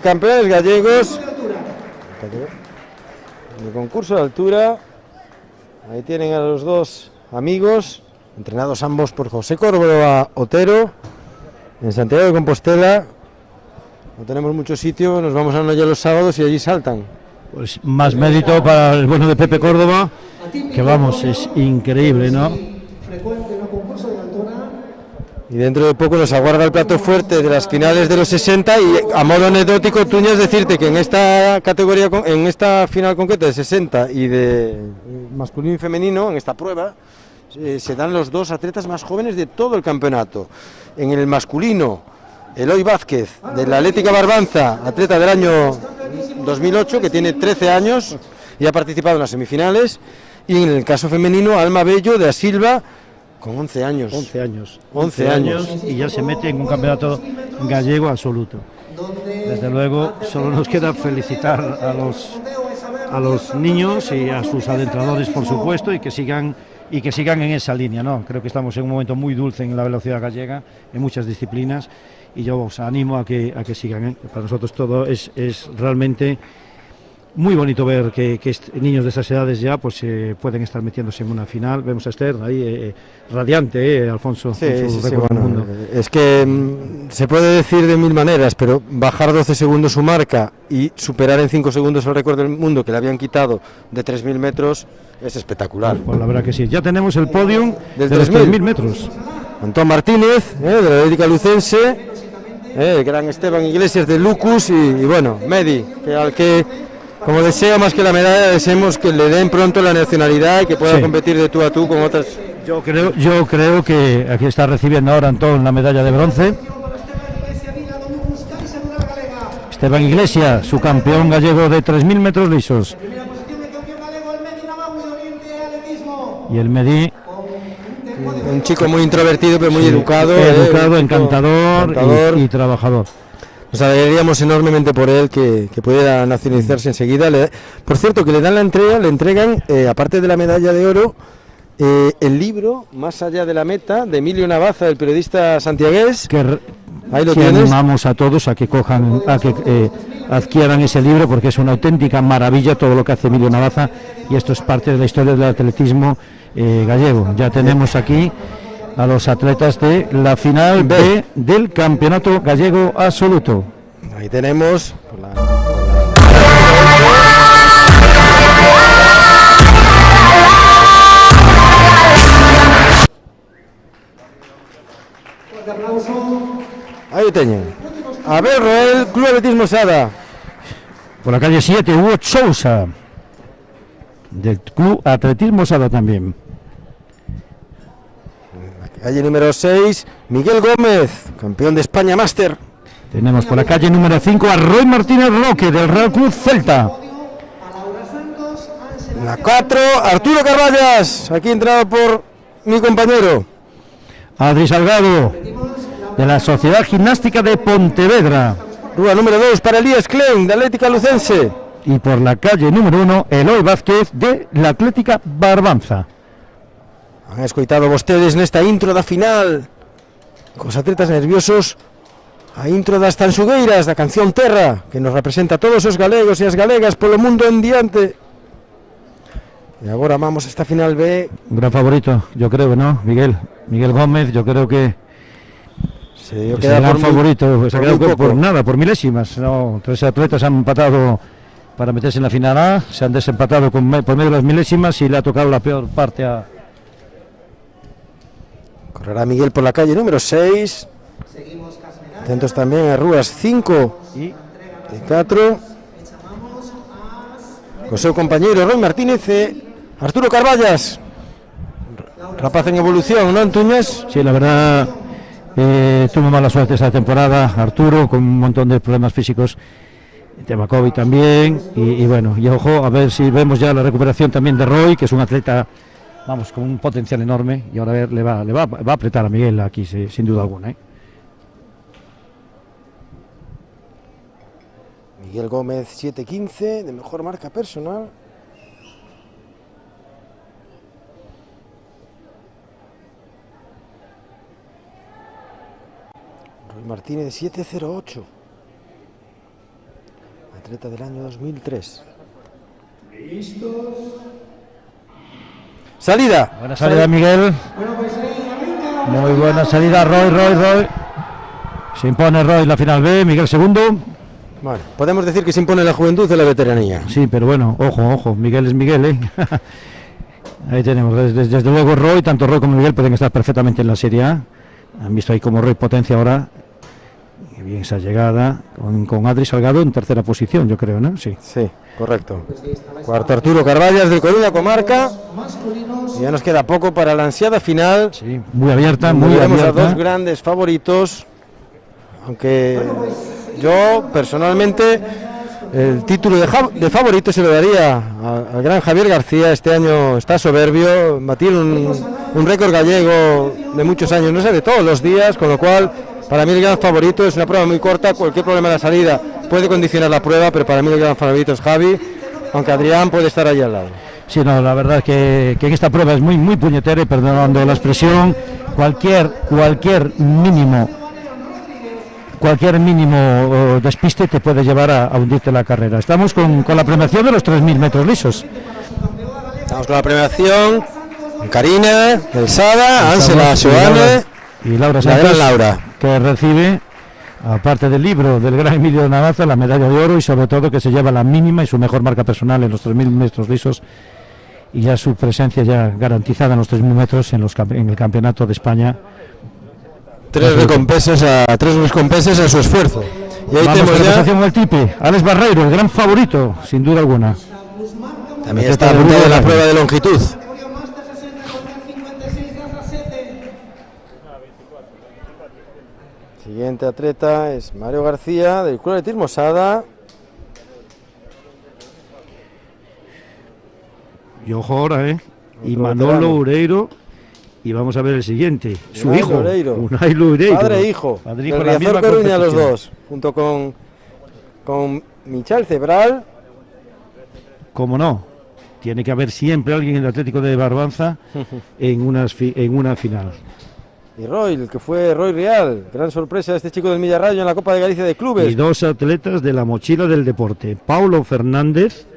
campeones gallegos de concurso de altura. Ahí tienen a los dos amigos, entrenados ambos por José Córdoba Otero, en Santiago de Compostela. No tenemos mucho sitio, nos vamos a Noya los sábados y allí saltan. Pues más mérito para el bueno de Pepe Córdoba, que vamos, es increíble, ¿no? Y dentro de poco nos aguarda el plato fuerte de las finales de los 60, y a modo anecdótico, Tuñas, decirte que en esta categoría, en esta final concreta de 60 y de masculino y femenino, en esta prueba, se dan los dos atletas más jóvenes de todo el campeonato. En el masculino, Eloy Vázquez, de la Atlética Barbanza, atleta del año 2008, que tiene 13 años y ha participado en las semifinales, y en el caso femenino, Alma Bello de Asilva, con 11 años. 11 años y ya se mete en un campeonato gallego absoluto. Desde luego, solo nos queda felicitar a los niños y a sus adentradores, por supuesto, y que sigan en esa línea, ¿no? Creo que estamos en un momento muy dulce en la velocidad gallega, en muchas disciplinas, y yo os animo a que sigan, Para nosotros todo es realmente muy bonito ver que niños de esas edades ya pues pueden estar metiéndose en una final. Vemos a Esther ahí radiante, Alfonso, Sí, con su sí, sí, récord del bueno, mundo. es que se puede decir de mil maneras, pero bajar 12 segundos su marca y superar en 5 segundos el récord del mundo que le habían quitado de 3.000 metros es espectacular. Pues la verdad que sí. Ya tenemos el podium Del de los 3000. 3.000 metros. Antón Martínez, de la Atlética Lucense, el gran Esteban Iglesias de Lucus y bueno, Medi, que al que, como deseo más que la medalla, deseemos que le den pronto la nacionalidad y que pueda Sí. competir de tú a tú con otras. Yo creo que aquí está recibiendo ahora Antón la medalla de bronce. Esteban Iglesias, su campeón gallego de 3.000 metros lisos. Y el Medi, Un chico muy introvertido pero muy educado, encantador y trabajador. Nos alegraríamos enormemente por él que pudiera nacionalizarse enseguida. Por cierto, que le entregan, aparte de la medalla de oro, el libro Más allá de la meta, de Emilio Navaza, el periodista santiagués. Ahí lo Que tienes. animamos a todos a que cojan, a que adquieran ese libro, porque es una auténtica maravilla todo lo que hace Emilio Navaza, y esto es parte de la historia del atletismo gallego. Ya tenemos aquí a los atletas de la final B del Campeonato Gallego Absoluto. Ahí tenemos. Ahí teñen. A ver, Roel, Club Atletismo Sada. Por la calle 7, Hugo Sousa, del Club Atletismo Sada también. Calle número 6, Miguel Gómez, campeón de España Máster. Tenemos por la calle número 5 a Roy Martínez Roque, del Real Club Celta. La 4, Arturo Carballas, aquí entrado por mi compañero. Adri Salgado, de la Sociedad Gimnástica de Pontevedra. Rúa número 2 para Elías Klein, de Atlética Lucense. Y por la calle número 1, Eloy Vázquez, de la Atlética Barbanza. Han escoitado vostedes nesta intro da final cos atletas nerviosos a intro das Tansugueiras da canción Terra, que nos representa a todos os galegos e as galegas polo mundo en diante. E agora vamos a esta final B. Un gran favorito, yo creo, ¿no? Miguel Gómez, yo creo que Se dio es el queda gran por favorito, se ha muy quedado poco. por nada, por milésimas, ¿no? 3 atletas han empatado para meterse en la final A, se han desempatado por medio de las milésimas y le ha tocado la peor parte a... Correrá Miguel por la calle número 6. Atentos tamén a rúas 5 e 4. Co seu compañeiro Roy Martínez e Arturo Carballas. Rapaz en evolución, non, Tuñas? Sí, la verdad, tuvo mala suerte esta temporada Arturo, con un montón de problemas físicos, tema COVID también, y bueno, y ojo, a ver si vemos ya la recuperación también de Roy, que es un atleta, vamos, con un potencial enorme, y ahora a ver, le va a apretar a Miguel aquí, sin duda alguna, Miguel Gómez 7:15 de mejor marca personal. Roy Martínez 7:08. Atleta del año 2003. Salida. Buena salida, Miguel. Muy buena salida, Roy. Se impone Roy la final B, Miguel segundo. Bueno, podemos decir que se impone la juventud de la veteranía. Sí, pero bueno, ojo, Miguel es Miguel, Ahí tenemos, desde luego Roy, tanto Roy como Miguel pueden estar perfectamente en la Serie A. Han visto ahí como Roy potencia ahora. Y bien esa llegada, con Adri Salgado en tercera posición, yo creo, ¿no? Sí. Sí, correcto. Cuarto Arturo Carballas del Coruña Comarca. Y ya nos queda poco para la ansiada final. Sí, muy abierta, muy Tenemos a abierta. dos grandes favoritos. Aunque yo personalmente el título de favorito se lo daría al gran Javier García. Este año está soberbio, batir un récord gallego de muchos años, no sé, de todos los días, con lo cual para mí el gran favorito es una prueba muy corta. Cualquier problema de la salida puede condicionar la prueba, pero para mí el gran favorito es Javi, aunque Adrián puede estar allí al lado. Sí, no, la verdad que en esta prueba es muy puñetera, y perdonando la expresión, cualquier mínimo cualquier mínimo despiste te puede llevar a hundirte la carrera. Estamos con la premiación de los 3.000 metros lisos. Estamos con la premiación. Karina, del Sada, Ángela, Joane y Laura la Sánchez, gran Laura. que recibe, aparte del libro del gran Emilio Navaza, la medalla de oro y sobre todo que se lleva la mínima y su mejor marca personal en los 3.000 metros lisos y ya su presencia ya garantizada en los 3.000 metros en el Campeonato de España. Tres recompensas a su esfuerzo. Y ahí Vamos tenemos con la ya. presentación del Tipe, Alex Barreiro, el gran favorito, sin duda alguna. También está apuntado en la prueba de longitud. Siguiente atleta es Mario García del Club Atletismo Sada. Y ojo ahora, y Otro Manolo veterano. Ureiro. Y vamos a ver el siguiente, su Unai hijo, Loureiro. Unai Loureiro. Padre e hijo. Padre e Del hijo en la Riazor misma Coruña los competición. dos. Junto con Michal Cebral. Cómo no, tiene que haber siempre alguien en el Atlético de Barbanza en una final. Y Roy, el que fue Roy Real. Gran sorpresa de este chico del Millarrayo en la Copa de Galicia de Clubes. Y dos atletas de la mochila del deporte, Paulo Fernández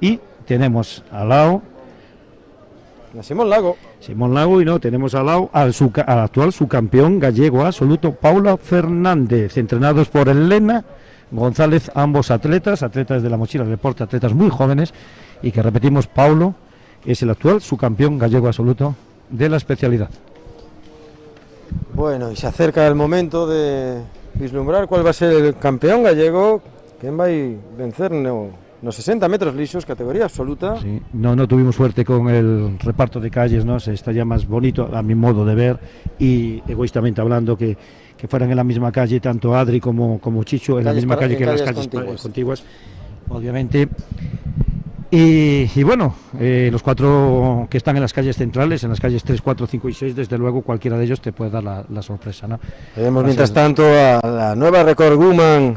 y tenemos al lado A Simón Lago. Simón Lago y no, tenemos al lado al actual subcampeón gallego absoluto, Paulo Fernández, entrenados por Elena González, ambos atletas de la mochila del deporte, atletas muy jóvenes y que repetimos, Paulo es el actual subcampeón gallego absoluto de la especialidad. Bueno, y se acerca el momento de vislumbrar cuál va a ser el campeón gallego. ¿Quién va a vencer los 60 metros lisos, categoría absoluta? Sí, no tuvimos suerte con el reparto de calles, ¿no? Se estaría más bonito a mi modo de ver y egoístamente hablando que fueran en la misma calle tanto Adri como Chicho en la misma calle que en las calles contiguas, obviamente. Y bueno, los cuatro que están en las calles centrales, en las calles 3, 4, 5 y 6, desde luego cualquiera de ellos te puede dar la sorpresa, ¿no? Tenemos mientras tanto a la nueva Record Woman,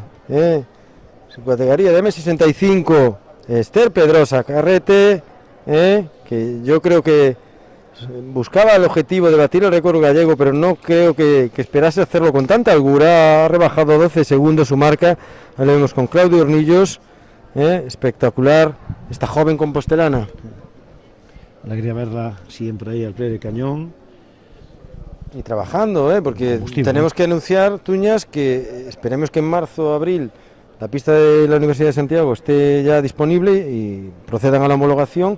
su categoría de M65, Esther Pedrosa Carrete, que yo creo que buscaba el objetivo de batir el récord gallego, pero no creo que esperase hacerlo con tanta holgura. Ha rebajado 12 segundos su marca. Ahí lo vemos con Claudio Hornillos, espectacular esta joven compostelana. Alegría verla siempre ahí al pie del cañón. Y trabajando, porque tenemos que anunciar, Tuñas, que esperemos que en marzo o abril la pista de la Universidad de Santiago esté ya disponible y procedan a la homologación.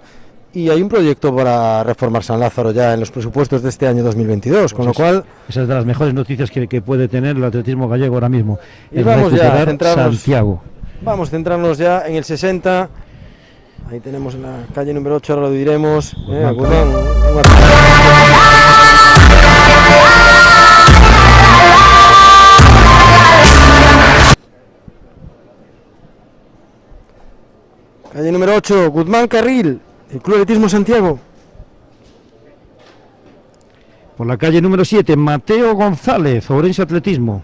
Y hay un proyecto para reformar San Lázaro ya en los presupuestos de este año 2022, con lo cual... Esa es de las mejores noticias que puede tener el atletismo gallego ahora mismo. Y vamos ya a recuperar centrarnos, Santiago. Vamos a centrarnos ya en el 60. Ahí tenemos en la calle número 8, ahora lo diremos. Calle número 8, Guzmán Carril, el Club Atletismo Santiago. Por la calle número 7, Mateo González, Ourense Atletismo.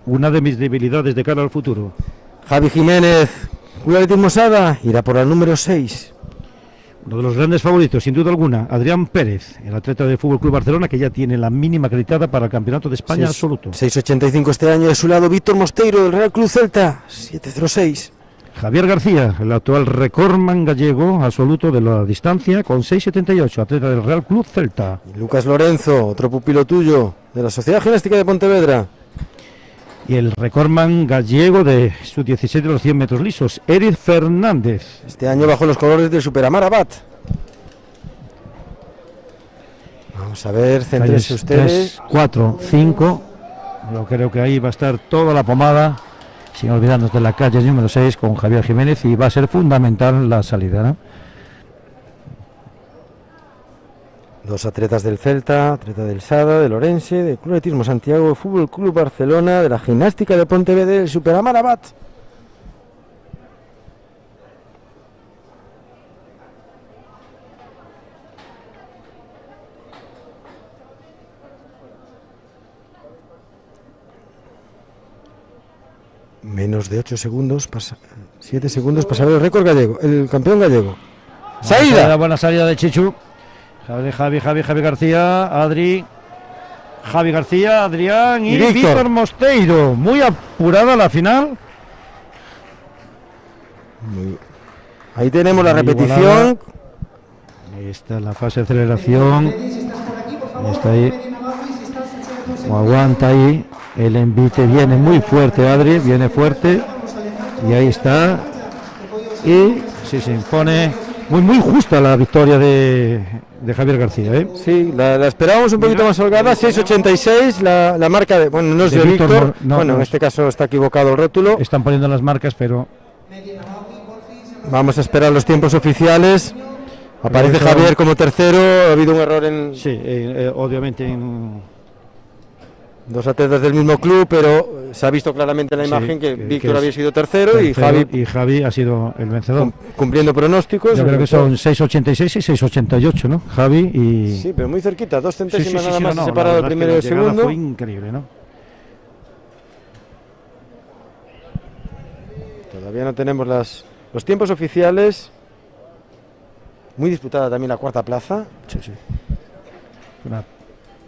Una de mis debilidades de cara al futuro. Javi Jiménez, Club Atletismo Sada, irá por el número 6. Uno de los grandes favoritos, sin duda alguna, Adrián Pérez, el atleta del Fútbol Club Barcelona, que ya tiene la mínima acreditada para el Campeonato de España absoluto. 6.85 este año, de su lado Víctor Mosteiro, del Real Club Celta, 7.06. Javier García, el actual recordman gallego absoluto de la distancia, con 6.78, atleta del Real Club Celta. Y Lucas Lorenzo, otro pupilo tuyo, de la Sociedad Gimnástica de Pontevedra. Y el recordman gallego de sub-16 de los 100 metros lisos, Eric Fernández. Este año bajo los colores del Superamar Abad. Vamos a ver, céntrense ustedes. 3, 4, 5. Yo creo que ahí va a estar toda la pomada, sin olvidarnos de la calle número 6 con Javier Jiménez, y va a ser fundamental la salida, ¿no? Dos atletas del Celta, atleta del Sada, del Orense, del Club Atletismo Santiago, Fútbol Club Barcelona, de la Gimnástica de Pontevedra, del Superamar Abad. Menos de 8 segundos, 7 segundos para saber el récord gallego, el campeón gallego. ¡Salida! Buena salida de Chichu. Javi García, Adri. Javi García, Adrián y, Y Víctor. Víctor Mosteiro. Muy apurada la final. Ahí tenemos la Muy repetición. igualada. Ahí está la fase de aceleración. Si estás por aquí, por favor, Está ahí. ven abajo y si estás en ese Como aguanta ahí. El envite viene muy fuerte, Adri. Viene fuerte. Y ahí está. Y sí, se impone. Muy justa la victoria de Javier García, ¿eh? Sí, la esperábamos un poquito más holgada, 6.86, la marca de, bueno, no es De de Víctor, Víctor, no, bueno, no en es. este caso está equivocado el rótulo. Están poniendo las marcas, pero Vamos a esperar los tiempos oficiales. Aparece Eso- Javier como tercero, ha habido un error en sí, obviamente en, dos atletas del mismo club, pero se ha visto claramente en la Sí, imagen que que Víctor es había sido tercero y Javi ha sido el vencedor. cumpliendo pronósticos. Yo creo que son 6.86 y 6.88, ¿no? Javi y... Sí, pero muy cerquita, 2 Sí, centésimas sí, nada sí, más no, no, separado la el verdad primero y el es que la llegada segundo. fue increíble, ¿no? Todavía no tenemos los tiempos oficiales. Muy disputada también la cuarta plaza. Sí, sí. Una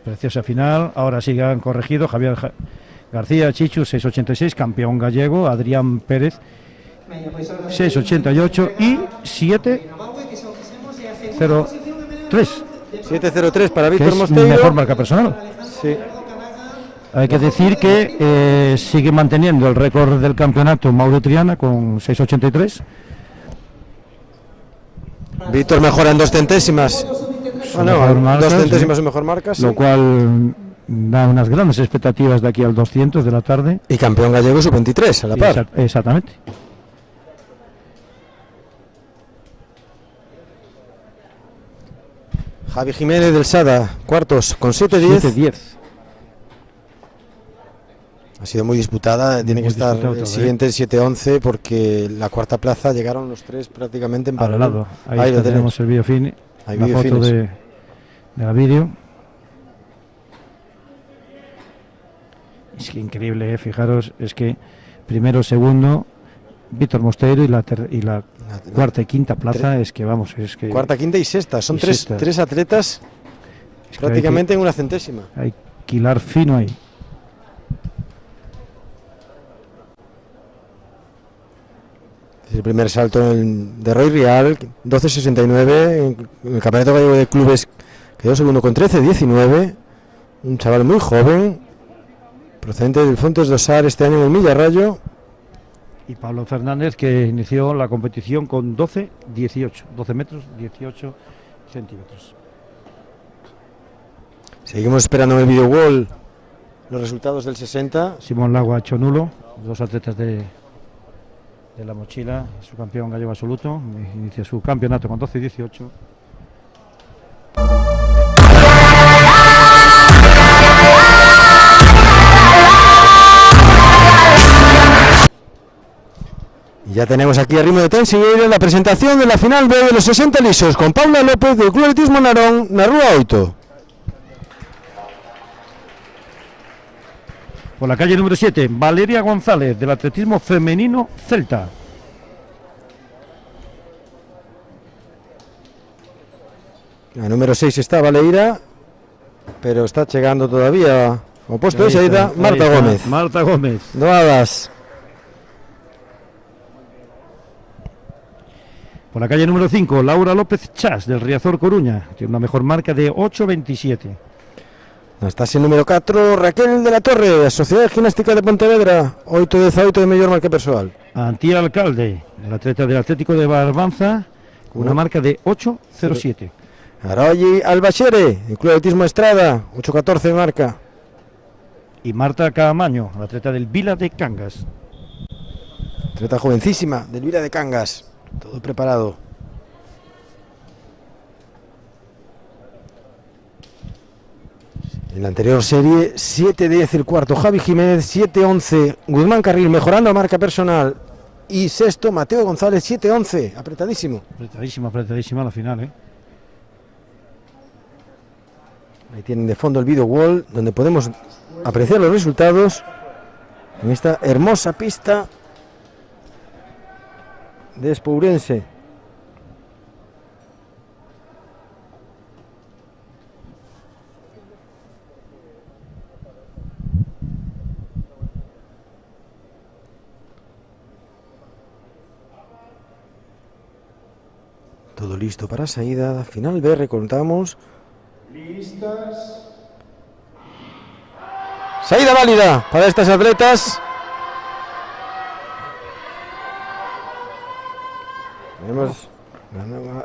preciosa final. Ahora sí que han corregido. Javier García Chichu, 6.86, campeón gallego. Adrián Pérez, 6.88 y 7.03, 7.03 para que Víctor es Mosteiro. mejor marca personal. Sí. Hay que decir que sigue manteniendo el récord del campeonato Mauro Triana con 6.83. Víctor mejora en 2 centésimas. Su mejor marca, 2 centésimas sí. su mejor marca. Sí. Lo cual da unas grandes expectativas de aquí al 200 de la tarde. Y campeón gallego sub-23 a la par. Exactamente. Javi Jiménez del Sada, cuartos con 7.10. 7.10. Ha sido muy disputada, tiene que Muy estar disputado el todo, siguiente el 7.11 porque la cuarta plaza llegaron los tres prácticamente en Al paralelo. lado. Ahí Ahí está, lo tenemos tenemos. el vídeo fin, Hay la vídeo foto fines. de la vídeo. Es que increíble, fijaros, es que primero, segundo, Víctor Mosteiro y la cuarta y quinta plaza, es que vamos, es que Cuarta, quinta y sexta. Son Y tres, sexta. tres atletas es que prácticamente en una centésima. hay que hilar fino ahí. Es el primer salto de Roy Real, 12.69. En el campeonato gallego de clubes quedó segundo con 13.19. Un chaval muy joven, procedente del Fontes Dosar este año en el Millarrayo. Y Pablo Fernández, que inició la competición con 12.18, 12 metros, 18 centímetros. Seguimos esperando en el video wall los resultados del 60. Simón Lago ha hecho nulo, dos atletas de la mochila, su campeón gallego absoluto, inicia su campeonato con 12.18. Y ya tenemos aquí a ritmo de Tensigeira la presentación de la final B de los 60 lisos con Paula López del Club Atletismo Narón, Narrúa 8. Por la calle número 7, Valeria González, del atletismo femenino Celta. La número 6 está Valeira, pero está llegando todavía. Opuesto de salida, Marta Gómez. Marta Gómez. Doadas. Por la calle número 5, Laura López Chas, del Riazor Coruña. Tiene una mejor marca de 8.27. Está el número 4, Raquel de la Torre, Sociedad Gimnástica de Pontevedra, 8-18 de mayor marca personal. Antía Alcalde, el atleta del Atlético de Barbanza, con una marca de 8.07. Aroyi Albachere, el Club Atletismo Estrada, 8-14 marca. Y Marta Caamaño, la atleta del Vila de Cangas. Atleta jovencísima del Vila de Cangas, todo preparado. En la anterior serie, 7-10 el cuarto, Javi Jiménez, 7-11, Guzmán Carril mejorando marca personal. Y sexto, Mateo González, 7-11, apretadísimo. Apretadísima la final, ¿eh? Ahí tienen de fondo el video wall, donde podemos apreciar los resultados en esta hermosa pista de Espourense. listo para a saída. Final B, recontamos. Listas. Saída válida para estas atletas.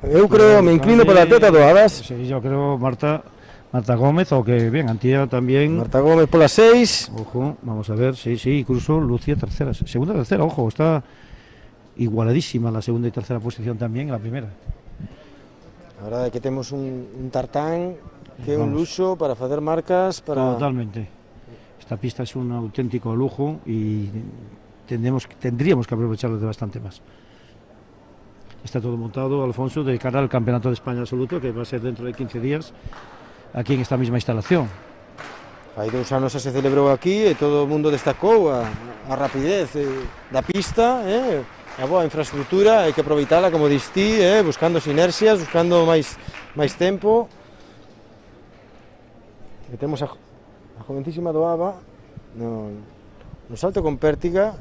Eu creo, me inclino por la atleta doadas. Sí, yo creo Marta Gómez, o que bien, Antía también. Marta Gómez por las 6. Ojo, vamos a ver, sí, incluso Lucía tercera, segunda, tercera, ojo, está igualadísima la segunda y tercera posición también en la primera. A verdade é que temos un tartán que é un luxo para facer marcas para... Totalmente. Esta pista es un auténtico lujo y tendríamos que aprovecharlo de bastante más. Está todo montado, Alfonso, de cara al Campeonato de España Absoluto, que va a ser dentro de 15 días aquí en esta misma instalación. Hai 2 anos se celebrou aquí e todo o mundo destacou a rapidez da pista, a boa infraestructura, hai que aproveitala como distí, buscando sinerxias, buscando máis tempo. E temos a jovencísima do ABA no salto con pértiga,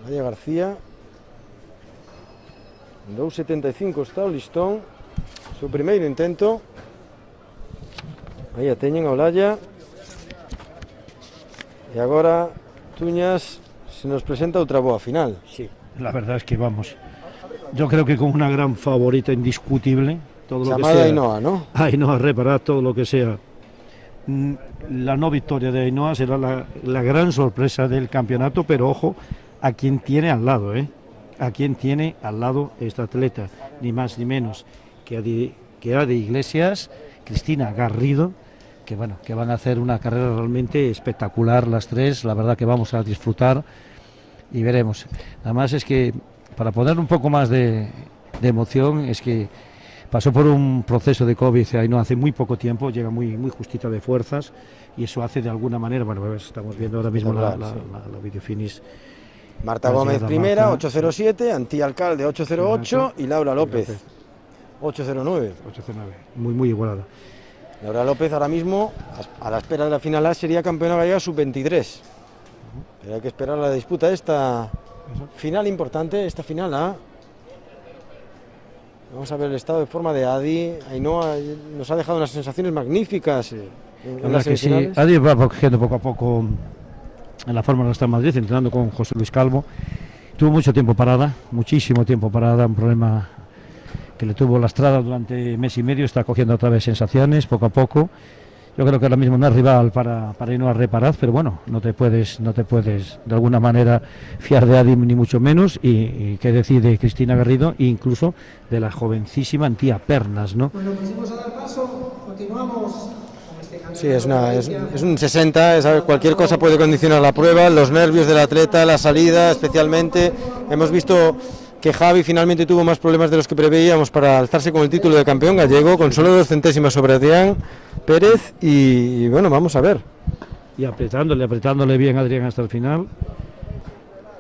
Laia García. 2.75 está o listón, seu primeiro intento. Aí a teñen a Olaya. E agora Tuñas se nos presenta outra boa final. Sí, la verdad es que vamos. Yo creo que con una gran favorita indiscutible, todo lo Chamada que sea. Ainhoa, ¿no? Ainhoa reparar todo lo que sea. La no victoria de Ainhoa será la gran sorpresa del campeonato, pero ojo a quien tiene al lado, a quien tiene al lado esta atleta, ni más ni menos que a de Iglesias, Cristina Garrido, que bueno, que van a hacer una carrera realmente espectacular las tres. La verdad que vamos a disfrutar y veremos. Además es que para poner un poco más de emoción, es que pasó por un proceso de COVID hace muy poco tiempo, llega muy justita de fuerzas, y eso hace de alguna manera, bueno, estamos viendo ahora mismo la videofinish. Marta Gómez primera, 8.07, Antía Alcalde 8.08 y Laura López 8.09. Muy igualada. Laura López ahora mismo, a la espera de la final A, sería campeona gallega sub-23. Pero hay que esperar la disputa de esta final importante, esta final A. Vamos a ver el estado de forma de Adi. Ainhoa nos ha dejado unas sensaciones magníficas en las semifinales. Sí, Adi va cogiendo poco a poco en la Fórmula Star Madrid, entrenando con José Luis Calvo. Tuvo mucho tiempo parada, muchísimo tiempo parada, un problema que le tuvo lastrada durante mes y medio. Está cogiendo otra vez sensaciones poco a poco. Yo creo que ahora mismo no es rival para Ainhoa Reparaz, pero bueno, no te puedes de alguna manera fiar de Adi, ni mucho menos, y qué decir de Cristina Garrido e incluso de la jovencísima Antía Pernas, ¿no? Bueno, pues vamos a dar paso, continuamos. Sí, es un 60, ¿sabes? Cualquier cosa puede condicionar la prueba, los nervios del atleta, la salida especialmente. Hemos visto que Javi finalmente tuvo más problemas de los que preveíamos para alzarse con el título de campeón gallego, con solo 2 centésimas sobre Adrián Pérez, y bueno, vamos a ver. Y apretándole bien a Adrián hasta el final.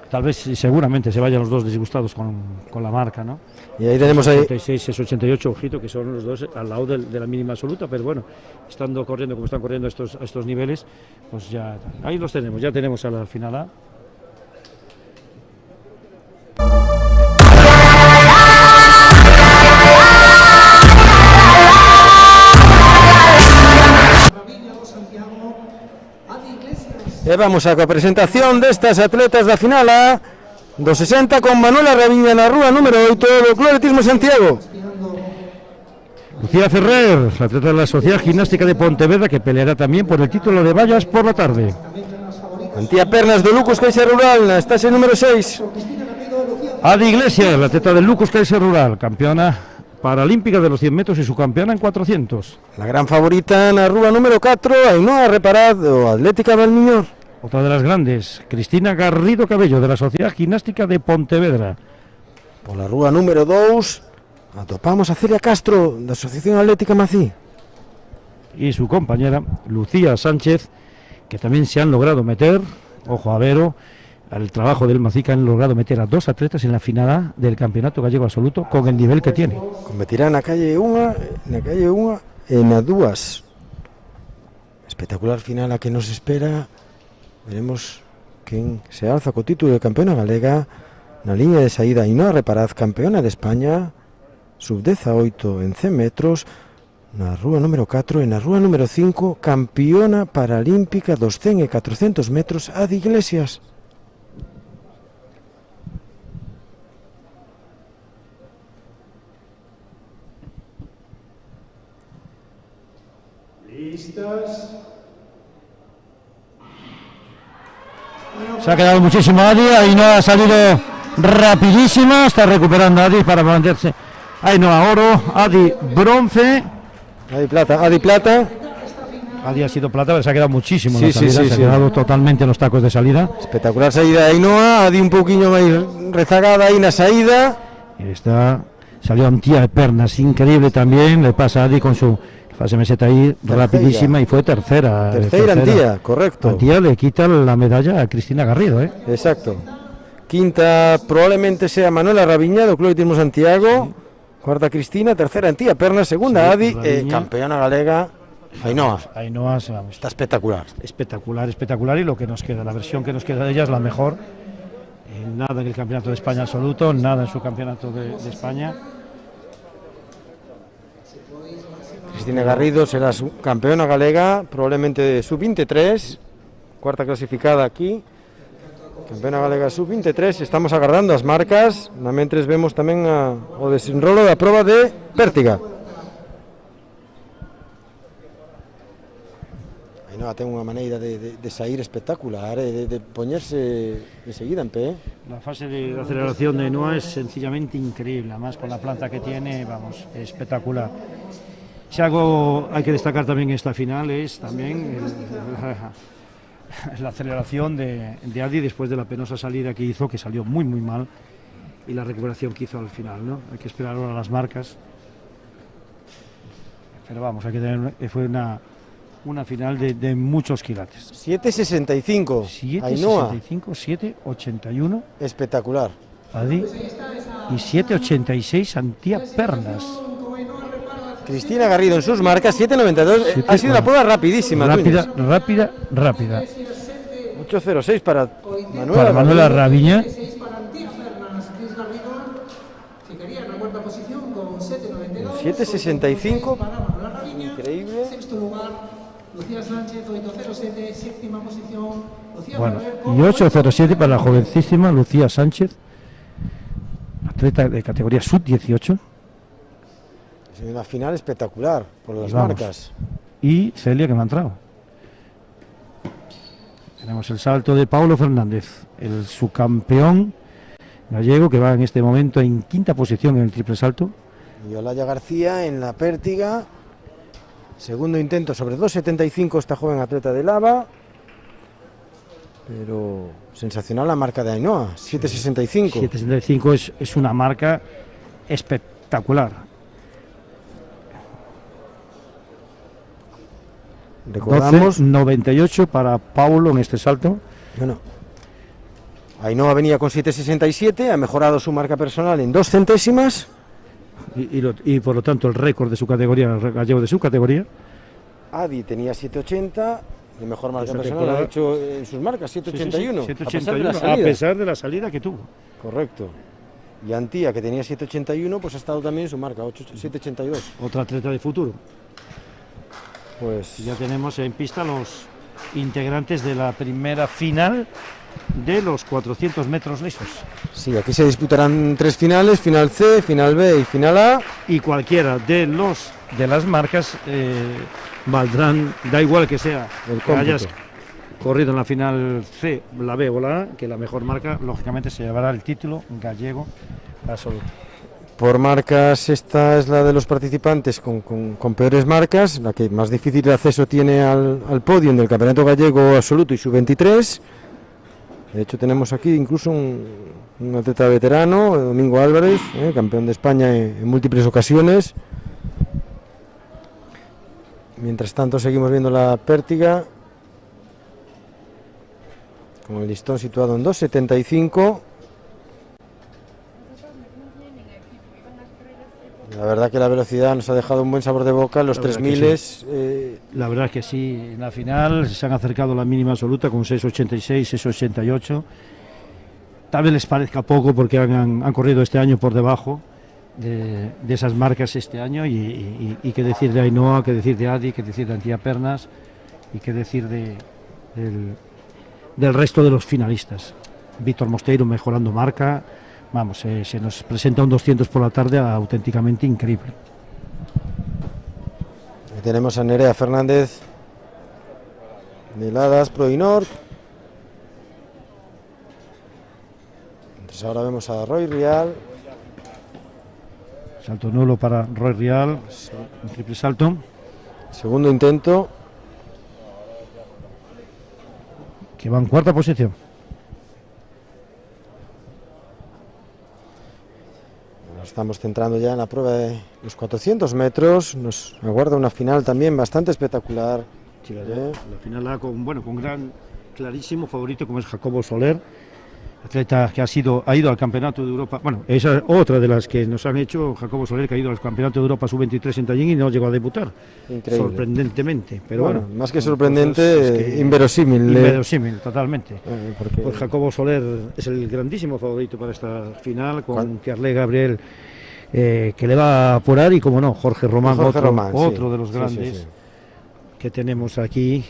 Tal vez, seguramente, se vayan los dos disgustados con la marca, ¿no? Y ahí tenemos ahí 86, 88, ojito, que son los dos al lado de la mínima absoluta, pero bueno, estando corriendo como están corriendo a estos niveles, pues ya, ahí los tenemos, ya tenemos a la final A. E vamos a presentación destas atletas da final A do 60 con Manuela Raviña na rúa número 8 do Club Atletismo Santiago. Lucía Ferrer, la atleta de la Sociedad Gimnástica de Pontevedra, que peleará también por el título de vallas por la tarde. Antía Pernas do Lucas Caixa Rural na estase número 6. Adi Iglesias, la atleta del Lucas Caixa Rural, campeona paralímpica de los 100 metros y subcampeona en 400. La gran favorita na rúa número 4, Ainhoa Reparaz do Atlética Valmiñor. Otra de las grandes, Cristina Garrido Cabello, de la Sociedad Gimnástica de Pontevedra. Por la rúa número 2 atopamos a Celia Castro da Asociación Atlética Mací. Y su compañera Lucía Sánchez, que también se han logrado meter, ojo a Vero, al trabajo del Mací, que han logrado meter a 2 atletas en la final A del Campeonato Gallego Absoluto con el nivel que tiene. Competirá na calle 1 e na 2. Espectacular final a que nos espera. Veremos quen se alza co título de campeona galega. Na liña de saída Ainhoa Reparaz, campeona de España, sub-18 en 100 metros, na rúa número 4 e na rúa número 5, campeona paralímpica dos 100 e 400 metros, Adi Iglesias. Listas. Se ha quedado muchísimo Adi, Ainhoa ha salido rapidísima, está recuperando Adi para mantenerse. Ainhoa oro, Adi bronce. Adi plata. Adi ha sido plata, pero se ha quedado muchísimo en Sí, la salida, sí, se ha sí. quedado totalmente en los tacos de salida. Espectacular saída de Ainhoa, Adi un poquinho máis rezagada aí na saída. Salió Antía de pernas, increíble también, le pasa a Adi con su fase meseta ahí rapidísima y fue tercera. Terceira Antía, correcto. Antía le quita la medalla a Cristina Garrido, Exacto. Quinta probablemente sea Manuela Raviña, do Club Atletismo Santiago. Cuarta Cristina, tercera Antía Pernas, segunda Sí, Adi, Raviña. campeona galega Ainhoa. Ainhoa vamos, Está espectacular. espectacular, y lo que nos queda, la versión que nos queda de ella es la mejor. Nada en el campeonato de España absoluto, nada en su campeonato de España. Cristina Garrido será campeona galega, probablemente de sub-23, cuarta clasificada aquí. Campeona galega sub-23, estamos agardando as marcas, na mentres vemos tamén o desenrolo da proba de pértiga. Ainhoa ten unha maneira de sair espectacular, de poñerse de seguida en pé. La fase de aceleración de Ainhoa es sencillamente increíble, además con la planta que tiene, vamos, espectacular. Si algo hay que destacar también en esta final es también la aceleración de Adi después de la penosa salida que hizo, que salió muy mal, y la recuperación que hizo al final, ¿no? Hay que esperar ahora las marcas, pero vamos, hay que tener, fue una final de muchos quilates. 7.65, Ainhoa, 7.65, 7.81 espectacular. Adi y 7.86 Antía Pernas. Cristina Garrido en sus marcas, 7.92, ha sido una prueba rapidísima. Rápida. 8.06 para Manuela Raviña. 6 para Antía Pernas, Cris Garrido se quería en la cuarta posición con 7.92. 7.65, para Manuela Raviña. increíble. Sexto lugar, Lucía Sánchez, 8.07, séptima posición, Lucía Bueno, Ferrer, y 8.07 para la jovencísima Lucía Sánchez, atleta de categoría sub-18, Es una final espectacular por las Vamos. marcas. y Celia, que me ha entrado. Tenemos el salto de Paulo Fernández, el subcampeón gallego, que va en este momento en quinta posición en el triple salto. Y Olaya García en la pértiga. Segundo intento sobre 2.75 esta joven atleta de Lava. Pero sensacional la marca de Ainhoa, 7.65. 7.65 es una marca espectacular. Recordamos, 12.98 para Paulo en este salto. bueno, Ainhoa venía con 7.67, ha mejorado su marca personal en 2 centésimas. Y por lo tanto el récord de su categoría, el gallego de su categoría. Adi tenía 7.80, de mejor marca Esa personal temporada. ha hecho en sus marcas 7.81, Sí, a pesar de la 7.81, salida. a pesar de la salida que tuvo. Correcto. Y Antía, que tenía 7.81, pues ha estado también en su marca, 7.82. Otra atleta de futuro. Pues Ya tenemos en pista los integrantes de la primera final de los 400 metros lisos. sí, aquí se disputarán 3 finales, final C, final B y final A. Y cualquiera de las marcas valdrán, da igual que sea El que cómputo. hayas corrido en la final C, la B o la A, que la mejor marca lógicamente se llevará el título gallego absoluto. Por marcas, esta es la de los participantes con peores marcas, la que más difícil de acceso tiene al podio del Campeonato Gallego Absoluto y Sub-23. De hecho tenemos aquí incluso un atleta veterano, Domingo Álvarez, campeón de España en múltiples ocasiones. Mientras tanto seguimos viendo la pértiga, con el listón situado en 2.75. La verdad que la velocidad nos ha dejado un buen sabor de boca, los La verdad 3000 La verdad es que sí, en la final se han acercado a la mínima absoluta con 6.86, 6.88. Tal vez les parezca poco porque han corrido este año por debajo, de esas marcas este año y qué decir de Ainhoa, qué decir de Adi, qué decir de Antía Pernas y qué decir del resto de los finalistas. Víctor Mosteiro mejorando marca, vamos, se nos presenta un 200 por la tarde auténticamente increíble. Ahí tenemos a Nerea Fernández de Ladas Proinor. Entonces ahora vemos a Roy Rial. Salto nulo para Roy Rial, un triple salto. Segundo intento. Que va en cuarta posición. Nos estamos centrando ya en la prueba de los 400 metros. Nos aguarda una final también bastante espectacular. Sí, la final la con gran clarísimo favorito como es Jacobo Soler, atleta que ha ido al Campeonato de Europa. Bueno, esa es otra de las que nos han hecho. Jacobo Soler, que ha ido al Campeonato de Europa Sub-23 en Tallinn y no llegó a debutar. Increíble. Sorprendentemente, pero bueno, más que sorprendente, inverosímil. Inverosímil, totalmente. Porque pues Jacobo Soler es el grandísimo favorito para esta final, con Carle Gabriel, que le va a apurar, y como no, Jorge Román, otro de los grandes que tenemos aquí,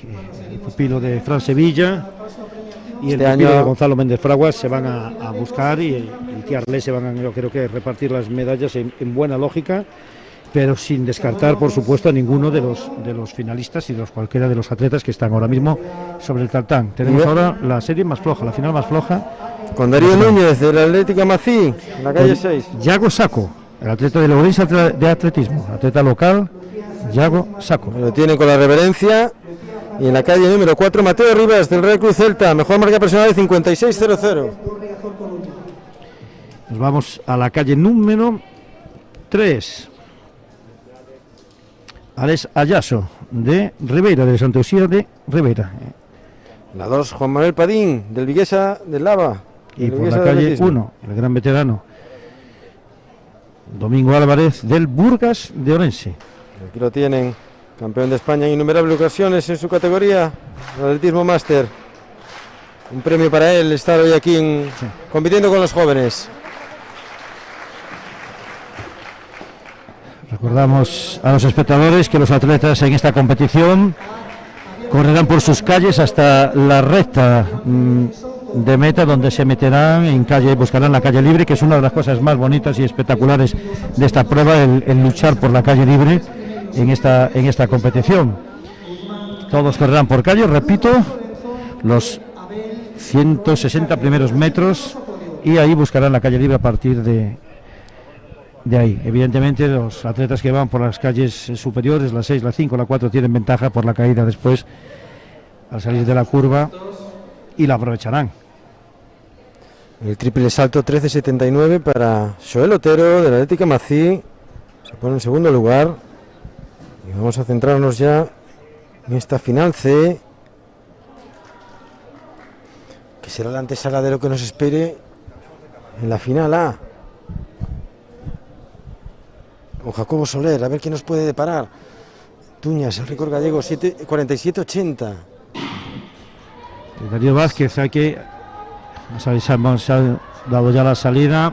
el pupilo de Fran Sevilla y el pupilo de Gonzalo Méndez Fraguas se van a buscar y Carle se van a, yo creo que, repartir las medallas en buena lógica, pero sin descartar, por supuesto, a ninguno de los finalistas y de cualquiera de los atletas que están ahora mismo sobre el tartán. Tenemos ahora la serie más floja, la final más floja, con Darío Núñez del Atlético Mací, en la calle 6. Yago Saco, el atleta de Lourenço de atletismo, atleta local, Yago Saco. Lo tiene con la reverencia. Y en la calle número 4, Mateo Rivas del Real Cruz Celta, mejor marca personal de 56.00. Nos vamos a la calle número 3. Alex Ayaso de Ribeira, de Santa Uxía de Ribeira. La 2, Juan Manuel Padín del Viguesa del Lava. Y por la calle 1, el gran veterano Domingo Álvarez del Burgas de Orense. Aquí lo tienen, campeón de España en innumerables ocasiones en su categoría, el atletismo máster. Un premio para él estar hoy aquí compitiendo con los jóvenes. Recordamos a los espectadores que los atletas en esta competición correrán por sus calles hasta la recta de meta, donde se meterán en calle, buscarán la calle libre, que es una de las cosas más bonitas y espectaculares de esta prueba, el luchar por la calle libre en esta competición. Todos correrán por calle, repito, los 160 primeros metros, y ahí buscarán la calle libre a partir de ahí. Evidentemente los atletas que van por las calles superiores, la 6, la 5, la 4, tienen ventaja por la caída después al salir de la curva, y la aprovecharán. El triple salto 13.79 para Joel Otero del Atlético Mací, se pone en segundo lugar. Y vamos a centrarnos ya en esta final C, que será la antesala de lo que nos espere en la final A, con Jacobo Soler, a ver qué nos puede deparar. Tuñas, el récord gallego, 47.80. Darío Vázquez, aquí se ha dado ya la salida.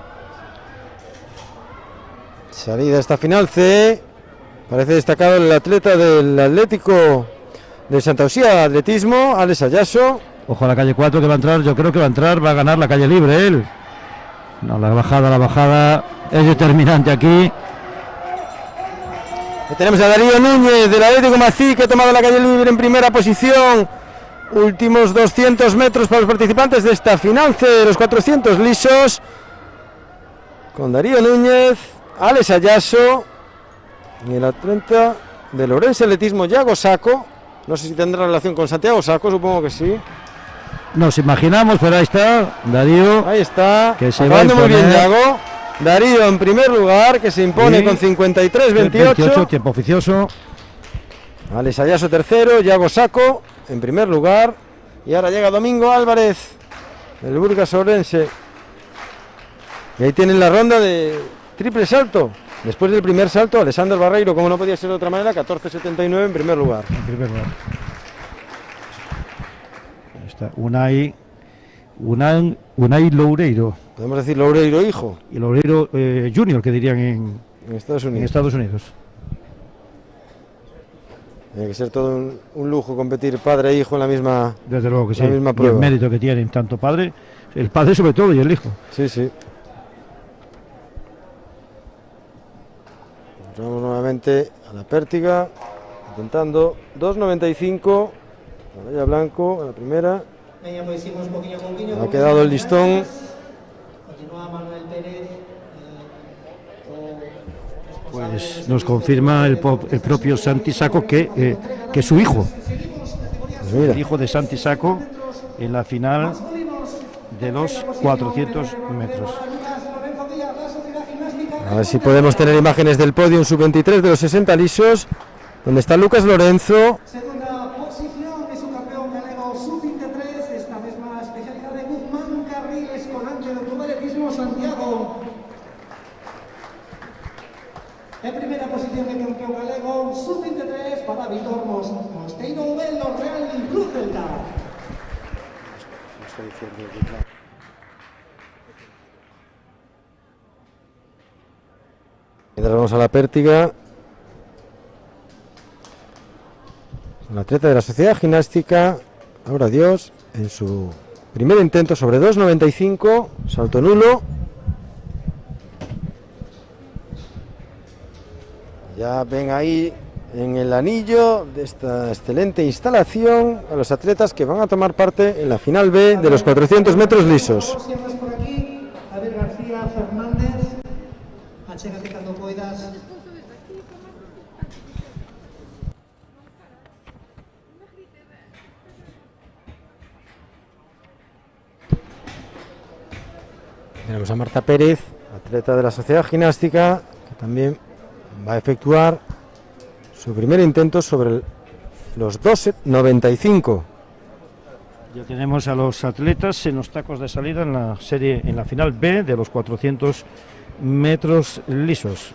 Salida a esta final C. Parece destacado el atleta del Atlético de Santa Uxía, atletismo, Alex Ayaso. Ojo a la calle 4 que va a entrar, yo creo que va a ganar la calle libre él. No, la bajada es determinante aquí. Y tenemos a Darío Núñez del Atlético Mací, que ha tomado la calle libre en primera posición. Últimos 200 metros para los participantes de esta final C de los 400 lisos, con Darío Núñez, Alex Ayaso y el atleta de Lourenço Atletismo, Yago Saco. No sé si tendrá relación con Santiago Saco, supongo que sí. Nos imaginamos, pero ahí está Darío. Ahí está, que se acabando muy bien Yago. Darío en primer lugar, que se impone con 53.28. Tiempo oficioso. Alex Ayaso tercero, Yago Saco en primer lugar. Y ahora llega Domingo Álvarez del Burgas Orense. Y ahí tienen la ronda de triple salto. Después del primer salto, Alessandro Barreiro, como no podía ser de otra manera, 14.79 en primer lugar. Ahí está Unai Loureiro. Podemos decir Loureiro hijo. Y Loureiro Junior, que dirían En Estados en Unidos. Estados Unidos. Tiene que ser todo un lujo competir padre e hijo en la misma. Desde luego que sí. La misma Y el prueba. mérito que tienen tanto el padre sobre todo y el hijo. Sí, sí. Vamos nuevamente a la pértiga, intentando 2.95. Vaya Blanco a la primera. Veña, pois imos poquinho a poquinho. Ha quedado el listón. Continúa Manuel Pérez. Pues nos confirma el propio Santi Sacco que su hijo, Pues mira, el hijo de Santi Sacco, en la final de los 400 metros. a ver si podemos tener imágenes del podio sub-23 de los 60 lisos, donde está Lucas Lorenzo. Segunda posición es un campeón galego sub-23, esta mesma especialidad de Guzmán Carriles con Ángel Club Atletismo Santiago. En primera posición el campeón galego sub-23 para Víctor Mosteiro Velo Real Cruz Celta. Mientras vamos a la pértiga, un atleta de la Sociedad Gimnástica, ahora Dios, en su primer intento sobre 2.95, salto nulo. Ya ven ahí en el anillo de esta excelente instalación a los atletas que van a tomar parte en la final B de los 400 metros lisos. Siempre por aquí, Javier García Fernández. Achégate cando poidas. Tenemos a Marta Pérez, atleta de la Sociedad Gimnástica, que también va a efectuar su primer intento sobre los 2.95. Ya tenemos a los atletas en los tacos de salida en la serie, en la final B de los 400 metros lisos.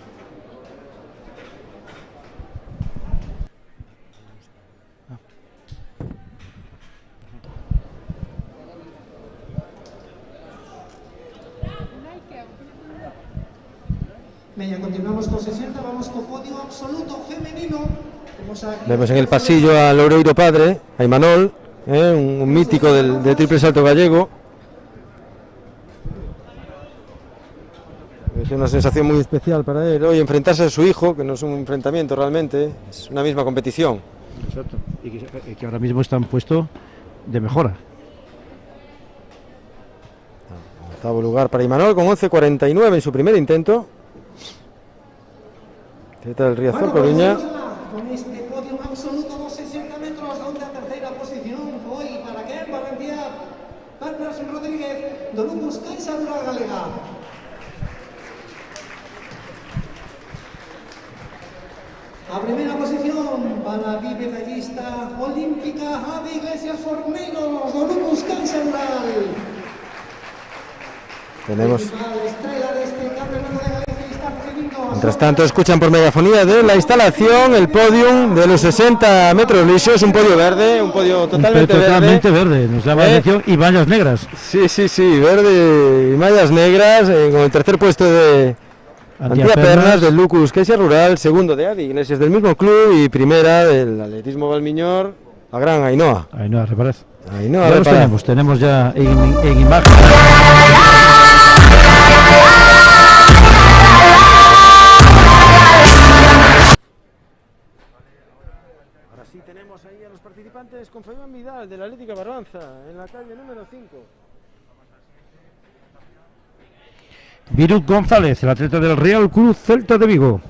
Veña, continuamos con 60, vamos con podio absoluto femenino. Vemos en el pasillo a Loureiro padre, a Imanol, un mítico del triple salto gallego. Es una sensación muy especial para él hoy enfrentarse a su hijo, que no es un enfrentamiento realmente, es una misma competición. Exacto. Y que ahora mismo está en puesto de mejora. Octavo lugar para Imanol con 11.49 en su primer intento. Atleta del Riazor, Coruña. Con este podio absoluto dos 60 metros, donde a terceira posición foi para quen? Valentía Pernas Rodríguez, do Lucas Caixa Rural Galega. A primeira posición para a bimedallista olímpica Ave Iglesias Forneiros, do Lucas Caixa Rural. Tenemos. Estrela deste campeonato de Galicia está recibindo. Mientras tanto, escuchan por megafonía de la instalación el podium de los 60 metros lisos, un podio verde, un podio totalmente verde. Nos llama la atención, y mallas negras. Sí, verde y mallas negras, con el tercer puesto de Antía Pernas del Lucas Caixa Rural, segundo de Adi Iglesias del mismo club y primera del Atletismo Valmiñor, la gran Ainhoa. Ainhoa Reparez. Ainhoa Ya los Reparez. tenemos ya en imagen. Ahora sí tenemos ahí a los participantes con Fabián Vidal de la Atlética Barbanza en la calle número 5. Virut González, el atleta del Real Cruz Celta de Vigo.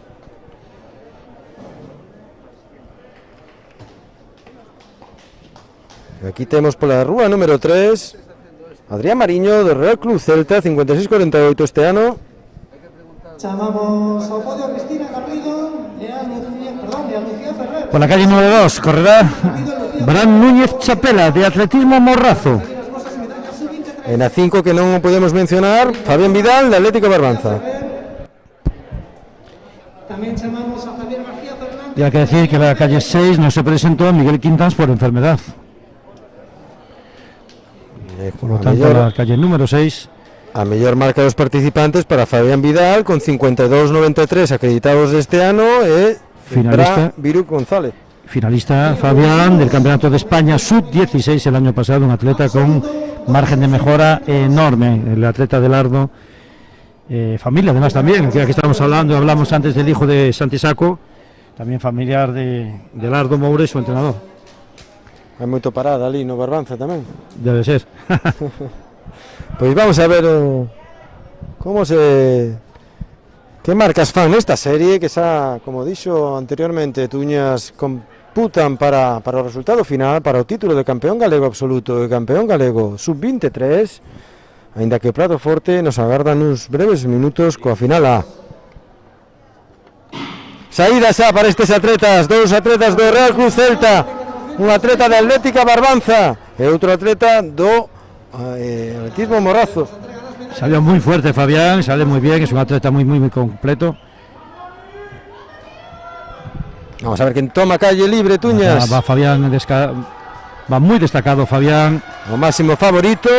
Y aquí tenemos por la rúa número 3 Adrián Mariño del Real Club Celta, 56-48 este ano. Chamamos ao podio a Cristina Garrido e a Lucía Ferrer. Por la calle número 2 correrá Bran Núñez Chapela de Atletismo Morrazo. En a 5 que non podemos mencionar, Fabián Vidal de Atlético Barbanza. Tamén chamamos a Javier García Fernández. Y hay que decir que la calle 6 no se presentó a Miguel Quintans por enfermedad. Por lo tanto, la calle número 6 a mellor marca dos participantes para Fabián Vidal con 52,93 acreditados este ano e Finalista. Viru González. Finalista Fabián del Campeonato de España Sub-16 el año pasado, un atleta con margen de mejora enorme, el atleta de Lardo, familia además también, que aquí estamos hablando, hablamos antes del hijo de Santisaco, también familiar de Lardo Moure, su entrenador. Hai moito parada ali no Barbanza tamén. Debe ser. Pois vamos a ver que marcas fan nesta serie que xa, como dixo anteriormente, Tuñas computan para o resultado final, para o título de campeón galego absoluto e campeón galego sub-23, aínda que o prato forte nos agardan uns breves minutos coa final A. Saída xa para estes atletas, dous atletas do Real Cruz Celta, un atleta de Atlética Barbanza e outro atleta do atletismo Morrazo. Salió muy fuerte Fabián, sale muy bien, es un atleta muy completo. Vamos a ver quién toma calle libre, Tuñas. Va Fabián, va muy destacado Fabián. O máximo favorito,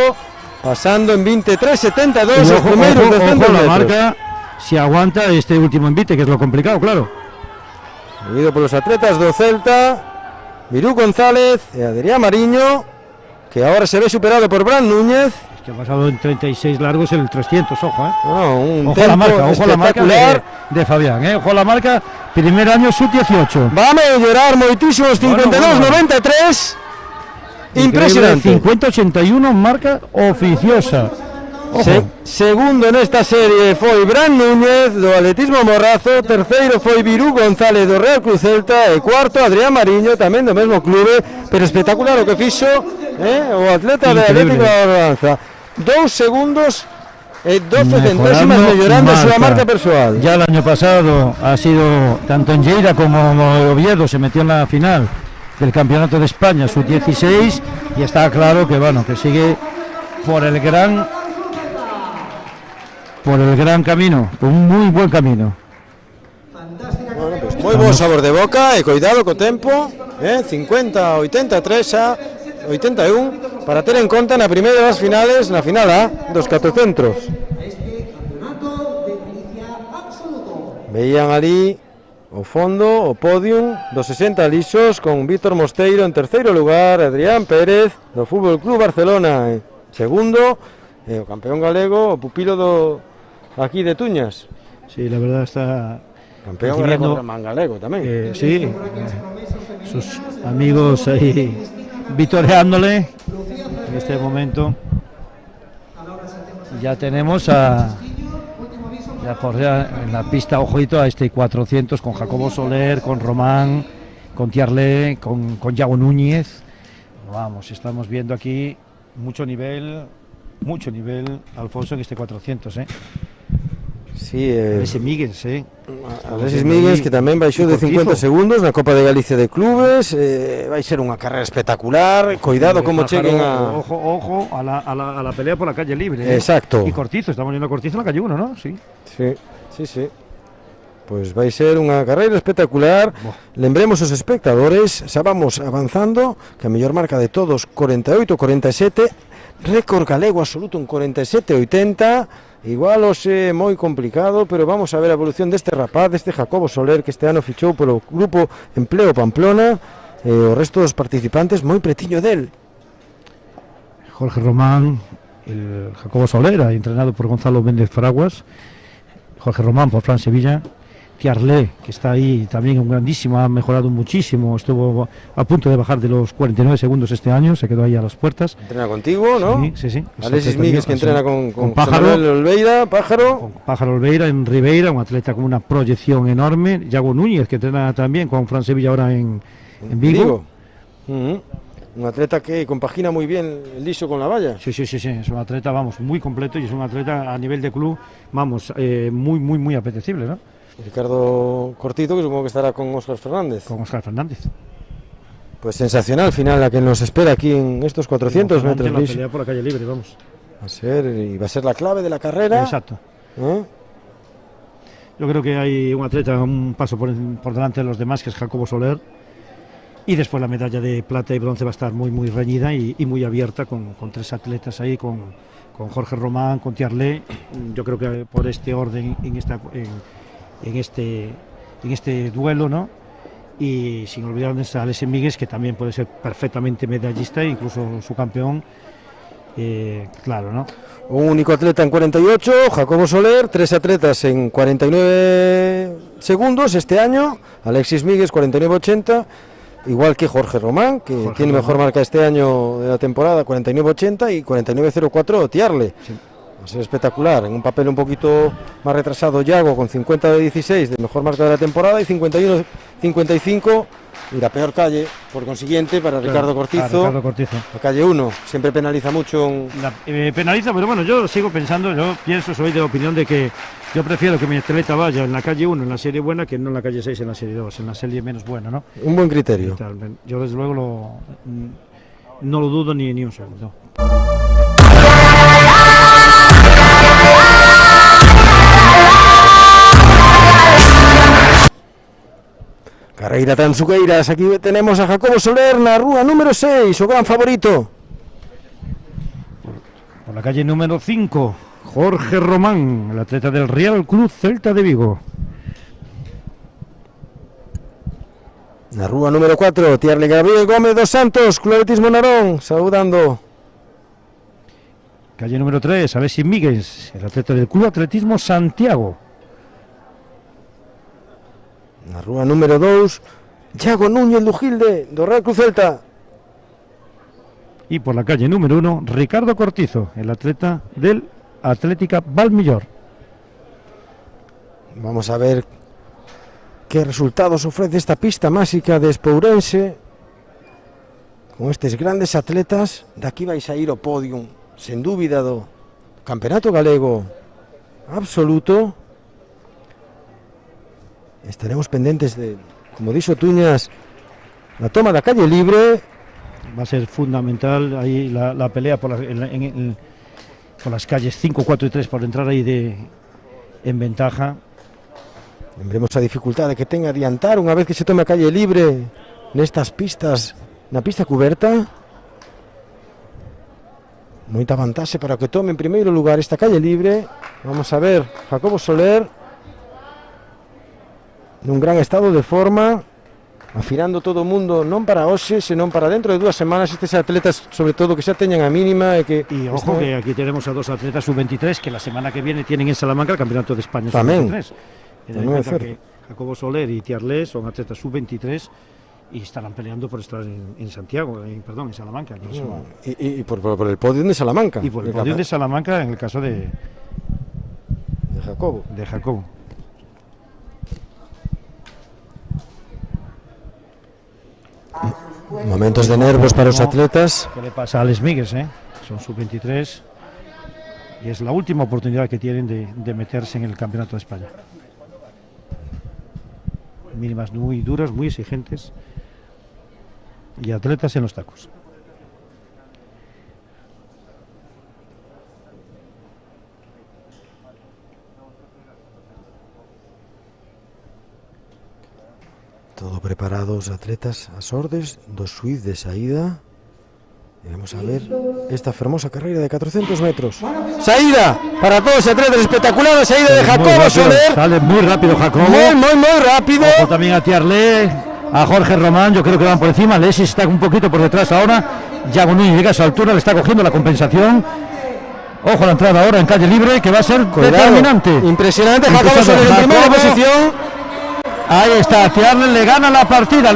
pasando en 23,72 Y los primeros 200 la metros. marca, si aguanta este último envite, que es lo complicado, claro. Seguido por los atletas do Celta, Viru González e Adrián Mariño, que ahora se ve superado por Bran Núñez. Es que ha pasado en 36 largos el 300, ojo, No, un ojo a la marca, ojo a la marca espectacular. de Fabián, ojo a la marca, primer año sub-18. Vamos a llorar moitísimos, 52,93. Impresionante. 50-81, marca oficiosa. Ojo. Segundo nesta serie foi Bran Núñez do atletismo Morrazo, terceiro foi Viru González do Real Cruz Celta e cuarto Adrián Mariño, tamén do mesmo clube, pero espectacular o que fixo o atleta de Increíble. Atlético de Barbanza. 2 segundos e 12 centésimas Mejorando mellorando a súa marca persoal. Ya el año pasado ha sido, tanto en Lleida como en Oviedo, se metió en la final del Campeonato de España sub-16 y está claro que bueno, que sigue por el gran camino, por un muy buen camino. Bueno, pues moi bo sabor de boca e cuidado co tempo, 50-83 xa 81 para ter en conta na primeira das finales, na final A dos 400. Veían ali o fondo, o podium dos 60 lisos con Víctor Mosteiro en terceiro lugar, Adrián Pérez do Fútbol Club Barcelona en segundo, e o campeón galego, o pupilo aquí de Tuñas. Sí, la verdad está Campeón recibiendo, man galego tamén. sí, sus amigos ahí vitoreándole en este momento. Ya tenemos en la pista, ojito a este 400 con Jacobo Soler, con Román, con Tiarlé, con Yago Núñez. Vamos, estamos viendo aquí mucho nivel, Alfonso, en este 400, Sí, Alexis Míguez, Alexis Míguez, que tamén baixou de 50 segundos na Copa de Galicia de Clubes, vai ser unha carrera espectacular, cuidado como cheguen a... Ojo a la pelea por la calle libre. Exacto. Y Cortizo, estamos viendo a Cortizo en la calle 1, ¿no? Sí. Sí. Pois vai ser unha carreira espectacular. Lembremos os espectadores, xa vamos avanzando, que a mellor marca de todos 48-47, récord galego absoluto en 47-80. Igual hoxe moi complicado, pero vamos a ver a evolución deste rapaz, deste Jacobo Soler, que este ano fichou polo grupo Empleo Pamplona, e o resto dos participantes moi pretiño del. Jorge Román, el Jacobo Soler, entrenado por Gonzalo Méndez Fraguas, Jorge Román por Fran Sevilla, Tiarlé, que está ahí también un grandísimo, ha mejorado muchísimo, estuvo a punto de bajar de los 49 segundos este año, se quedó ahí a las puertas. Entrena contigo, ¿no? Sí. Alexis Míguez, que entrena con Pájaro, Olveira, Pájaro. Con Pájaro Olveira en Ribeira, un atleta con una proyección enorme. Yago Núñez, que entrena también con Fran Sevilla ahora en Vigo. Un atleta que compagina muy bien el liso con la valla. Sí, es un atleta, vamos, muy completo y es un atleta a nivel de club, vamos, muy apetecible, ¿no? Ricardo Cortito, que supongo que estará con Óscar Fernández. Con Óscar Fernández. Pues sensacional final la que nos espera aquí en estos 400 metros. La pelea por la calle libre, vamos. Va a ser la clave de la carrera. Exacto. Yo creo que hay un atleta un paso por delante de los demás, que es Jacobo Soler. Y después la medalla de plata y bronce va a estar muy reñida y muy abierta con tres atletas ahí, con con Jorge Román, con Tiarlé. Yo creo que por este orden en este duelo, ¿no? Y sin olvidarnos a Alexis Míguez, que también puede ser perfectamente medallista e incluso su campeón, claro, ¿no? Un único atleta en 48, Jacobo Soler, 3 atletas en 49 segundos este año, Alexis Míguez 49.80, igual que Jorge Román, que tiene mejor marca este año de la temporada, 49.80 y 49.04 Tiarle. Sí. Va a ser espectacular, en un papel un poquito más retrasado Yago con 50 de 16 de mejor marca de la temporada y 51.55 y la peor calle, por consiguiente, para Ricardo Cortizo. Ricardo Cortizo. La calle 1, siempre penaliza mucho. Penaliza, pero bueno, yo sigo pensando, soy de la opinión de que yo prefiero que mi atleta vaya en la calle 1 en la serie buena que no en la calle 6 en la serie 2, en la serie menos buena, ¿no? Un buen criterio. Yo desde luego no lo dudo ni un segundo. Carreira Tansugueiras, aquí tenemos a Jacobo Soler, na rúa número 6, o gran favorito. Por la calle número 5, Jorge Román, el atleta del Real Club Celta de Vigo. Na rúa número 4, Tiarle Gabriel Gómez dos Santos, Club Atletismo Narón, saludando. Calle número 3, Alexis Míguez, el atleta del Club Atletismo Santiago. Na rúa número 2, Yago Núñez Lujilde, do Real Club Celta. Y por la calle número 1, Ricardo Cortizo, el atleta del Atlética Valmillor. Vamos a ver qué resultados ofrece esta pista máxica de Espourense con estes grandes atletas. De aquí vais a ir ao podium, sen dúbida, do Campeonato Galego absoluto. Estaremos pendentes de, como dixo Tuñas, la toma da calle libre. Va a ser fundamental ahí la pelea por las calles 5, 4 y 3 por entrar ahí en ventaja. Veremos a dificultade que ten adiantar unha vez que se tome a calle libre nestas pistas, na pista cuberta. Moita vantaxe para que tome en primeiro lugar esta calle libre. Vamos a ver, Jacobo Soler nun gran estado de forma, afinando todo o mundo, non para hoxe, senón para dentro de 2 semanas, estes atletas, sobre todo, que xa teñan a mínima e que... Y ojo que aquí tenemos a 2 atletas sub-23 que la semana que viene tienen en Salamanca el Campeonato de España sub-23. Ten en cuenta que Jacobo Soler y Tiarlé son atletas sub-23 y estarán peleando por estar en Santiago, en Salamanca. Y por el podio de Salamanca. Y por el podio de Salamanca en el caso de Jacobo. Momentos de nervios para los atletas. ¿Qué le pasa a Alex Míguez? Son sub-23 y es la última oportunidad que tienen de meterse en el Campeonato de España. Mínimas muy duras, muy exigentes y atletas en los tacos. Todo preparado os atletas, as ordes do xuiz de saída. E vamos a ver esta fermosa carreira de 400 metros. Saída para todos os atletas, espectacular a saída de Jacobo Soler. Sale muy rápido Jacobo. Muy rápido. Ojo también a Tiarlé, a Jorge Román, yo creo que van por encima. Alexis está un poquito por detrás ahora. Yago Núñez llega a esa altura, le está cogiendo la compensación. Ojo a la entrada ahora en calle libre, que va a ser determinante. Impresionante, Jacobo Soler en primera posición. Ahí está, Tiarle le gana la partida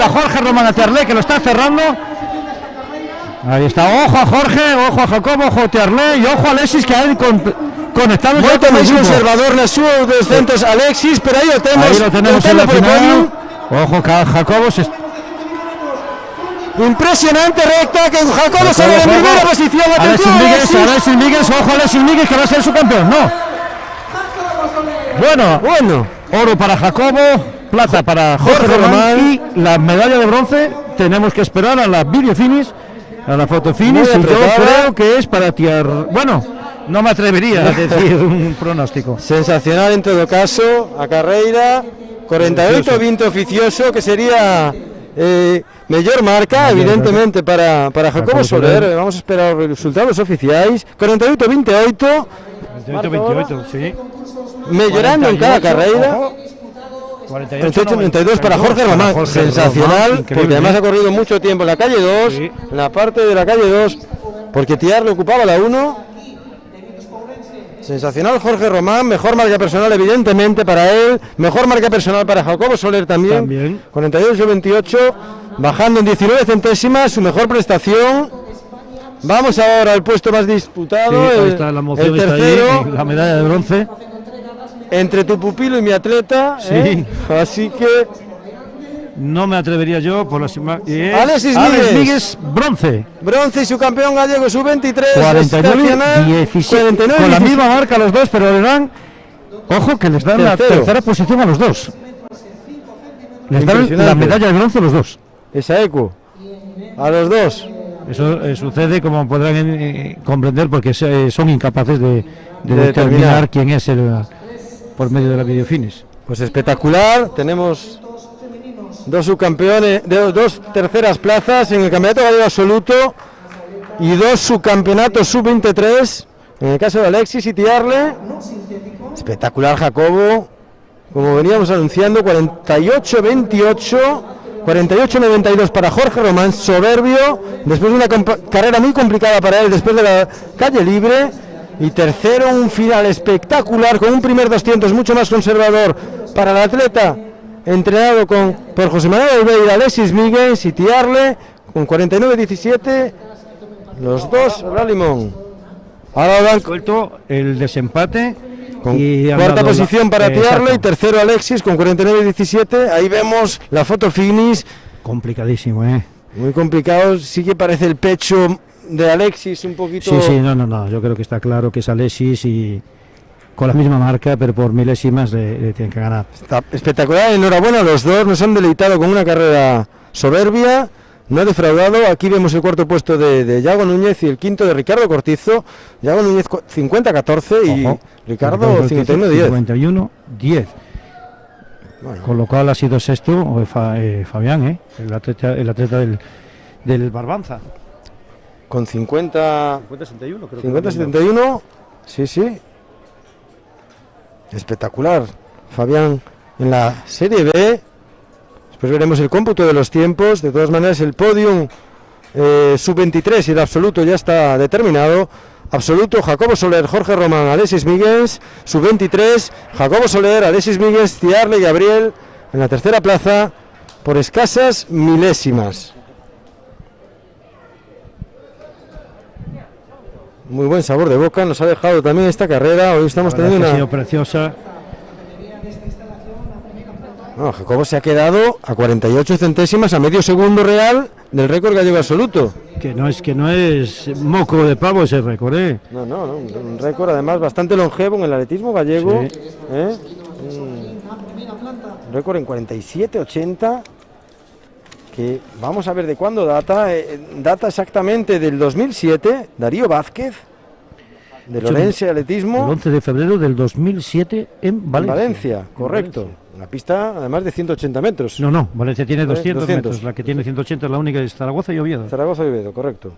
Jorge Román a Tiarle, que lo está cerrando. Ahí está, ojo a Jorge, ojo a Jacobo, ojo a Tiarle y ojo a Alexis, que ha conectado. Moito máis conservador nas súas descentos Alexis, pero aí lo tenemos en la final. Ojo que Jacobo impresionante recta que Jacobo Soler en primera posición. Alexis Míguez, ojo a Alexis Míguez, que va a ser su campeón, no. Bueno. Oro para Jacobo, plata para Jorge Román y la medalla de bronce tenemos que esperar a la video finish, a la foto finish, y yo creo que es para Tiarle. Bueno, no me atrevería a decir un pronóstico. Sensacional en todo caso, a carreira 48-20 oficioso, que sería Mejor marca, Mayor evidentemente, para Jacobo Jacobo Soler. Soler. Vamos a esperar los resultados oficiales. 48-28. 28-28, sí. Mejorando en cada 48, carrera. ojo. 38-92 para Jorge Román. Jorge Sensacional, Román, porque increíble, además ¿eh? ha corrido mucho tiempo en la calle 2, Sí. en la parte de la calle 2, porque Tiar le ocupaba la 1. Sensacional Jorge Román, mejor marca personal evidentemente para él, mejor marca personal para Jacobo Soler también. También. 48-28, bajando en 19 centésimas, su mejor prestación. Vamos ahora al puesto más Sí, disputado, ahí está la emoción, el está tercero, ahí, la medalla de bronce. entre tu pupilo y mi atleta. Sí. Así que No me atrevería yo por las imágenes. Alexis Alex Míguez. Míguez, bronce. bronce y su campeón gallego, su 23. 49-17. Con la misma marca los dos, pero le dan. Ojo que les dan la Tercero. tercera posición a los dos. Les dan Impresionante. la medalla de bronce a los dos. Esa eco. A los dos. Eso sucede, como podrán comprender, porque son incapaces de determinar determinar quién es el por medio de la videofinish. Pues espectacular. Tenemos dos subcampeones, dos terceras plazas en el campeonato gallego absoluto y dos subcampeonatos sub-23. En el caso de Alexis y Tiarle. Espectacular Jacobo. Como veníamos anunciando, 48-28. 48-92 para Jorge Román, soberbio, después de una carrera muy complicada para él, después de la calle libre, y tercero, un final espectacular, con un primer 200 mucho más conservador para el atleta, entrenado por José Manuel Albeira, Alexis Míguez y Tiarle, con 49-17, los dos Ralimón. Ahora van Suelto el desempate. con y han cuarta dado posición para Tiarle y exacto. tercero Alexis con 49-17. Ahí vemos la foto finish. Complicadísimo, Muy complicado, sí que parece el pecho de Alexis un poquito. Sí, no, yo creo que está claro que es Alexis y con la misma marca, pero por milésimas le tienen que ganar. Está espectacular, enhorabuena a los dos, nos han deleitado con una carrera soberbia, no ha defraudado. Aquí vemos el cuarto puesto de Yago Núñez y el quinto de Ricardo Cortizo. Yago Núñez 50-14 y Ojo, Ricardo 51-10. 51-10. Bueno, Con lo cual ha sido sexto Fabián, el atleta del Barbanza. con 50... 50-61, creo que 50-71, sí. Espectacular, Fabián en la Serie B. Después veremos el cómputo de los tiempos. De todas maneras, el podium sub-23 y el absoluto ya está determinado. Absoluto, Jacobo Soler, Jorge Román, Alexis Míguez. Sub-23, Jacobo Soler, Alexis Míguez, Tiarle y Gabriel en la tercera plaza por escasas milésimas. Muy buen sabor de boca nos ha dejado también esta carrera. Hoy estamos La verdad teniendo que ha una... sido preciosa. No, Jacobo se ha quedado a 48 centésimas, a medio segundo real del récord gallego absoluto. Que no es moco de pavo ese récord, No, un récord además bastante longevo en el atletismo gallego. Sí. Un récord en 47-80, que vamos a ver de cuándo data. Data exactamente del 2007, Darío Vázquez, de Lorense El Atletismo, 11 de febrero del 2007 en en Valencia. Valencia, correcto. Una pista además de 180 metros. No, Valencia tiene 200 200. metros, la que tiene 180 es la única es Zaragoza y Oviedo. Zaragoza y Oviedo, correcto.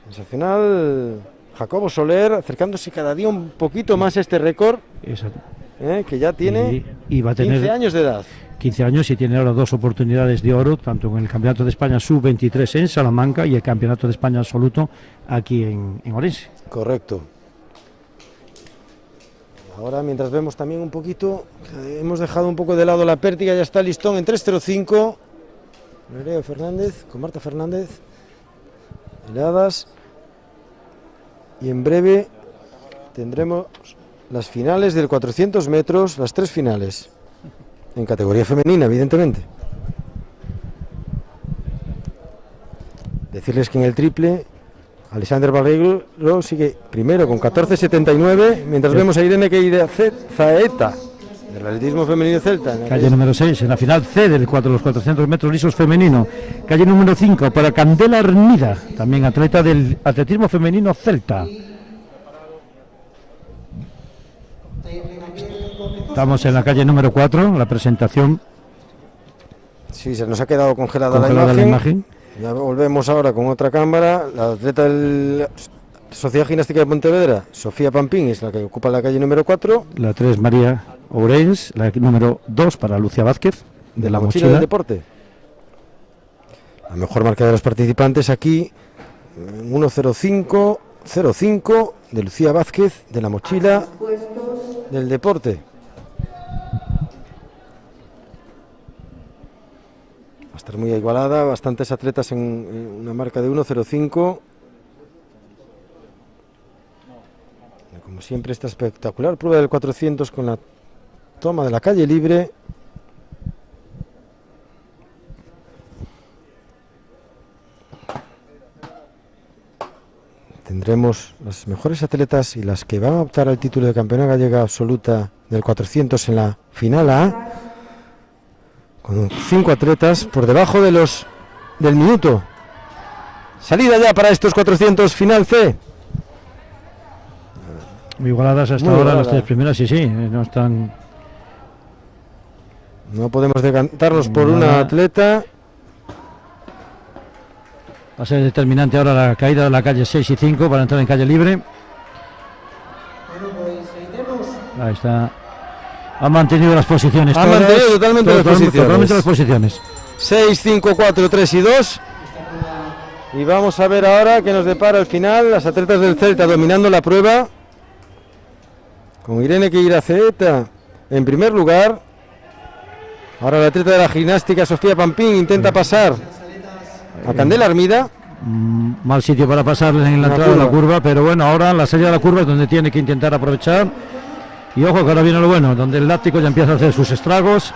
Sensacional Jacobo Soler, acercándose cada día un poquito más a este récord, Exacto. que ya tiene Y va a tener 15 años de edad. 15 años y tiene ahora dos oportunidades de oro, tanto en el Campeonato de España Sub-23 en Salamanca y el Campeonato de España Absoluto aquí en Orense. Correcto. Ahora, mientras vemos también un poquito, hemos dejado un poco de lado la pértiga, ya está listón en 3.05. Nereo Fernández con Marta Fernández. Heladas. Y en breve tendremos las finales del 400 metros, las tres finales. En categoría femenina, evidentemente. Decirles que en el triple Alexander Barreiro sigue primero con 14.79, mientras vemos a Irene Zaeta del atletismo femenino celta. Calle número 6, en la final C los 400 metros lisos femenino. Calle número 5 para Candela Hermida, también atleta del atletismo femenino celta. Estamos en la calle número 4, la presentación Sí, se nos ha quedado congelada, congelada la imagen. Ya volvemos ahora con otra cámara. La atleta de la Sociedad Gimnástica de Pontevedra, Sofía Pampín, es la que ocupa la calle número 4. La 3, María Ourense. La número 2 para Lucía Vázquez, de la mochila del deporte. La mejor marca de los participantes aquí, 1:05:05 de Lucía Vázquez, de la mochila del deporte. Va a estar muy igualada, bastantes atletas en una marca de 1:05. Como siempre, esta espectacular prueba del 400 con la toma de la calle libre. Tendremos las mejores atletas y las que van a optar al título de campeona gallega absoluta del 400 en la final A, con 5 atletas por debajo de del minuto. Salida ya para estos 400 final C. Muy igualadas hasta Muy ahora igualadas. las 3 primeras, sí, no están... No podemos decantarnos por una Nada. atleta. Va a ser determinante ahora la caída de la calle 6 y 5 para entrar en calle libre. Bueno, pues iremos. Ahí está. Ha mantenido las posiciones. Ha todas, mantenido totalmente las posiciones. Totalmente las posiciones. 6, 5, 4, 3 y 2. Y vamos a ver ahora qué nos depara al final. Las atletas del Celta dominando la prueba, con Irene Queiraceta en primer lugar. Ahora la atleta de la gimnástica, Sofía Pampín, intenta pasar a Candela Armida. Mal sitio para pasar en la La entrada de la curva. curva, pero bueno, ahora la salida de la curva es donde tiene que intentar aprovechar. Y ojo que ahora viene lo bueno, donde el láctico ya empieza a hacer sus estragos.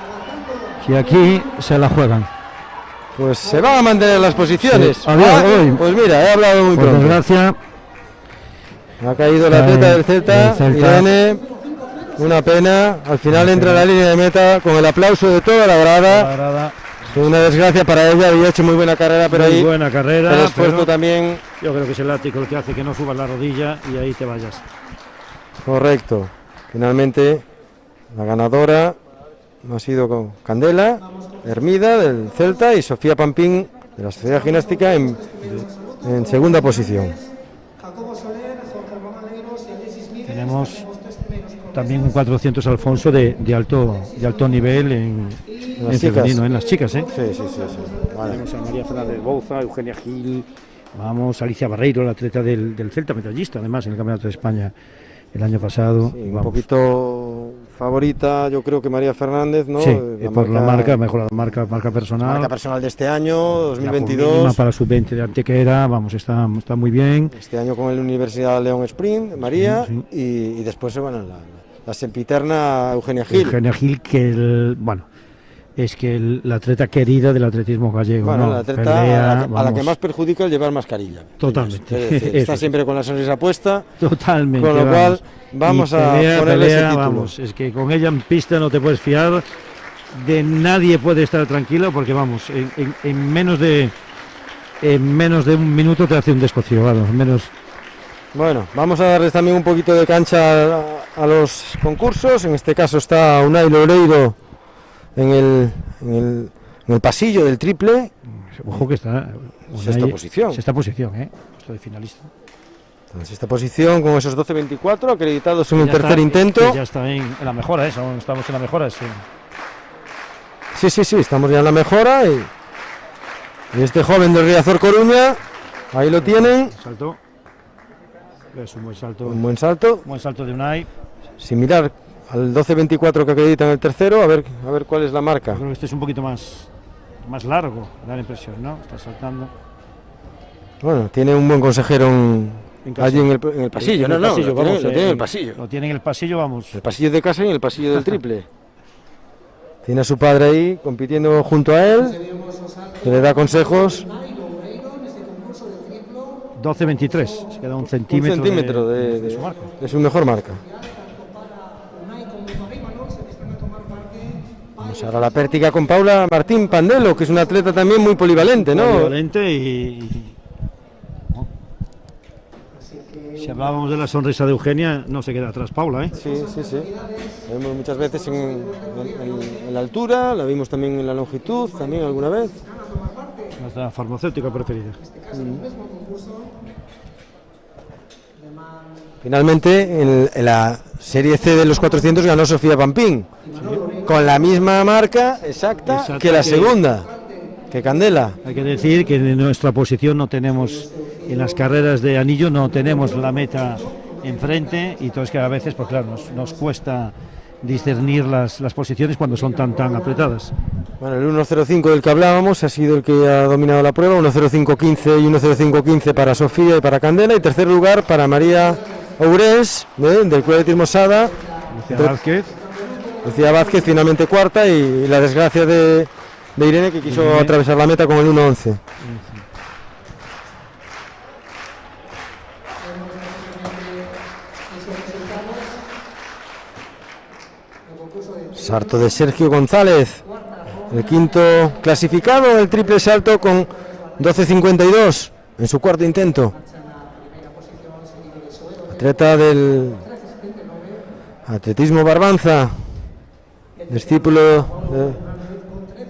Y aquí se la juegan. Pues se van a mantener las posiciones. Sí, adiós, hoy. Pues mira, he hablado muy Por pronto. desgracia, Ha caído la Cae atleta del Celta, el Celta. Irene. Una pena. Al final entra a la línea de meta con el aplauso de toda la grada. Una desgracia para ella, había hecho muy buena carrera, pero muy ahí buena carrera. el esfuerzo pero también. yo creo que es el látigo el que hace que no subas la rodilla y ahí te vayas. Correcto. Finalmente, la ganadora ha sido con Candela Hermida del Celta y Sofía Pampín de la Sociedad Gimnástica en segunda posición. Jacobo Soler, Jorge Román Negros y Alexis Miguel. Tenemos Los 3 primeros con también un 400 Alfonso de alto nivel en Las chicas. femenino, en las chicas, ¿eh? Sí, sí, sí, sí. Vale. Tenemos a María Fernández Bouza, Eugenia Gil, vamos, Alicia Barreiro, la atleta del Celta, medallista además en el Campeonato de España el año pasado. Sí, y un vamos. poquito favorita, yo creo que María Fernández, ¿no? Sí, por la marca, mejor la marca personal. marca personal de este año, La mínima 2022. para sub-20 de Antequera, vamos, está muy bien. Este año con el Universidad León Sprint, de María, Sí, y después, bueno, la sempiterna Eugenia Gil. Eugenia Gil, que es que la atleta querida del atletismo gallego. Bueno, ¿no? la atleta Pelea, a la que vamos, más perjudica el llevar mascarilla. Totalmente. Es decir, está Eso. siempre con la sonrisa puesta, Totalmente. con lo vamos. cual vamos Y a ponerle ese título. Vamos, es que con ella en pista no te puedes fiar, de nadie puede estar tranquilo porque vamos, en menos de un minuto te hace un descosido, vamos, menos. Bueno, vamos a darles también un poquito de cancha a los concursos. En este caso está Unai Loureiro en el pasillo del triple. Ojo que está Sexta posición. Sexta posición, puesto de finalista. En esta posición con esos 12.24 acreditados en el Ya tercer está, intento. Ya está en la mejora, estamos en la mejora. Sí. Sí, estamos ya en la mejora. Y este joven del Riazor Coruña, ahí lo tienen. Salto. Es un buen salto. Un buen salto. Buen salto de Unai. Sin mirar al 12.24 que acredita en el tercero, a ver cuál es la marca. Yo creo que este es un poquito más largo, da la impresión, ¿no? Está saltando. Bueno, tiene un buen consejero casa. allí en el pasillo. En el pasillo, lo vamos, tiene en el pasillo. Lo tiene en el pasillo, vamos. El pasillo de casa y en el pasillo del triple. Tiene a su padre ahí compitiendo junto a él, que le da consejos. 12.23, se queda un centímetro, de su marca. de su mejor marca. Vamos ahora a la pértiga con Paula Martín Pandelo, que es una atleta también muy polivalente, ¿no? Polivalente y Si hablábamos de la sonrisa de Eugenia, no se queda atrás Paula, ¿eh? Sí, sí, sí. La vemos muchas veces en la altura, la vimos también en la longitud, también alguna vez. Nuestra farmacéutica preferida. Finalmente, en la Serie C de los 400 ganó Sofía Pampín, con la misma marca exacta que la segunda, que Candela. Hay que decir que en nuestra posición no tenemos, en las carreras de anillo no tenemos la meta enfrente, y entonces que a veces, pues claro, nos cuesta discernir las posiciones cuando son tan apretadas. Bueno, el 1.05 del que hablábamos ha sido el que ha dominado la prueba, 1.05.15 y 1.05.15 para Sofía y para Candela, y tercer lugar para María Ourens, del Club de Atletismo Sada. Lucía Vázquez finalmente cuarta, y la desgracia de Irene, que quiso atravesar la meta con el 1.11. Salto de Sergio González, el quinto clasificado en el triple salto con 12.52 en su cuarto intento. Atleta del atletismo Barbanza, discípulo de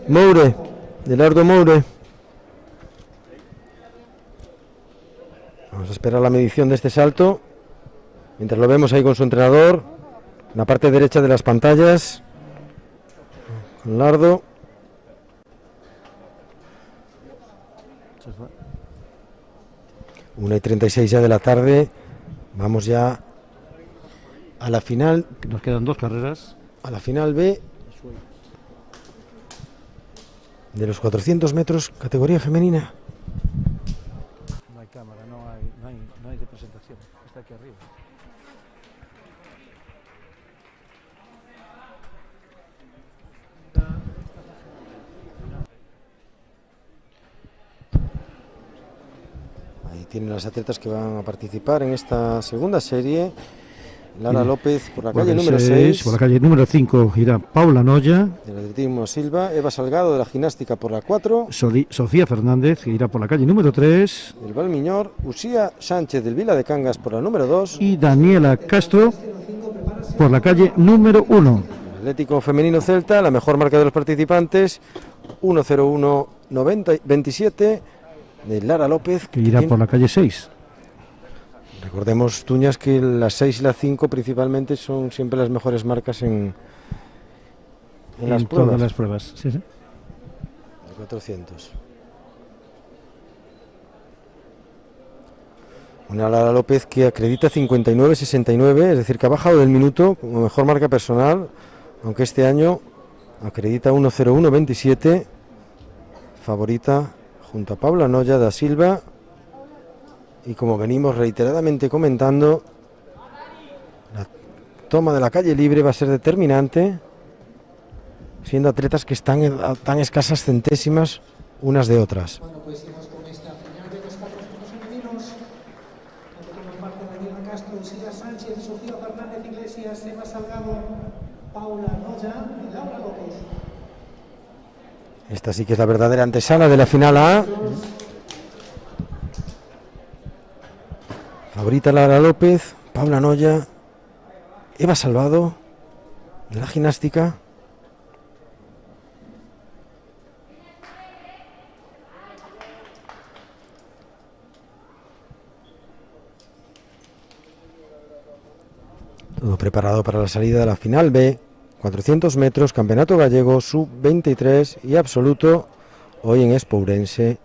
Moure, de Lardo Moure. Vamos a esperar la medición de este salto, mientras lo vemos ahí con su entrenador, en la parte derecha de las pantallas, con Lardo. Una y 36 ya de la tarde. Vamos ya a la final. Nos quedan 2 carreras. A la final B de los 400 metros, categoría femenina. No hay cámara, no hay de presentación. Está aquí arriba. Ahí tienen las atletas que van a participar en esta segunda serie. Lara López por la calle número 6. Por la calle número 5 irá Paula Noya. Del atletismo Silva. Eva Salgado de la gimnástica por la 4. Sofía Fernández, que irá por la calle número 3. Del Valmiñor. Usía Sánchez del Vila de Cangas por la número 2. Y Daniela Castro por la calle número 1. Atlético femenino Celta, la mejor marca de los participantes. 1:01:27 de Lara López. Que irá por la calle 6. Recordemos, Tuñas, que las 6 y la 5 principalmente son siempre las mejores marcas en las pruebas. Todas las pruebas, sí. De 400. Una Lara López que acredita 59.69, es decir, que ha bajado del minuto como mejor marca personal, aunque este año acredita 1:01:27, favorita junto a Paula Noya da Silva. Y como venimos reiteradamente comentando, la toma de la calle libre va a ser determinante, siendo atletas que están a tan escasas centésimas unas de otras. Bueno, pues seguimos con esta final de los 400 femeninos, donde toman parte Daniela Castro, Lucía Sánchez, Sofía Fernández Iglesias, Eva Salgado, Paula Noya y Laura López. Esta sí que es la verdadera antesala de la final A. Favorita Lara López, Paula Noya, Eva Salvado de la gimnástica. Todo preparado para la salida de la final B, 400 metros, Campeonato Gallego, Sub-23 y Absoluto, hoy en Espourense.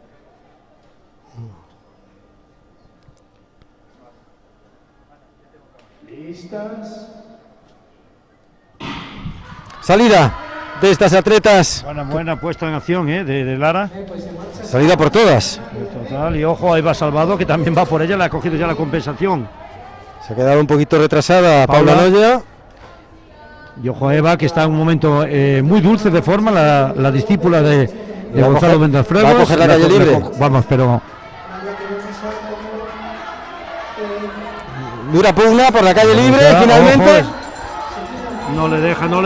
Listas. Salida de estas atletas. Buena puesta en acción de Lara. Salida por todas. Total, y ojo a Eva Salvado, que también va por ella, le ha cogido ya la compensación. Se ha quedado un poquito retrasada Paula Noya. Y ojo a Eva, que está en un momento muy dulce de forma, la discípula de Gonzalo Vendafruegos. Va a coger la calle libre. Vamos, pero... Dura pugna por la calle libre, finalmente. Ojo, no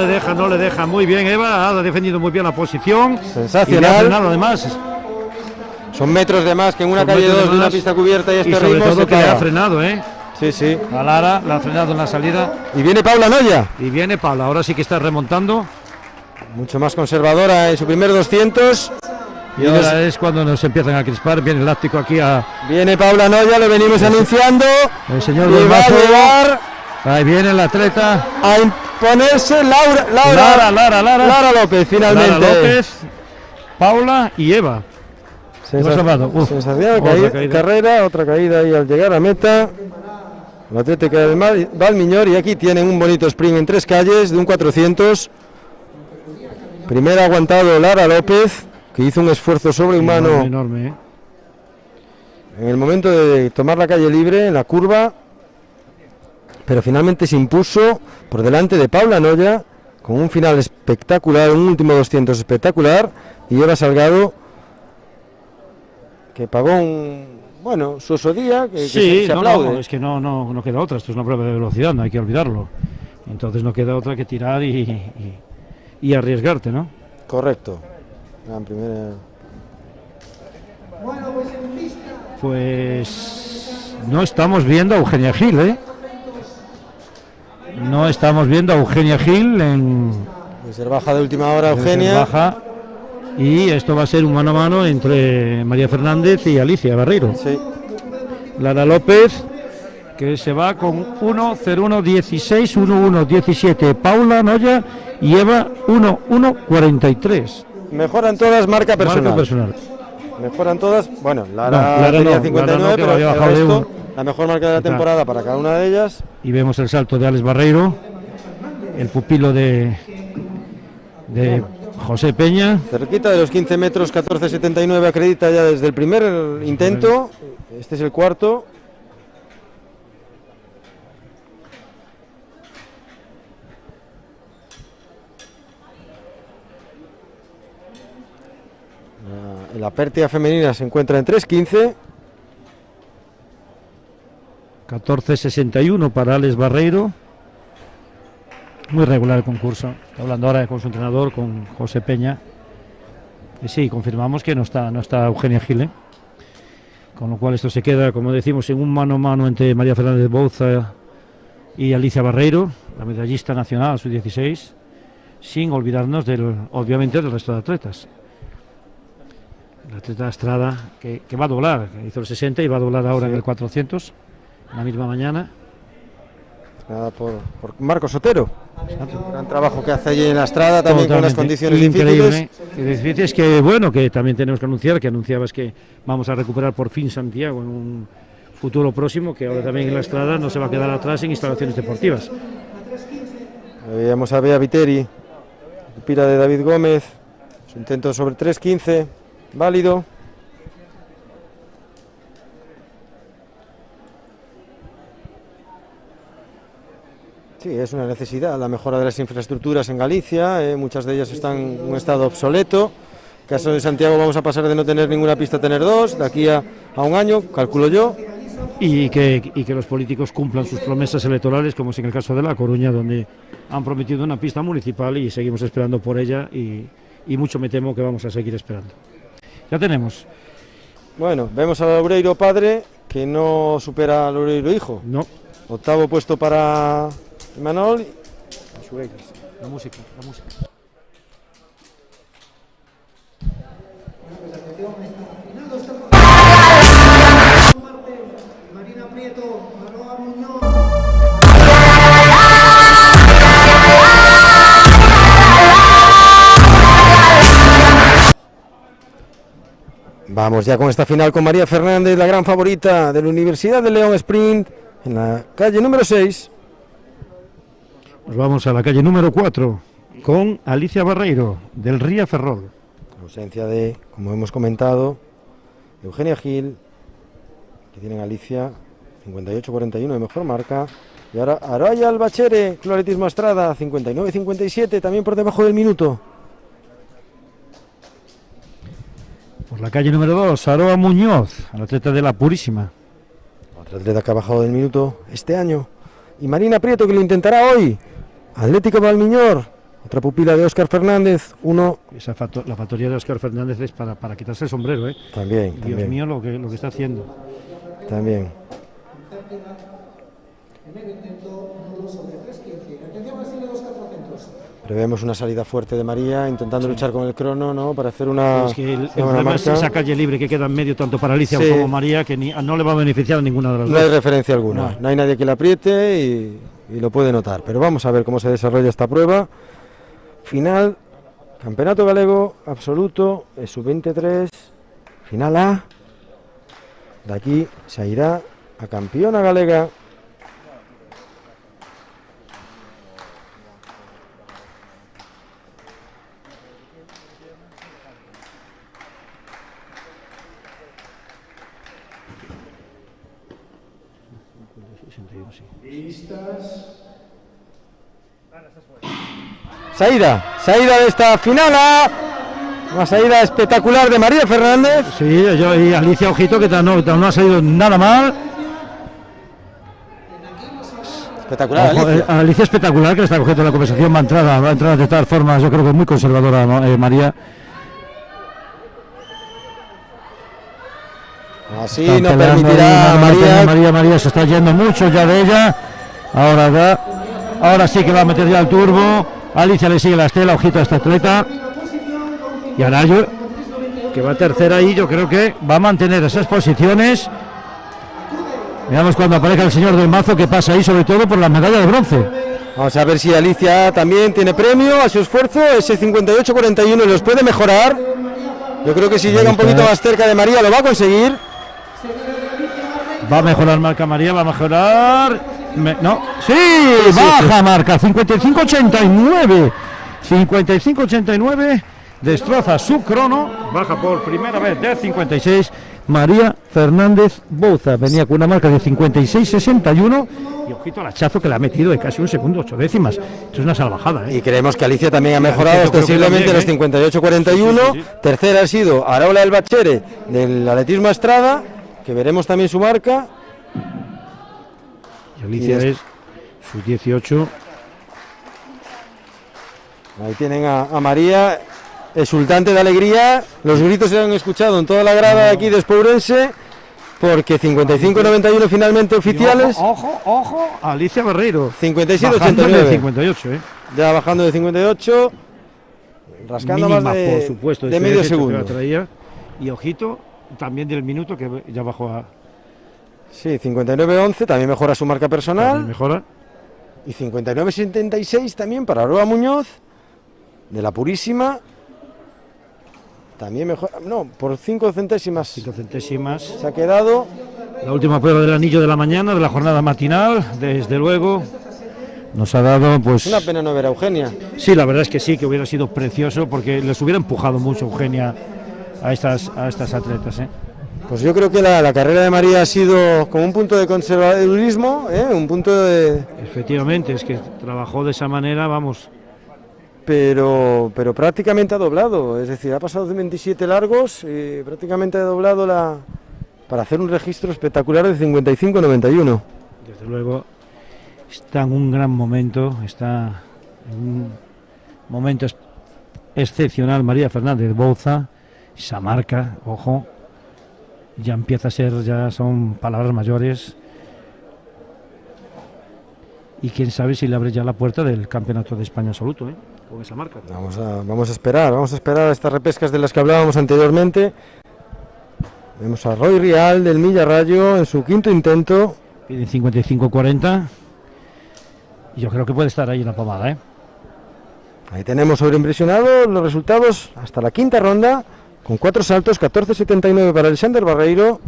le deja. Muy bien, Eva, ha defendido muy bien la posición. Sensacional. Además. Son metros de más que en una calle 2 de una pista cubierta y este y sobre ritmo todo se que le ha paga. frenado, Sí, sí. A Lara, la ha frenado en la salida. Y viene Paula Noya, Y viene Paula, ahora sí que está remontando. mucho más conservadora en su primer 200. Y ahora es cuando nos empiezan a crispar. Viene el láctico aquí a Viene Paula Noya, lo venimos anunciando. el señor Y va a Golmazo. llegar Ahí viene el atleta. a imponerse Lara López, finalmente. Lara López, Paula y Eva. Hemos hablado. Sensación de Otra caída. carrera, otra caída ahí al llegar a meta. La Atlética del Valmiñor, y aquí tienen un bonito sprint en 3 calles de un 400. Primero ha aguantado Lara López, que hizo un esfuerzo sobrehumano Enorme, ¿eh? en el momento de tomar la calle libre en la curva, pero finalmente se impuso por delante de Paula Noya con un final espectacular, un último 200 espectacular, y Eva Salgado, que pagó su osodía, que Sí, se no, aplaude. no, es que no queda otra. Esto es una prueba de velocidad, no hay que olvidarlo. Entonces no queda otra que tirar y arriesgarte, ¿no? Correcto. Gran primera. Pues no estamos viendo a Eugenia Gil, ¿eh? No estamos viendo a Eugenia Gil en Se baja de última hora Eugenia. baja, y esto va a ser un mano a mano entre María Fernández y Alicia Barreiro. Sí. Lara López, que se va con 1:01:16, 1:1:17. Paula Noya y Eva 1:1:43. Mejoran todas, marca personal. Marca personal. Mejoran todas. Bueno, Lara, No, Lara tenía no, 59, Lara no, que pero había el bajado de resto, uno. la mejor marca de la temporada para cada una de ellas. Y vemos el salto de Alex Barreiro, el pupilo de José Peña. Cerquita de los 15 metros, 14.79 acredita ya desde el primer intento. Este es el cuarto. La pértiga femenina se encuentra en 3.15. 14:61 para Alex Barreiro. Muy regular el concurso. Está hablando ahora con su entrenador, con José Peña. Y sí, confirmamos que no está Eugenia Gil, ¿eh? Con lo cual esto se queda, como decimos, en un mano a mano entre María Fernández Bouza y Alicia Barreiro, la medallista nacional sub-16, sin olvidarnos obviamente del resto de atletas. La atleta Estrada, que va a doblar, que hizo el 60 y va a doblar ahora en el 400, la misma mañana. Nada por Marcos Sotero. Gran trabajo que hace allí en la Estrada, también con unas Totalmente condiciones increíble. difíciles. Difíciles, que bueno, que también tenemos que anunciar, que anunciabas que vamos a recuperar por fin Santiago en un futuro próximo, que ahora también en la Estrada no se va a quedar atrás en instalaciones deportivas. Veíamos a Bea Viteri, pupila de David Gómez, su intento sobre 3.15, válido. Sí, es una necesidad la mejora de las infraestructuras en Galicia, muchas de ellas están en un estado obsoleto. En el caso de Santiago vamos a pasar de no tener ninguna pista a tener dos, de aquí a un año, calculo yo. Y que los políticos cumplan sus promesas electorales, como es en el caso de La Coruña, donde han prometido una pista municipal y seguimos esperando por ella, y mucho me temo que vamos a seguir esperando. Ya tenemos. Bueno, vemos a Loureiro padre, que no supera a Loureiro hijo. No, Octavo puesto para Imanol. la música. Marina Prieto, Aroa Muñoz. Vamos ya con esta final con María Fernández, la gran favorita de la Universidad de León Sprint, en la calle número 6. Nos vamos a la calle número 4 con Alicia Barreiro, del Ría Ferrol. Ausencia de, como hemos comentado, Eugenia Gil, que tienen Alicia 58-41 de mejor marca. Y ahora Araya Albachere, Cloretismo Estrada 59-57, también por debajo del minuto. Por la calle número 2, Aroa Muñoz, al atleta de la Purísima. Otra atleta que ha bajado del minuto este año. Y Marina Prieto, que lo intentará hoy. Atlético Valmiñor, otra pupila de Óscar Fernández. La factoría de Óscar Fernández es para quitarse el sombrero, ¿eh? También, Dios también. mío, lo que está haciendo. También. Primer intento, nudo sobre 3.15. Atención a Sile 2.400. Prevemos una salida fuerte de María, intentando luchar con el crono, ¿no? Para hacer una, Es que el una problema es marca. esa calle libre que queda en medio, tanto para Alicia Sí. como María, que no le va a beneficiar a ninguna de las No hay dos. referencia alguna, no hay nadie que la apriete y lo puede notar. Pero vamos a ver cómo se desarrolla esta prueba. Final, Campeonato Galego Absoluto, sub-23, final A. De aquí se irá a campeona galega. Listas. Saída de esta final A. Una salida espectacular de María Fernández. Sí, y Alicia, ojito, que no ha salido nada mal. Espectacular, Ojo, Alicia. Alicia espectacular, que le está cogiendo la conversación, va a entrar de todas formas, yo creo que muy conservadora María. Así Están no peleando permitirá ahí, María. María se está yendo mucho ya de ella. Ahora sí que va a meter ya el turbo. Alicia le sigue la estela, ojito a esta atleta. Y Arayo, que va tercera ahí, yo creo que va a mantener esas posiciones. Veamos cuando aparezca el señor del mazo que pasa ahí, sobre todo por la medalla de bronce. Vamos a ver si Alicia también tiene premio a su esfuerzo. Ese 58-41 los puede mejorar. Yo creo que si llega un poquito más cerca de María lo va a conseguir. Va a mejorar marca María, va a mejorar. No, sí, baja marca 55-89. 55-89. Destroza su crono. Baja por primera vez de 56. María Fernández Bouza venía con una marca de 56-61. Y ojito al hachazo que le ha metido de casi un segundo, 8 décimas. Esto es una salvajada, ¿eh? Y creemos que Alicia también ha mejorado Alicia, yo creo que ostensiblemente los también, 58-41. Sí. Tercera ha sido Araula El Bachere del atletismo a Estrada, que veremos también su marca. Y Alicia Y es su 18. Ahí tienen a María, exultante de alegría. Los gritos se han escuchado en toda la grada de aquí de Espourense, porque 55-91 finalmente oficiales. Ojo, Alicia Barreiro. 57-89. Bajando de 58, ¿eh? Ya bajando de 58, rascando Mínima, más por supuesto, de ese medio efecto que segundo. la traía. Y ojito, también del minuto que ya bajó a Sí, 59-11 también mejora su marca personal. mejora. Y 59-76 también para Aroa Muñoz, de la Purísima. También mejora, no, por 5 centésimas 5 centésimas. se ha quedado. La última prueba del anillo de la mañana, de la jornada matinal, desde luego. Nos ha dado, pues. Una pena no ver a Eugenia. Sí, la verdad es que sí, que hubiera sido precioso, porque les hubiera empujado mucho Eugenia a estas atletas, ¿eh? Pues yo creo que la carrera de María ha sido como un punto de conservadurismo, un punto de... Efectivamente, es que trabajó de esa manera, vamos. Pero prácticamente ha doblado, es decir, ha pasado de 27 largos y prácticamente ha doblado para hacer un registro espectacular de 55-91. Desde luego, está en un gran momento, está en un momento excepcional María Fernández Bouza, esa marca, ojo, ya empieza a ser, ya son palabras mayores. Y quién sabe si le abre ya la puerta del Campeonato de España absoluto, con esa marca. Vamos a esperar a estas repescas de las que hablábamos anteriormente. Vemos a Roy Rial del Millarrayo en su quinto intento. Piden 55-40. Yo creo que puede estar ahí en la pomada, ¿eh? Ahí tenemos sobreimpresionados los resultados hasta la quinta ronda, con 4 saltos, 14.79 para Alexander Barreiro.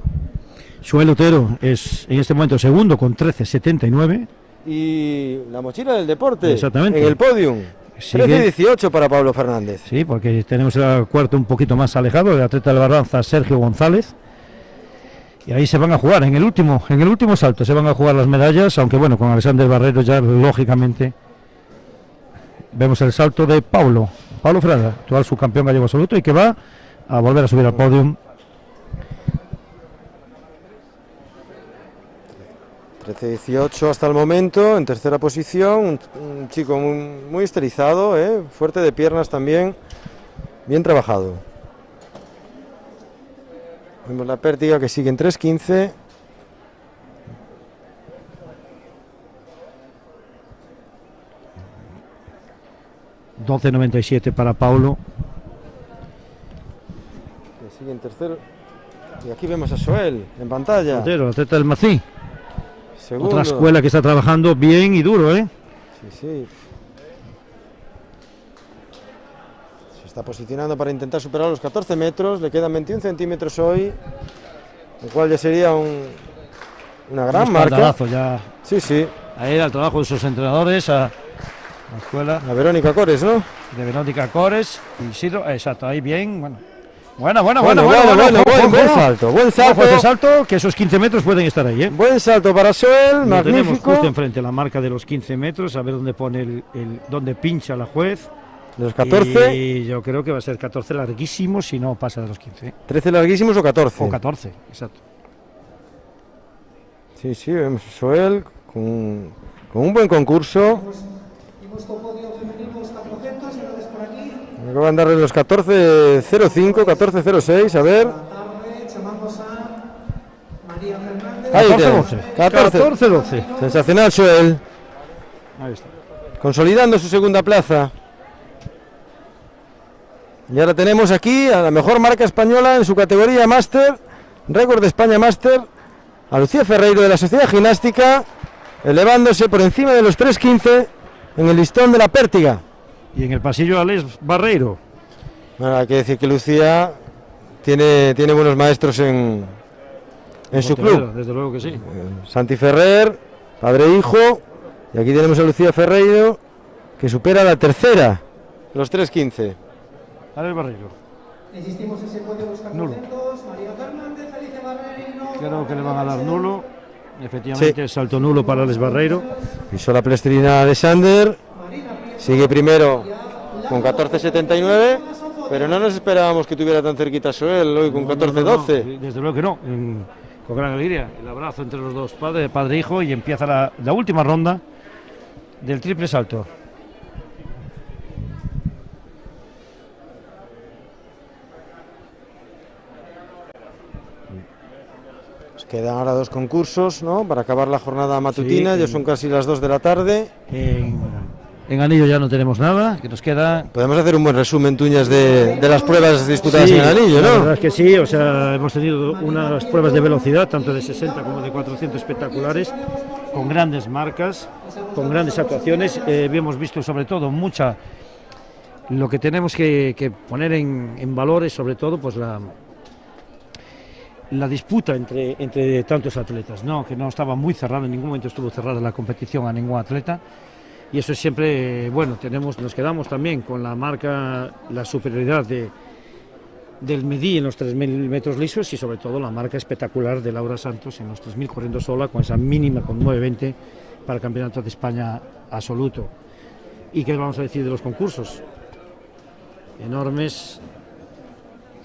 Joel Otero es en este momento segundo con 13.79. Y la mochila del deporte Exactamente. en el podium. Sigue. 13-18 para Pablo Fernández. Sí, porque tenemos el cuarto un poquito más alejado, el atleta del Barranza, Sergio González. Y ahí se van a jugar, en el último salto se van a jugar las medallas, aunque bueno, con Alexander Barreiro ya lógicamente vemos el salto de Pablo Frada, actual subcampeón gallego absoluto y que va a volver a subir al podium. 13-18 hasta el momento, en tercera posición, un chico muy estilizado, fuerte de piernas también, bien trabajado. Vemos la pértiga que sigue en 3.15. 12.97 para Paulo. Que sigue en tercero. Y aquí vemos a Soel en pantalla. Portero, atleta del Mací. Segundo. Otra escuela que está trabajando bien y duro, ¿eh? Sí, sí. Se está posicionando para intentar superar los 14 metros. Le quedan 21 centímetros hoy. Lo cual ya sería una gran Un marca. espaldarazo ya. Sí, sí. Ahí al trabajo de sus entrenadores, a la escuela A Verónica Cores, ¿no? de Verónica Cores. Isidro, exacto, ahí bien. Bueno. Bueno. Buen salto. Buen Ojo ese salto. salto, que esos 15 metros pueden estar ahí, ¿eh? Buen salto para Soel. Lo tenemos Magnífico. justo enfrente, la marca de los 15 metros, a ver dónde pone dónde pincha la juez. De los 14. Y yo creo que va a ser 14 larguísimo si no pasa de los 15. ¿eh? 13 larguísimos o 14. O 14, exacto. Sí, sí, vemos a Soel con un buen concurso. Y nuestro podio femenino, los 400, entonces por aquí. Me acaban de darle los 14.05, 14.06, a ver. Buenas tardes, llamamos a María Fernández. Ahí 14-12. 14. Sensacional Soel, Ahí está. consolidando su segunda plaza. Y ahora tenemos aquí a la mejor marca española en su categoría Máster, récord de España Máster, a Lucía Ferreiro de la Sociedad Gimnástica, elevándose por encima de los 3.15 en el listón de la pértiga. Y en el pasillo Alex Barreiro. Bueno, hay que decir que Lucía tiene buenos maestros en su club. Desde luego que sí. Santi Ferrer, padre e hijo, y aquí tenemos a Lucía Ferreiro, que supera la tercera, los 3.15. Alex Barreiro. Insistimos en ese podio, los 400. Nulo. María Fernández, Alicia Barreiro. Creo que le van a dar nulo. Efectivamente, salto nulo para Alex Barreiro. Pisó la plestrina Alexander, sigue primero con 14.79, pero no nos esperábamos que tuviera tan cerquita Soel hoy con 14.12. Desde luego que no. Con gran alegría. El abrazo entre los dos, padre e hijo, y empieza la última ronda del triple salto. Quedan ahora dos concursos, ¿no? Para acabar la jornada matutina, Sí, ya son casi las 2 de la tarde. En anillo ya no tenemos nada, que nos queda. Podemos hacer un buen resumen, Tuñas, de las pruebas disputadas Sí, en el anillo, la ¿no? verdad es que sí, o sea, hemos tenido unas pruebas de velocidad, tanto de 60 como de 400 espectaculares, con grandes marcas, con grandes actuaciones. Hemos visto sobre todo lo que tenemos que poner en valor es sobre todo pues la disputa entre tantos atletas, ¿no? Que no estaba muy cerrada, en ningún momento estuvo cerrada la competición a ningún atleta, y eso es siempre bueno. Nos quedamos también con la marca, la superioridad del Medí en los 3.000 metros lisos, y sobre todo la marca espectacular de Laura Santos en los 3.000 corriendo sola, con esa mínima con 9.20 para el Campeonato de España absoluto. ¿Y qué vamos a decir de los concursos? Enormes.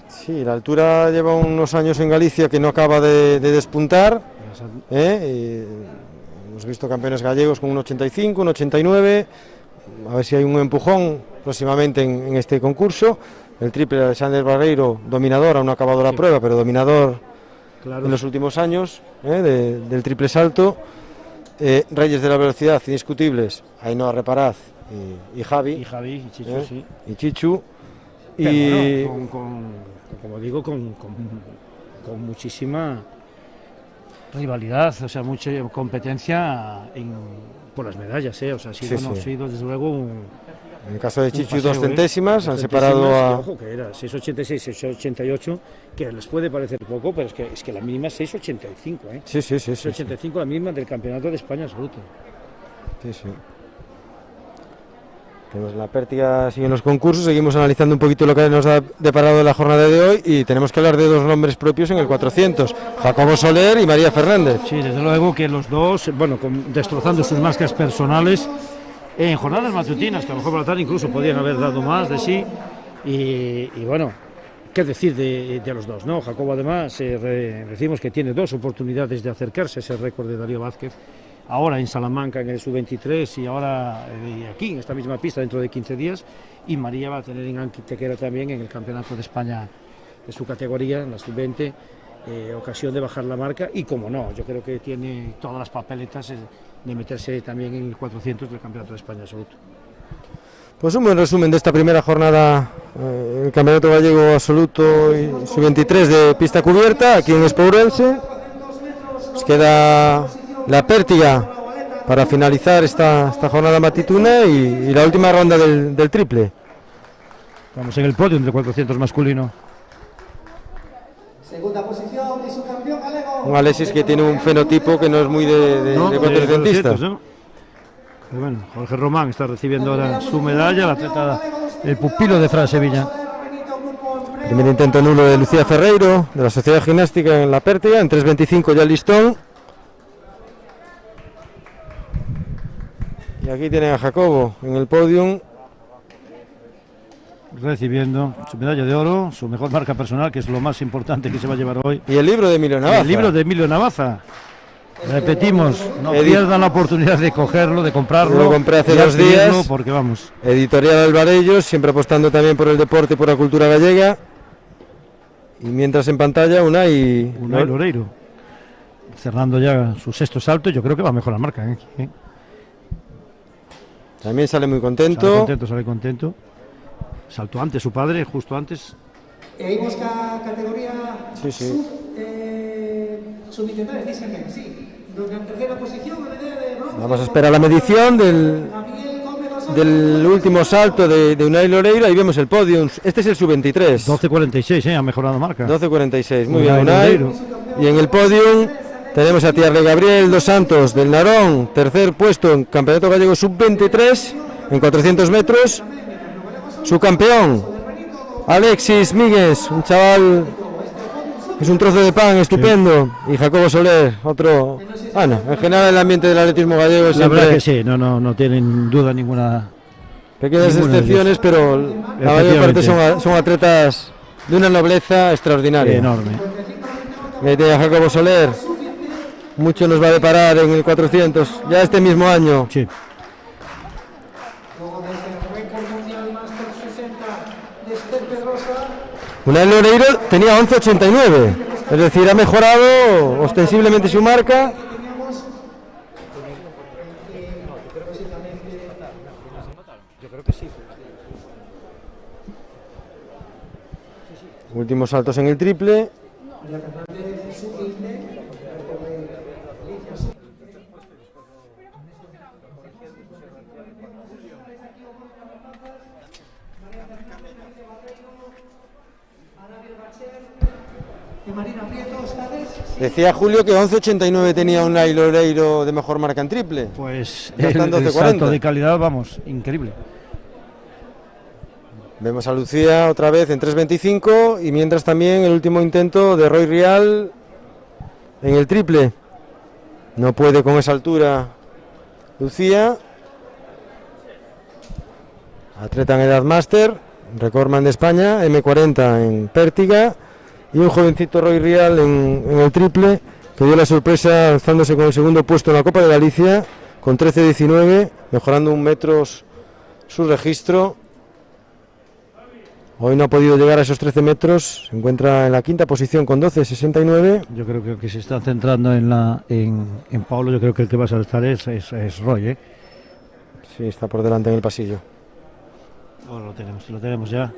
Sí, la altura lleva unos años en Galicia que no acaba de despuntar. Hemos visto campeones gallegos con un 85, un 89. A ver si hay un empujón próximamente en este concurso. El triple de Alexander Barreiro, dominador, aún no ha acabado la prueba, pero dominador Claro. en los últimos años del triple salto. Reyes de la velocidad indiscutibles, Ainhoa Reparaz y Javi. Y Javi, y Chicho, sí. Y Chichu. Pero Y bueno, como digo, con muchísima rivalidad, o sea, mucha competencia por las medallas, o sea, ha sido desde luego en el caso de Chichu, paseo, 2 centésimas, han Dos separado centésimas, a... y ojo, que era 6,86, 6,88, que les puede parecer poco, pero es que la mínima es 6,85, ¿eh? Sí. 6,85 la mínima del Campeonato de España absoluto. Sí. Tenemos la pértiga, siguen los concursos, seguimos analizando un poquito lo que nos ha deparado la jornada de hoy, y tenemos que hablar de dos nombres propios en el 400, Jacobo Soler y María Fernández. Sí, desde luego que los dos, bueno, destrozando sus máscaras personales en jornadas matutinas, que a lo mejor por la tarde incluso podían haber dado más de sí, y bueno, qué decir de los dos, ¿no? Jacobo además, decimos que tiene dos oportunidades de acercarse a ese récord de Darío Vázquez, ahora en Salamanca en el sub-23 y ahora aquí en esta misma pista dentro de 15 días, y María va a tener en Antequera también en el Campeonato de España de su categoría, en la sub-20, ocasión de bajar la marca, y como no, yo creo que tiene todas las papeletas de meterse también en el 400 del Campeonato de España absoluto. Pues un buen resumen de esta primera jornada, el Campeonato Gallego Absoluto y Sub-23 de pista cubierta aquí en Espourense. Nos queda la pértiga para finalizar esta jornada matutina y la última ronda del triple. Vamos en el podio entre 400 masculino. Segunda posición y su campeón galego. Un Alexis que tiene un fenotipo que no es muy de 400, ¿no? Pero bueno, Jorge Román está recibiendo ahora su medalla, el atleta, el pupilo de Fran Sevilla. Primer intento nulo de Lucía Ferreiro, de la Sociedad Gimnástica en la pértiga, en 3.25 ya el listón. Y aquí tienen a Jacobo en el podium. Recibiendo su medalla de oro, su mejor marca personal, que es lo más importante que se va a llevar hoy. Y el libro de Emilio Navaza. El libro de Emilio Navaza. Repetimos, no pierdan la oportunidad de cogerlo, de comprarlo. Lo compré hace y 2 días. adquirirlo, porque vamos. Editorial Alvarellos, siempre apostando también por el deporte y por la cultura gallega. Y mientras en pantalla Unai Loreiro, cerrando ya su sexto salto. Yo creo que va a mejorar la marca, ¿eh? También sale muy contento. Sale contento. Saltó antes su padre, justo antes. Y ahí busca categoría Sí. sub-23, dicen que sí. Donde en tercera posición, la medalla de bronce. Vamos a esperar la medición del último salto de Unai Loreiro. Ahí vemos el podium. Este es el sub-23. 12.46, ha mejorado marca. 12.46. Muy Unai bien, Unai. Loreiro. Y en el podium tenemos a Tiarle Gabriel dos Santos del Narón, tercer puesto en Campeonato Gallego sub-23 en 400 metros. Su campeón, Alexis Míguez, un chaval, es un trozo de pan estupendo. Y Jacobo Soler, otro. Bueno, en general el ambiente del atletismo gallego es La verdad siempre que sí, no tienen duda ninguna. pequeñas ninguna de excepciones, ellas. pero la mayor parte son atletas de una nobleza extraordinaria. Enorme. Mete a Jacobo Soler, mucho nos va a deparar en el 400, ya este mismo año. Sí. Unai Loreiro tenía 11.89, es decir, ha mejorado ostensiblemente su marca. Últimos saltos en el triple. Decía Julio que 11.89 tenía Unai Loreiro de mejor marca en triple. Pues Ya está en el 12.40. salto de calidad, vamos, increíble. Vemos a Lucía otra vez en 3.25 y mientras también el último intento de Roy Rial en el triple. No puede con esa altura Lucía. Atleta en edad máster, recordman de España, M40 en pértiga. Y un jovencito Roy Rial en el triple, que dio la sorpresa alzándose con el segundo puesto en la Copa de Galicia, con 13.19, mejorando 1 metro su registro. Hoy no ha podido llegar a esos 13 metros, se encuentra en la quinta posición con 12.69. Yo creo que se está centrando en Pablo. Yo creo que el que va a saltar es Roy, ¿eh? Sí, está por delante en el pasillo. Ahora lo tenemos ya.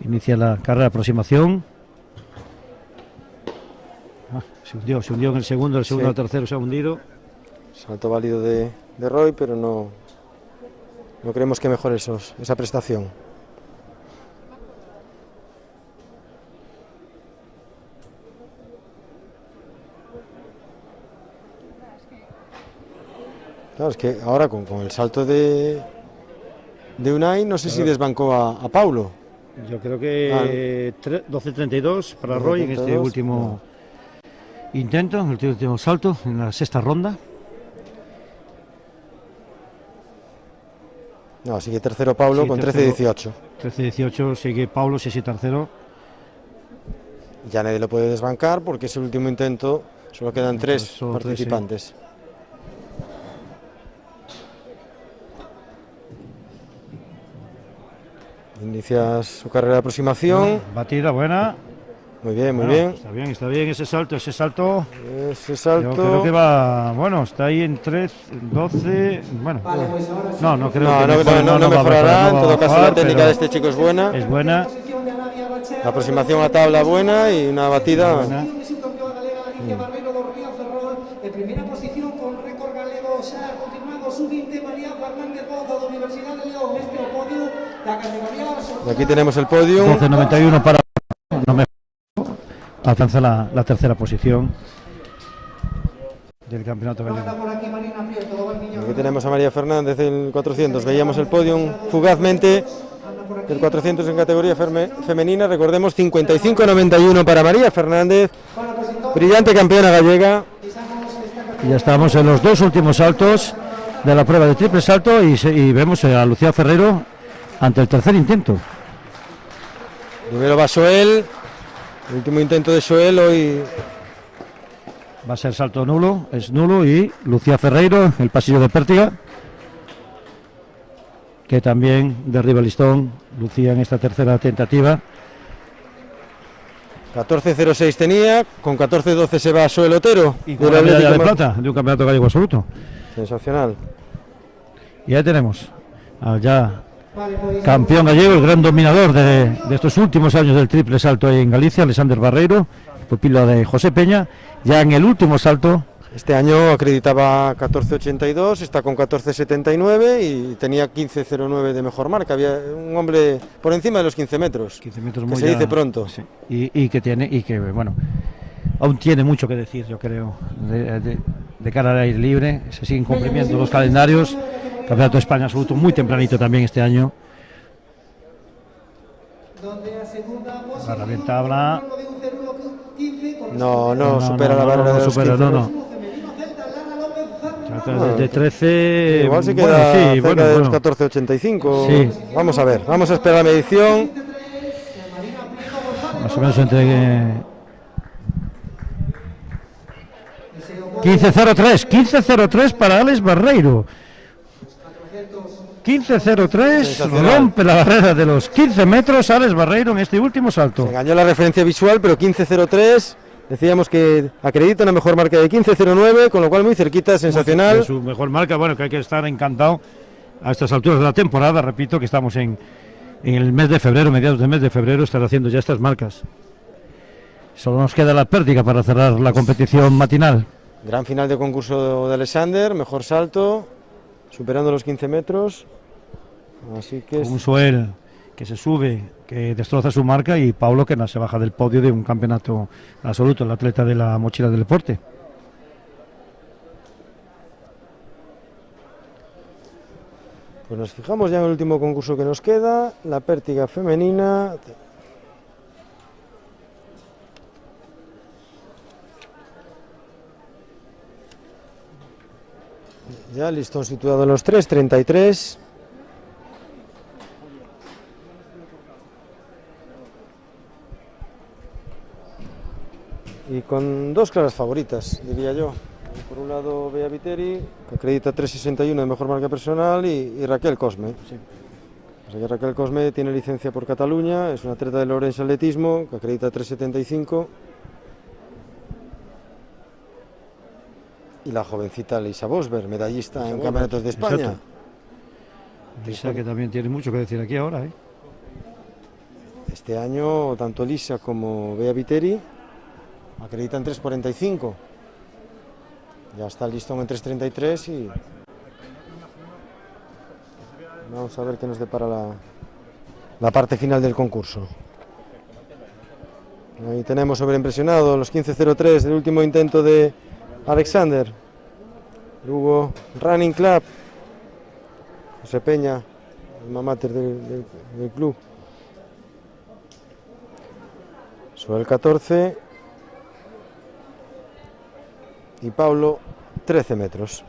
Inicia la carrera de aproximación. Se hundió en el segundo Sí. al tercero se ha hundido. Salto válido de Roy, pero no creemos que mejore esa prestación. Claro, es que ahora con el salto de Unai, no sé si desbancó a Paulo. Yo creo que 12.32 para Roy en este 12.32, último intento, en el último salto, en la sexta ronda. No, sigue tercero Paulo Sí, con tercero. 13.18. 13.18 sigue Pablo, sí, tercero. Ya nadie lo puede desbancar porque es el último intento, solo quedan 3 solo tres, sí. participantes. Inicia su carrera de aproximación. Batida buena. Muy bien, muy Bueno, bien. está bien ese salto. Ese Yo salto. creo que va, bueno, está ahí en 13, 12, bueno, no creo que No va a mejorará. En no va a todo caso, la bajar, técnica pero de este chico es buena. es buena. La aproximación a tabla buena y una batida. Buena. En primera posición con récord galego xa confirmado sub-20 María Fernández Boza da Universidade de León neste podio da categoría. Y aquí tenemos el podio. 12.91 para no me alcanza la tercera posición del campeonato gallego. Aquí tenemos a María Fernández en 400. Veíamos el podio fugazmente del 400 en categoría femenina. Recordemos 55.91 para María Fernández, brillante campeona gallega. Y ya estamos en los dos últimos saltos de la prueba de triple salto y vemos a Lucía Ferreiro ante el tercer intento. Primero va Soel, el último intento de Soel hoy. Va a ser salto nulo, es nulo, y Lucía Ferreiro, el pasillo de Pértiga, que también derriba el listón. Lucía en esta tercera tentativa. 14.06 tenía, con 14.12 se va Soel Otero. Y con la medalla de plata de un campeonato gallego absoluto. Sensacional. Y ahí tenemos al ya campeón gallego, el gran dominador de estos últimos años del triple salto ahí en Galicia, Alexander Barreiro, pupilo de José Peña, ya en el último salto. Este año acreditaba 14.82, está con 14.79 y tenía 15.09 de mejor marca. Había un hombre por encima de los 15 metros. 15 metros que muy se dice pronto. Sí. Y que bueno, aún tiene mucho que decir, yo creo, de cara al aire libre. Se siguen comprimiendo los calendarios. Campeonato de España absoluto muy tempranito también este año. La herramienta habla. No supera la barrera de los 15. No. De 13. Igual se queda sí, cerca de los 14.85. Sí. Vamos a ver, vamos a esperar la medición. Más o menos entre 15.03 para Alex Barreiro. 15.03, rompe la barrera de los 15 metros Alex Barreiro en este último salto. Se engañó la referencia visual, pero 15.03. Decíamos que acredita una mejor marca de 15.09, con lo cual muy cerquita, sensacional. Es su mejor marca, bueno, que hay que estar encantado a estas alturas de la temporada. Repito que estamos en el mes de febrero, mediados del mes de febrero, estar haciendo ya estas marcas. Solo nos queda la Pértiga para cerrar la competición matinal. Gran final de concurso de Alexander, mejor salto, superando los 15 metros. Así que un Soel que se sube, que destroza su marca, y Paulo que no se baja del podio de un campeonato absoluto, el atleta de la mochila del deporte. Pues nos fijamos ya en el último concurso que nos queda, la Pértiga femenina. Ya listón situado en los 3.33. Y con dos claras favoritas, diría yo. Por un lado, Bea Viteri, que acredita 3.61 de mejor marca personal, y Raquel Cosme. Sí. O sea que Raquel Cosme tiene licencia por Cataluña, es una atleta de Lorenz Atletismo, que acredita 3.75. Y la jovencita Lisa Bosberg, medallista en campeonatos de España. Exacto. Lisa, que también tiene mucho que decir aquí ahora, ¿eh? Este año, tanto Lisa como Bea Viteri acreditan 3.45. Ya está el listón en 3.33 y vamos a ver qué nos depara la parte final del concurso. Ahí tenemos sobreimpresionado los 15.03 del último intento de Alexander. Lugo Running Club. José Peña, el mamáter del club. Sobre el 14. Y Paulo, 13 metros.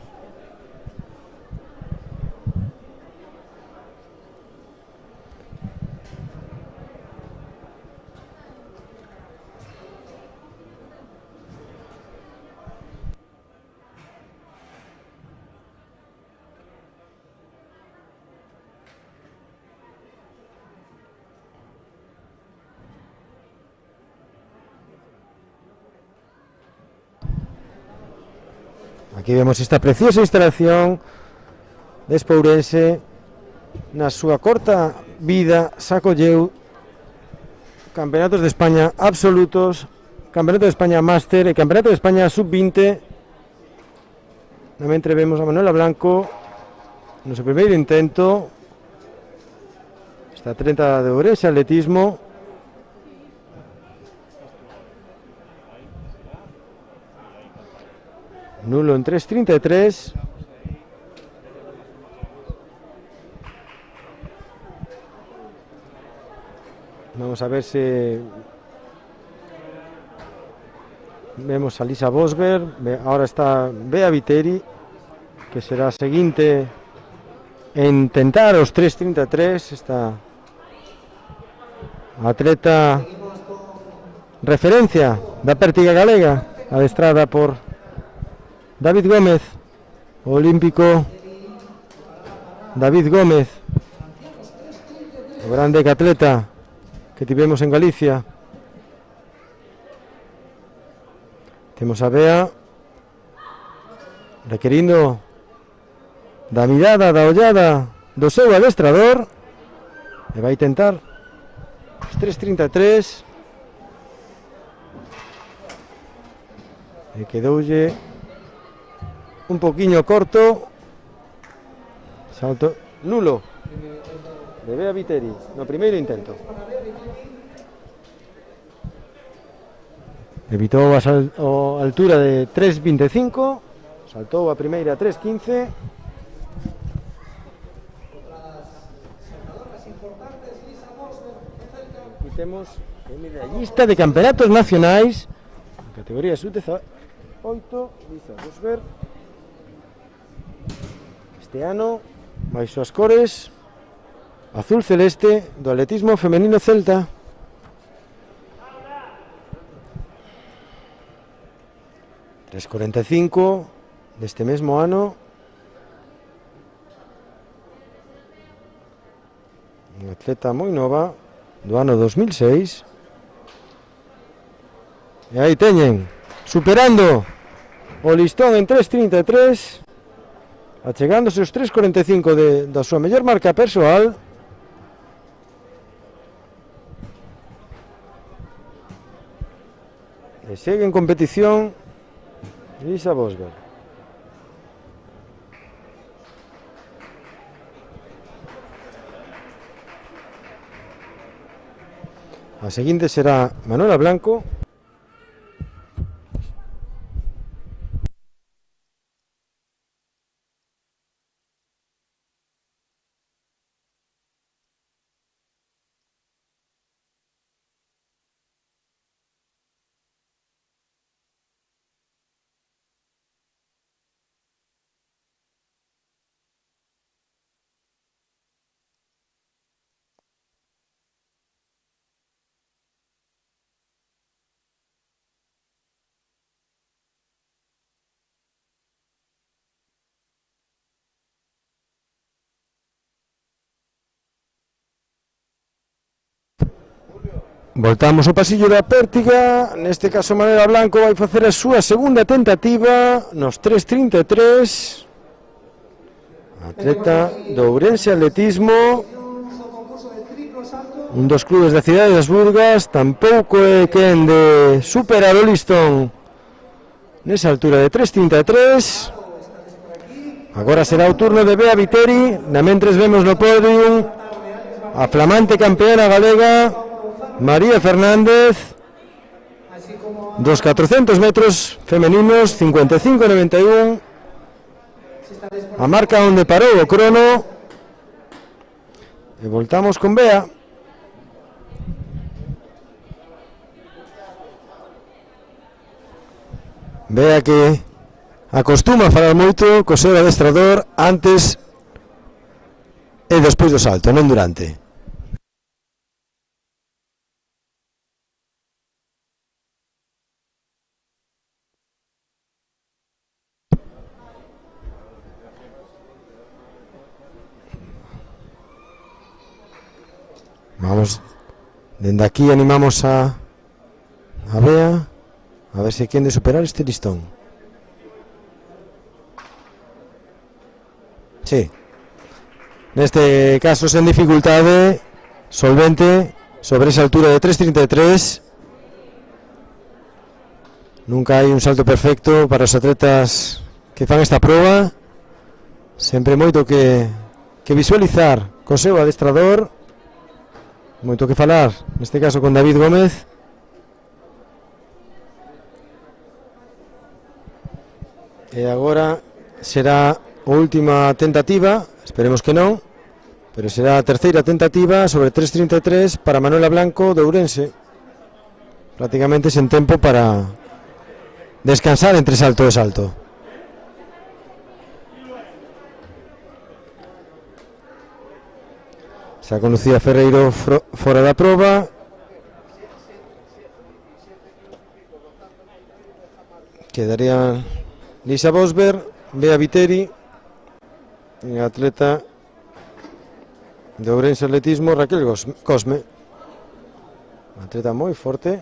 Aquí vemos esta preciosa instalación de Espourense na súa corta vida sacolleu campeonatos de España absolutos, campeonato de España máster e campeonato de España sub-20. Mentre vemos a Manuela Blanco no seu primeiro intento, esta atleta de Ourense atletismo. Nulo en 3.33. Vamos a ver si vemos a Lisa Bosberg. Ahora está Bea Viteri, que será a seguinte en tentar os 3.33. Esta atleta referencia da pértiga galega, adestrada por David Gómez, o olímpico David Gómez, o grande atleta que tivemos en Galicia. Temos a Bea requerindo da mirada, da ollada do seu adestrador, e vai tentar os 3.33 e quedoulle un poquinho corto. Salto nulo de Bea Viteri no primeiro intento. Evitou a altura de 3.25, saltou a primeira 3.15. Aquí temos a medallista de campeonatos nacionais en categoría sub-18, Lisa Bosberg. Este ano máis súas cores azul celeste do atletismo femenino celta. ...3.45 deste mesmo ano. Unha atleta moi nova do ano 2006. E aí teñen, superando o listón en 3.33, achegándose os 3.45 da súa mellor marca persoal. E segue en competición Lisa Bosberg. A seguinte será Manuela Blanco. Voltamos ao pasillo da pértiga. Neste caso Manuela Blanco vai facer a súa segunda tentativa nos 3.33. Atleta do Ourense Atletismo, un dos clubes da cidade das Burgas. Tampouco é quen de superar o listón nesa altura de 3.33. Agora será o turno de Bea Viteri. Na mentres vemos no podium a flamante campeona galega María Fernández, dos 400 metros femeninos, 55.91, a marca onde parou o crono. E voltamos con Bea. Bea que acostuma a falar moito co seu adestrador antes e despois do salto, non durante. Vamos, dende aquí animamos a Bea a ver se quen de superar este listón. Sí. Neste caso sen dificultade, solvente, sobre esa altura de 3.33. Nunca hai un salto perfecto para os atletas que fan esta proba. Sempre moito que visualizar co seu adestrador, moito que falar, neste caso con David Gómez. E agora será a última tentativa, esperemos que non, pero será a terceira tentativa sobre 3.33 para Manuela Blanco de Ourense, prácticamente sen tempo para descansar entre salto e salto. Xa conducía Ferreiro fora da proba. Quedaría Lisa Bosberg, Bea Viteri, e a atleta de Ourense Atletismo Raquel Cosme, unha atleta moi forte.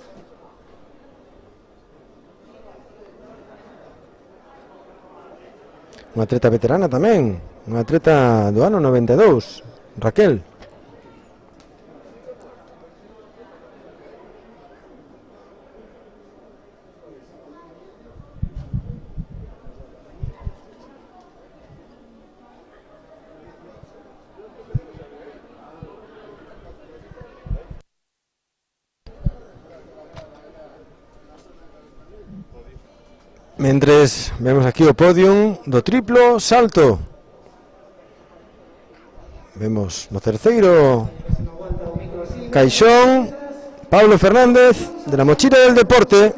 Unha atleta veterana tamén, unha atleta do ano 92, Raquel. Mentres vemos aquí o podium do triplo salto. Vemos no terceiro caixón Pablo Fernández de la Mochila del Deporte.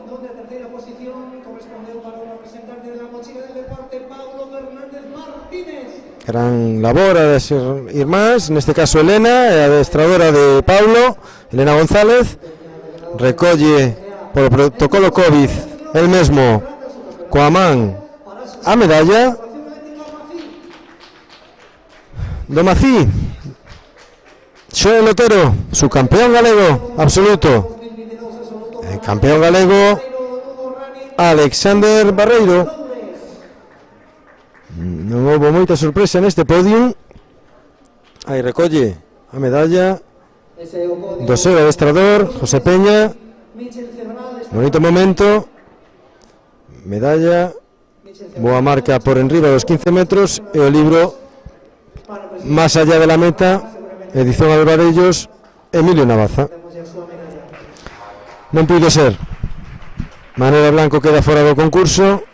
Donde a tercera posición correspondeu para o representante de la Mochila del Deporte, Paulo Fernández Martínez. Gran labor a das irmás, neste caso Elena, e a adestradora de Paulo, Elena González, recolle polo protocolo COVID el mesmo coa man a medalla do Mací. Xoel Otero, su campeón galego absoluto, el campeón galego Alexander Barreiro. Non houve moita sorpresa neste podium. Aí recolle a medalla do seu adestrador José Peña. Bonito momento. Medalla, boa marca por enriba dos 15 metros e o libro Más allá de la meta, edición Alvarellos, Emilio Navaza. Non puido ser. Manuela Blanco queda fora do concurso.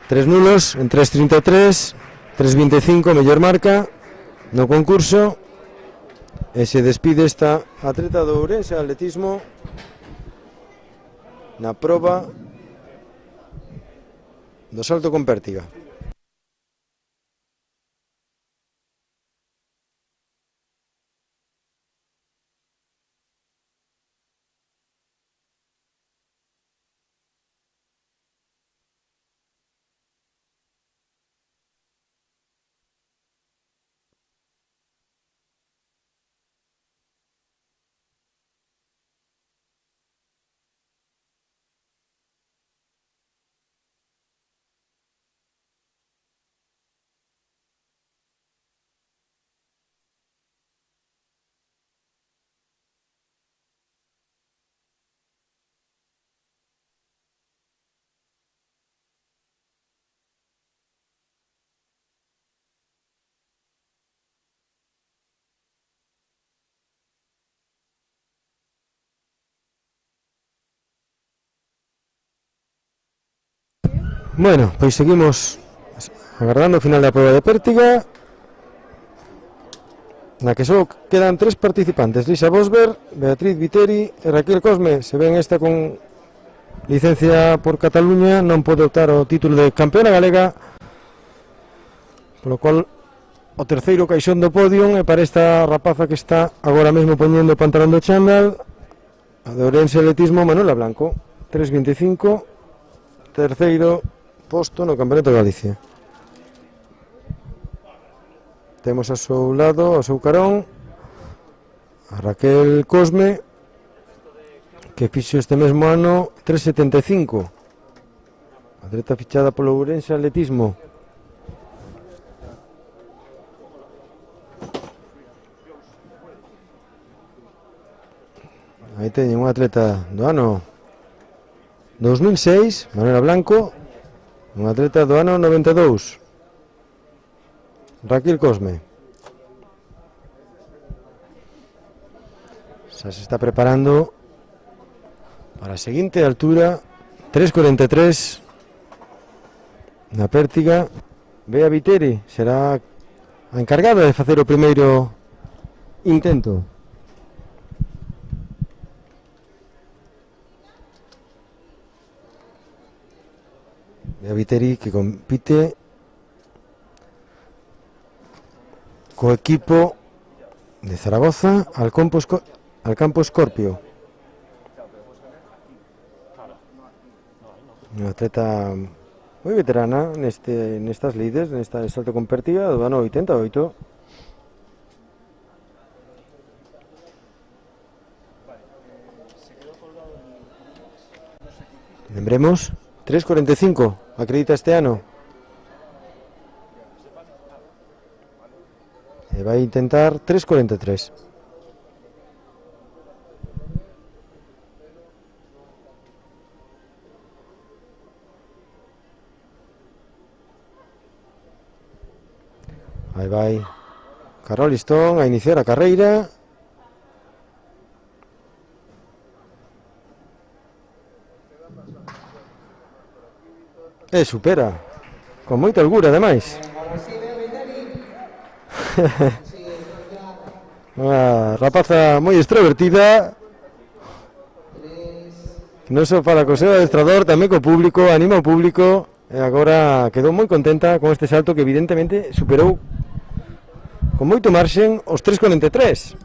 3 nulos en 3.33, 3.25 mellor marca no concurso. E se despide esta atleta do Ourense Atletismo na proba do salto con pértiga. Bueno, pois seguimos agardando o final da prova de pértiga, na que só quedan 3 participantes: Lisa Bosberg, Beatriz Viteri e Raquel Cosme. Se ven esta con licencia por Cataluña, non pode optar ao título de campeona galega, polo cual o terceiro caixón do podium é para esta rapaza que está agora mesmo poñendo o pantalón do chándal, a de Ourense Atletismo, Manuela Blanco. 3.25, terceiro posto no Campeonato de Galicia. Temos a seu lado, a seu carón, a Raquel Cosme, que fixo este mesmo ano 3.75, atleta fichada polo Ourense Atletismo. teñen un atleta do ano 2006, Manuela Blanco, un atleta do ano 92, Raquel Cosme. Xa se está preparando para a seguinte altura, 3.43 na pértiga. Bea Viteri será a encargada de facer o primeiro intento. Bea Viteri, que compite co equipo de Zaragoza al campo Scorpio. Unha atleta moi veterana nestas lides, nesta salto con pértiga do ano 88. Lembremos, 3.45 acredita este ano. E vai intentar 3.43. Aí vai Carol Stone a iniciar a carreira. E supera con moita holgura, ademais. Unha rapaza moi extrovertida, que non só fala co seu adestrador, tamén co público, anima o público, e agora quedou moi contenta con este salto que evidentemente superou con moito marxen os 3.43.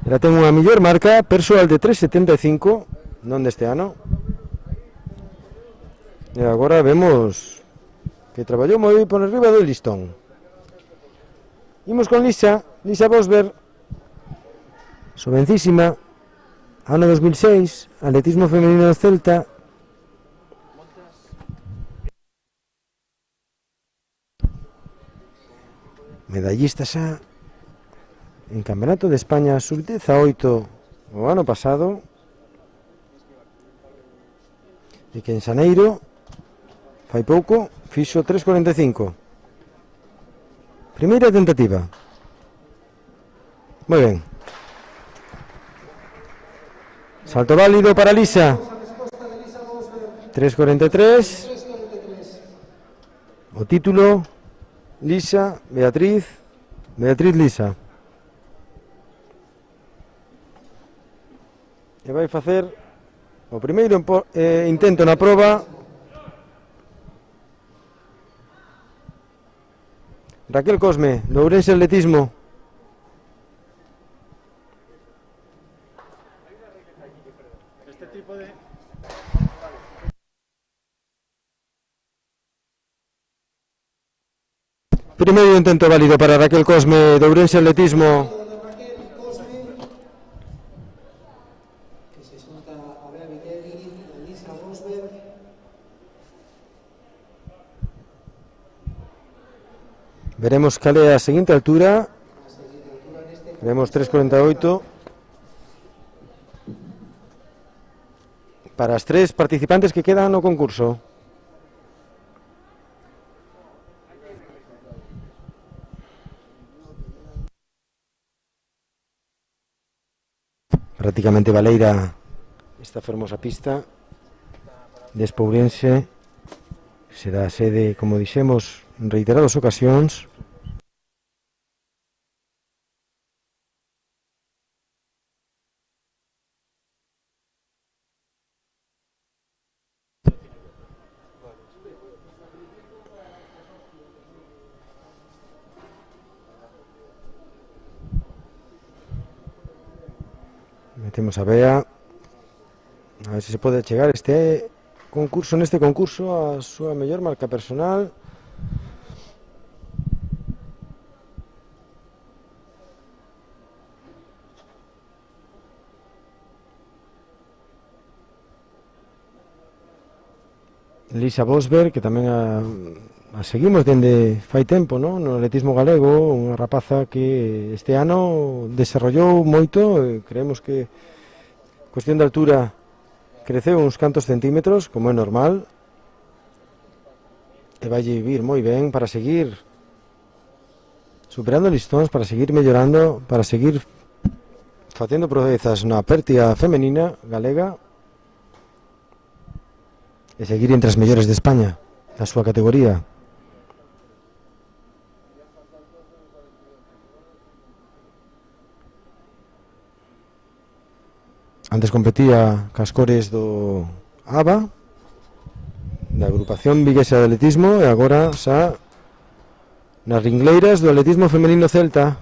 Ela ten unha mellor marca persoal de 3.75, non deste ano. E agora vemos que traballou moi por arriba do listón. Imos con Lisa Bosberg, jovencísima, ano 2006, atletismo femenino celta. Medallista xa en Campeonato de España sub-18 o ano pasado, e que en xaneiro fai pouco fixo 3.45. Primeira tentativa. Moi ben. Salto válido para Lisa. 3.43. O título Lisa Beatriz Lisa. E vai facer o primeiro intento na proba. Raquel Cosme, do Ourense Atletismo. Primeiro intento válido para Raquel Cosme, do Ourense Atletismo. Veremos cal é a seguinte altura. Veremos 3.48 para as tres participantes que quedan no concurso. Prácticamente baleira esta fermosa pista de Espourense. Será a sede, como dixemos, en reiteradas ocasións. Metemos a Bea, a ver se pode chegar neste concurso a súa mellor marca personal. Lisa Bosberg, que tamén a seguimos dende fai tempo, no atletismo galego, unha rapaza que este ano desarrollou moito, creemos que cuestión de altura creceu uns cantos centímetros, como é normal, e vai vivir moi ben para seguir superando listóns, para seguir mellorando, para seguir facendo proezas na pértiga femenina galega e seguir entre as mellores de España, da súa categoría. Antes competía cas cores do ABA, da agrupación viguesa de atletismo, e agora xa nas ringleiras do atletismo femenino celta.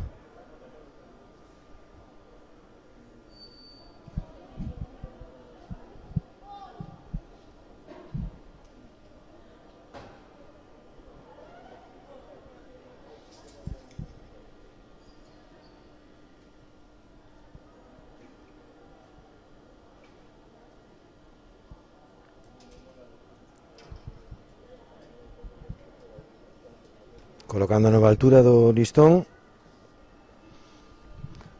Colocando a nova altura do listón,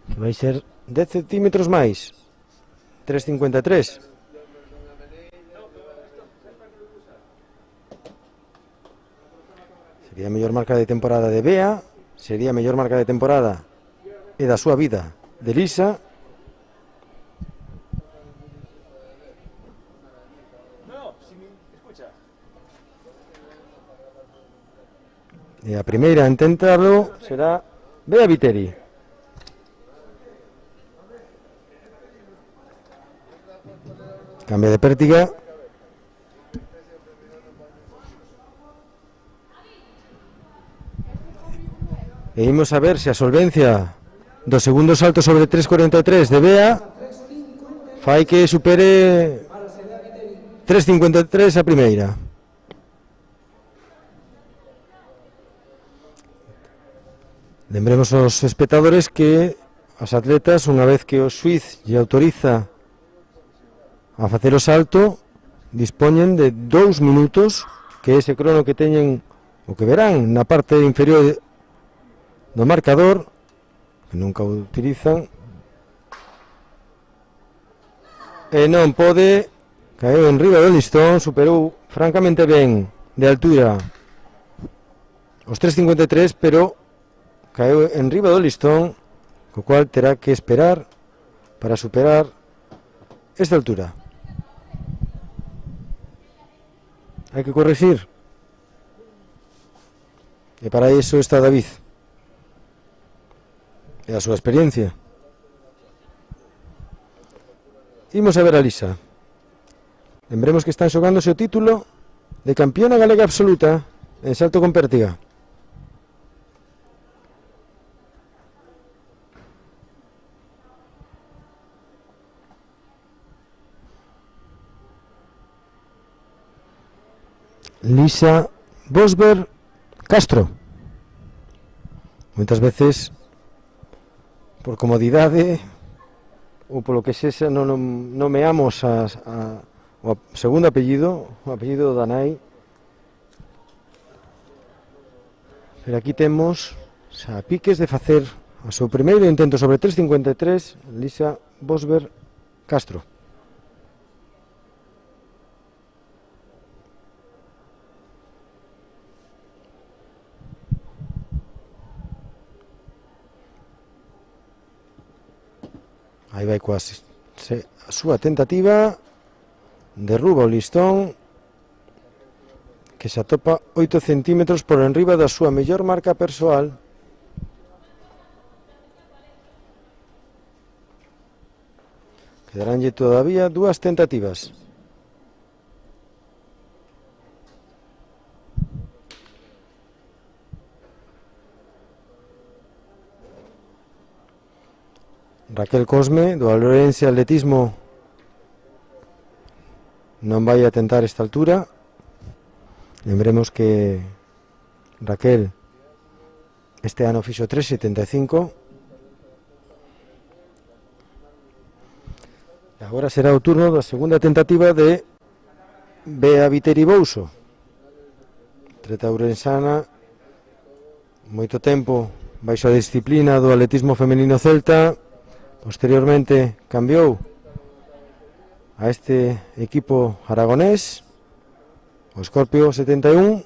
que vai ser 10 centímetros máis, 3,53. Sería a mellor marca de temporada de Bea, sería a mellor marca de temporada e da súa vida de Lisa. E a primeira a intentarlo será Bea Viteri. Cambia de pértiga. E imos a ver se a solvencia do segundo salto sobre 3,43 de Bea fai que supere 3,53 a primeira. Lembremos aos espectadores que as atletas, unha vez que o xuiz lle autoriza a facer o salto, dispoñen de 2 minutos, que é ese crono que teñen, o que verán na parte inferior do marcador, que nunca o utilizan, e non pode, caeu en riba do listón, superou francamente ben de altura os 3,53, pero caeu en riba do listón, co cual terá que esperar para superar esta altura. Hai que corregir, e para iso está David e a súa experiencia. Imos a ver a Lisa. Lembremos que están xogándose o título de campeona galega absoluta en salto con pértiga. Lisa Bosberg Castro. Moitas veces, por comodidade ou polo que sexa, non nomeamos o segundo apellido, o apellido da nai. Pero aquí temos xa piques de facer o seu primeiro intento sobre 3,53, Lisa Bosberg Castro. Aí vai coa a súa tentativa, derruba o listón, que se atopa 8 centímetros por enriba da súa mellor marca persoal. Quedaránlle todavía 2 tentativas. Raquel Cosme, do Alorense Atletismo, non vai a tentar esta altura. Lembremos que Raquel este ano fixo 3,75. Agora será o turno da segunda tentativa de Bea Viteri Bouso, atleta ourensana, moito tempo baixo a disciplina do atletismo femenino celta. Posteriormente cambiou a este equipo aragonés, o Scorpio 71,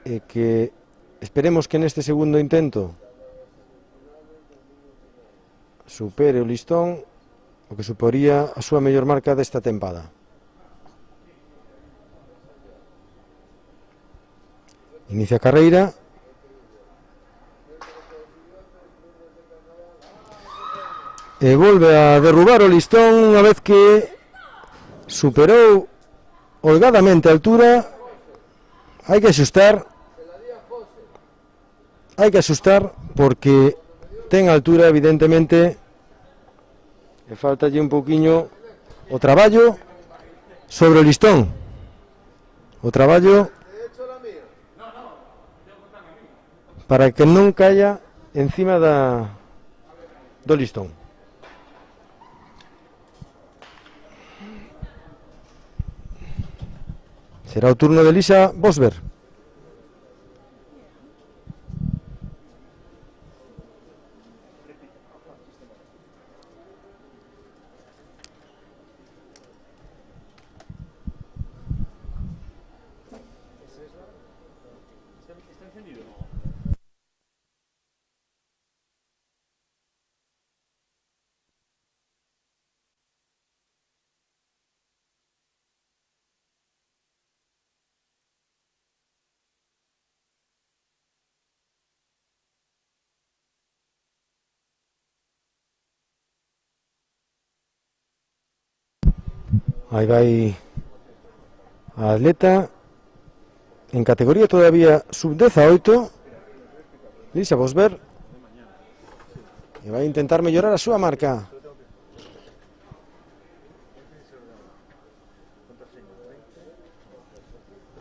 e que esperemos que neste segundo intento supere o listón o que suporía a súa mellor marca desta tempada. Inicia a carreira. E volve a derrubar o listón unha vez que superou holgadamente a altura. Hai que asustar porque ten altura, evidentemente, e faltalle un pouquiño o traballo sobre o listón, o traballo para que non caia encima do listón. Será o turno de Lisa Bosberg. Aí vai a atleta en categoría todavía sub-18, Lisa Bosberg, e vai intentar mellorar a súa marca.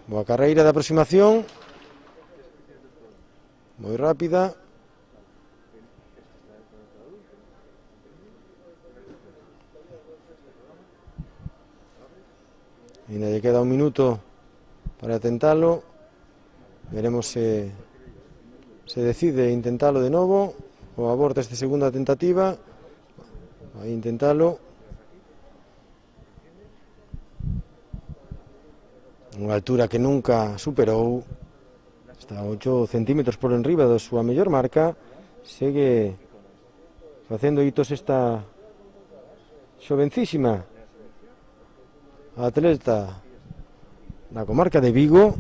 Boa carreira de aproximación, moi rápida. Ainda lle queda un minuto para tentalo. Veremos se decide intentalo de novo ou aborta esta segunda tentativa. Vai intentalo. Unha altura que nunca superou. Está a 8 centímetros por enriba da súa mellor marca. Segue facendo hitos esta xovencísima atleta da comarca de Vigo.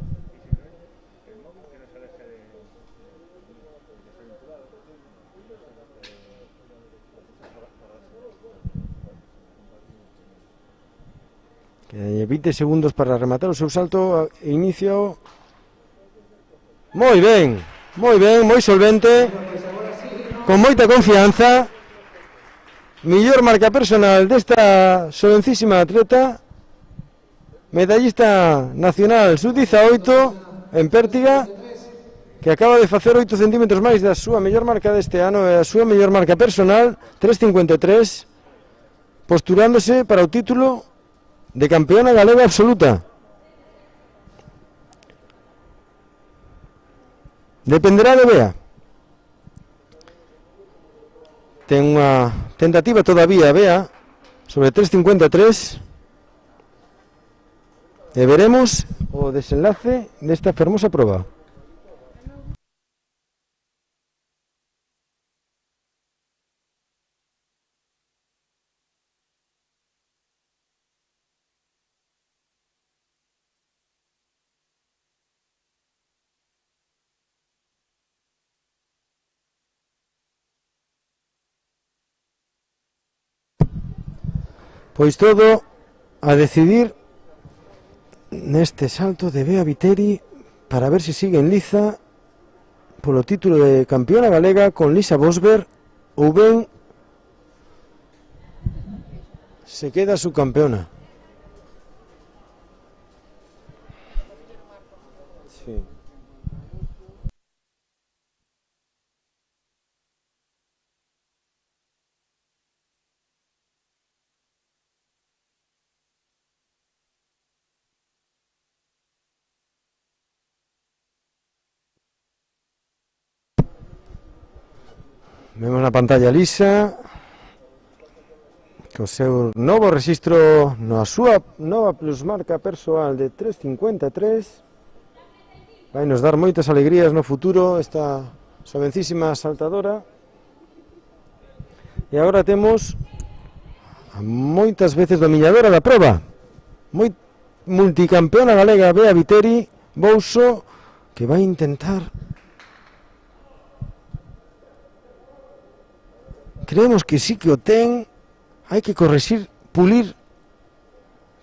Quedan 20 segundos para rematar o seu salto e inicio. Moi ben, moi solvente, con moita confianza. Mellor marca personal desta xovencísima atleta, medallista nacional sub-18 en Pértiga, que acaba de facer 8 centímetros máis da súa mellor marca deste ano e a súa mellor marca personal, 3.53, postulándose para o título de campeona galega absoluta. Dependerá de Bea. Ten unha tentativa todavía Bea sobre 3.53. E veremos o desenlace desta fermosa proba. Pois todo a decidir neste salto de Bea Viteri para ver se sigue en liza polo título de campeona galega con Lisa Bosberg ou ben se queda subcampeona. Sí. Vemos na pantalla Lisa co seu novo rexistro na súa nova plusmarca persoal de 3.53. Vai nos dar moitas alegrías no futuro esta jovencísima saltadora. E agora temos a moitas veces dominadora da proba, multicampeona galega Bea Viteri Bouso, que vai intentar, creemos que sí que o ten, hai que correxir, pulir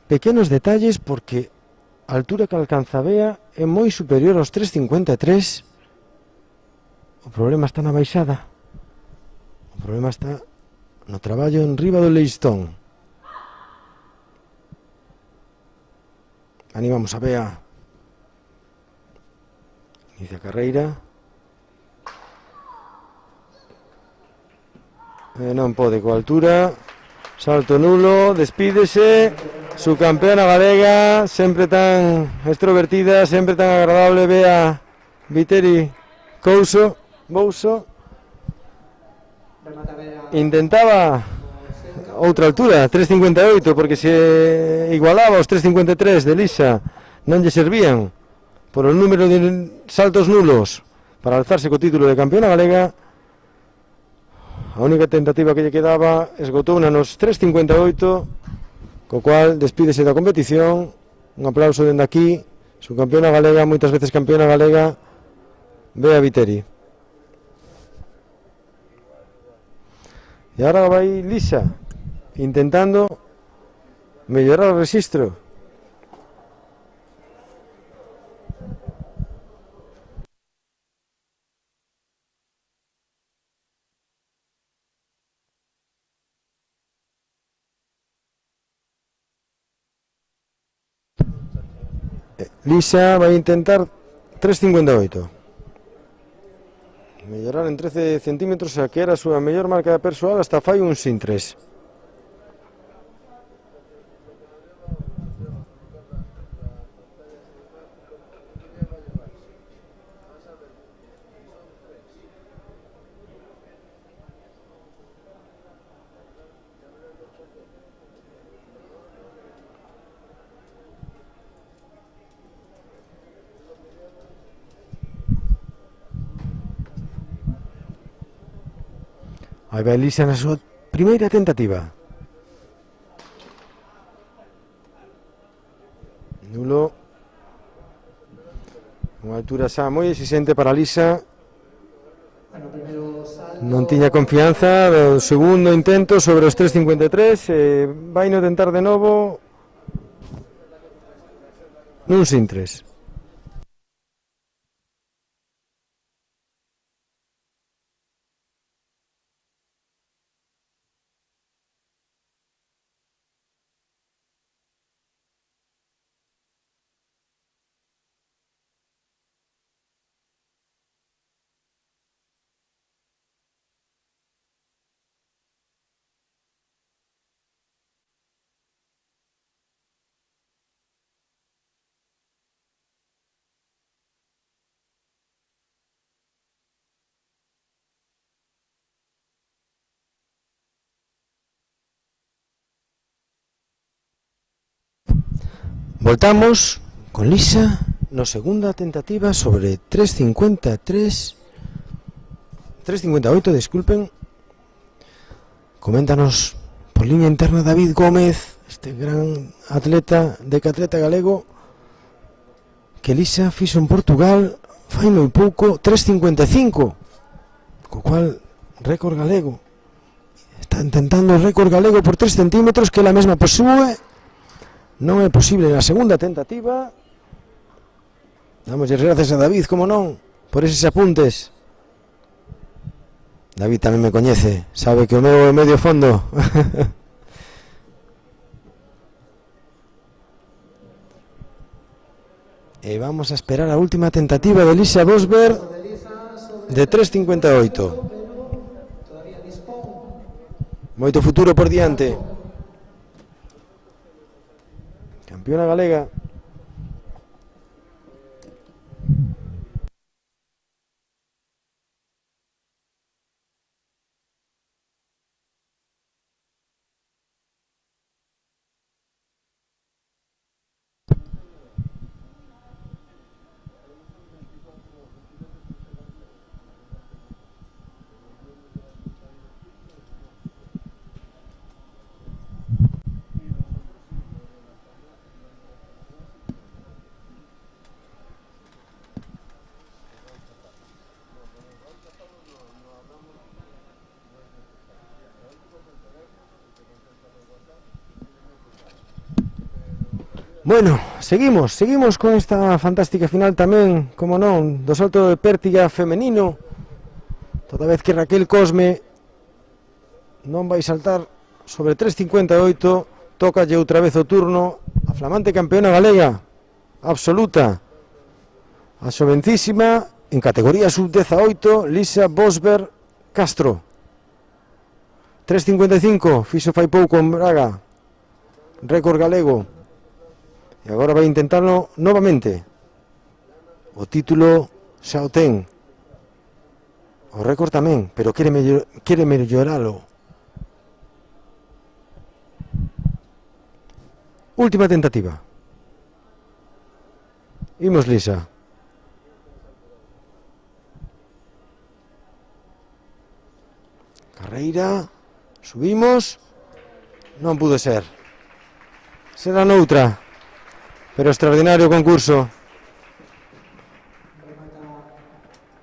pequenos detalles, porque a altura que alcanza Bea é moi superior aos 3.53. O problema está na baixada, o problema está no traballo en riba do listón. Animamos a Bea. Inicia a carreira. Non pode coa altura. Salto nulo, despídese. Su campeona galega, sempre tan extrovertida, sempre tan agradable, Bea Viteri Bouso. Intentaba outra altura, 3.58, porque se igualaba aos 3.53 de Lisa, non lle servían por o número de saltos nulos para alzarse co título de campeona galega. A única tentativa que lle quedaba esgotouna nos 3.58, co cual despídese da competición. Un aplauso dende aquí, su campeona galega, moitas veces campeona galega, Bea Viteri. E agora vai Lisa, intentando mellorar o rexistro. Lisa vai intentar 3.58. Mellorar en 13 centímetros, a que era a súa mellor marca persoal, hasta fai un sin 3. Aí vai Lisa na súa primeira tentativa. Nulo. Unha altura xa moi exigente para Lisa. Non tiña confianza do segundo intento sobre os 3.53. Vai no tentar de novo nun sin 3. Voltamos con Lisa no segunda tentativa sobre 3.58, disculpen. Coméntanos por línea interna David Gómez, este gran atleta, decatleta galego, que Lisa fixo en Portugal fai moi pouco 3.55, co cual récord galego. Está intentando o récord galego por 3 centímetros que ela mesma posúe. Non é posible na segunda tentativa. Damos gracias a David, como non, por eses apuntes. David tamén me coñece, sabe que o meu é medio fondo. E vamos a esperar a última tentativa de Lisa Bosberg de 3.58. Moito futuro por diante. Campeona galega. Bueno, seguimos con esta fantástica final tamén, como non, do salto de pértiga femenino. Toda vez que Raquel Cosme non vai saltar sobre 3.58, tócalle outra vez o turno a flamante campeona galega absoluta, a xovencísima en categoría sub-18, Lisa Bosberg Castro. 3.55, fixo fai pouco en Braga, récord galego. E agora vai intentarlo novamente. O título xa o ten, o récord tamén, pero quere melloralo. Última tentativa. Imos, Lisa. Carreira, subimos. Non pudo ser. Será noutra. Pero extraordinario concurso.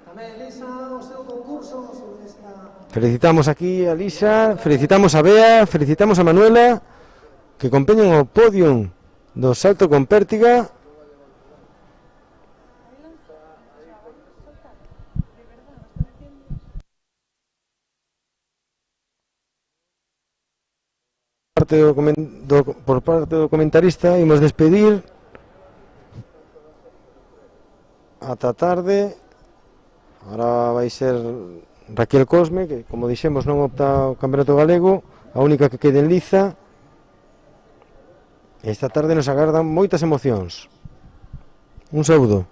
Tamén Lisa o seu concurso sobre esta Felicitamos aquí a Lisa, felicitamos a Bea, felicitamos a Manuela, que compeñen o podium do salto con pértiga. Por parte do comentarista, imos despedir ata tarde. Ahora vai ser Raquel Cosme, que como dixemos non opta ao Campeonato Galego, a única que quede en liza. Esta tarde nos agardan moitas emocións. Un saúdo.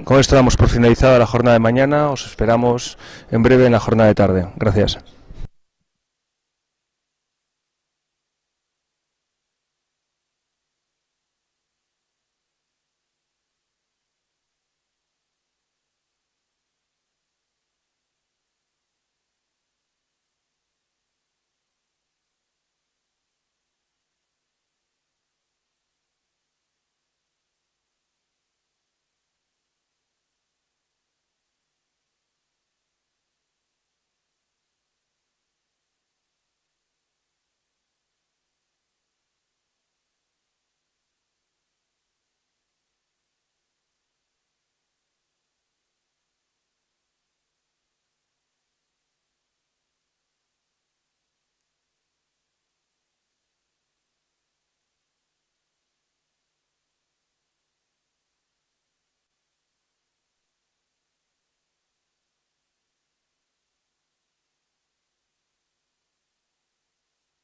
Con esto damos por finalizada la jornada de mañana. Os esperamos en breve en la jornada de tarde. Gracias.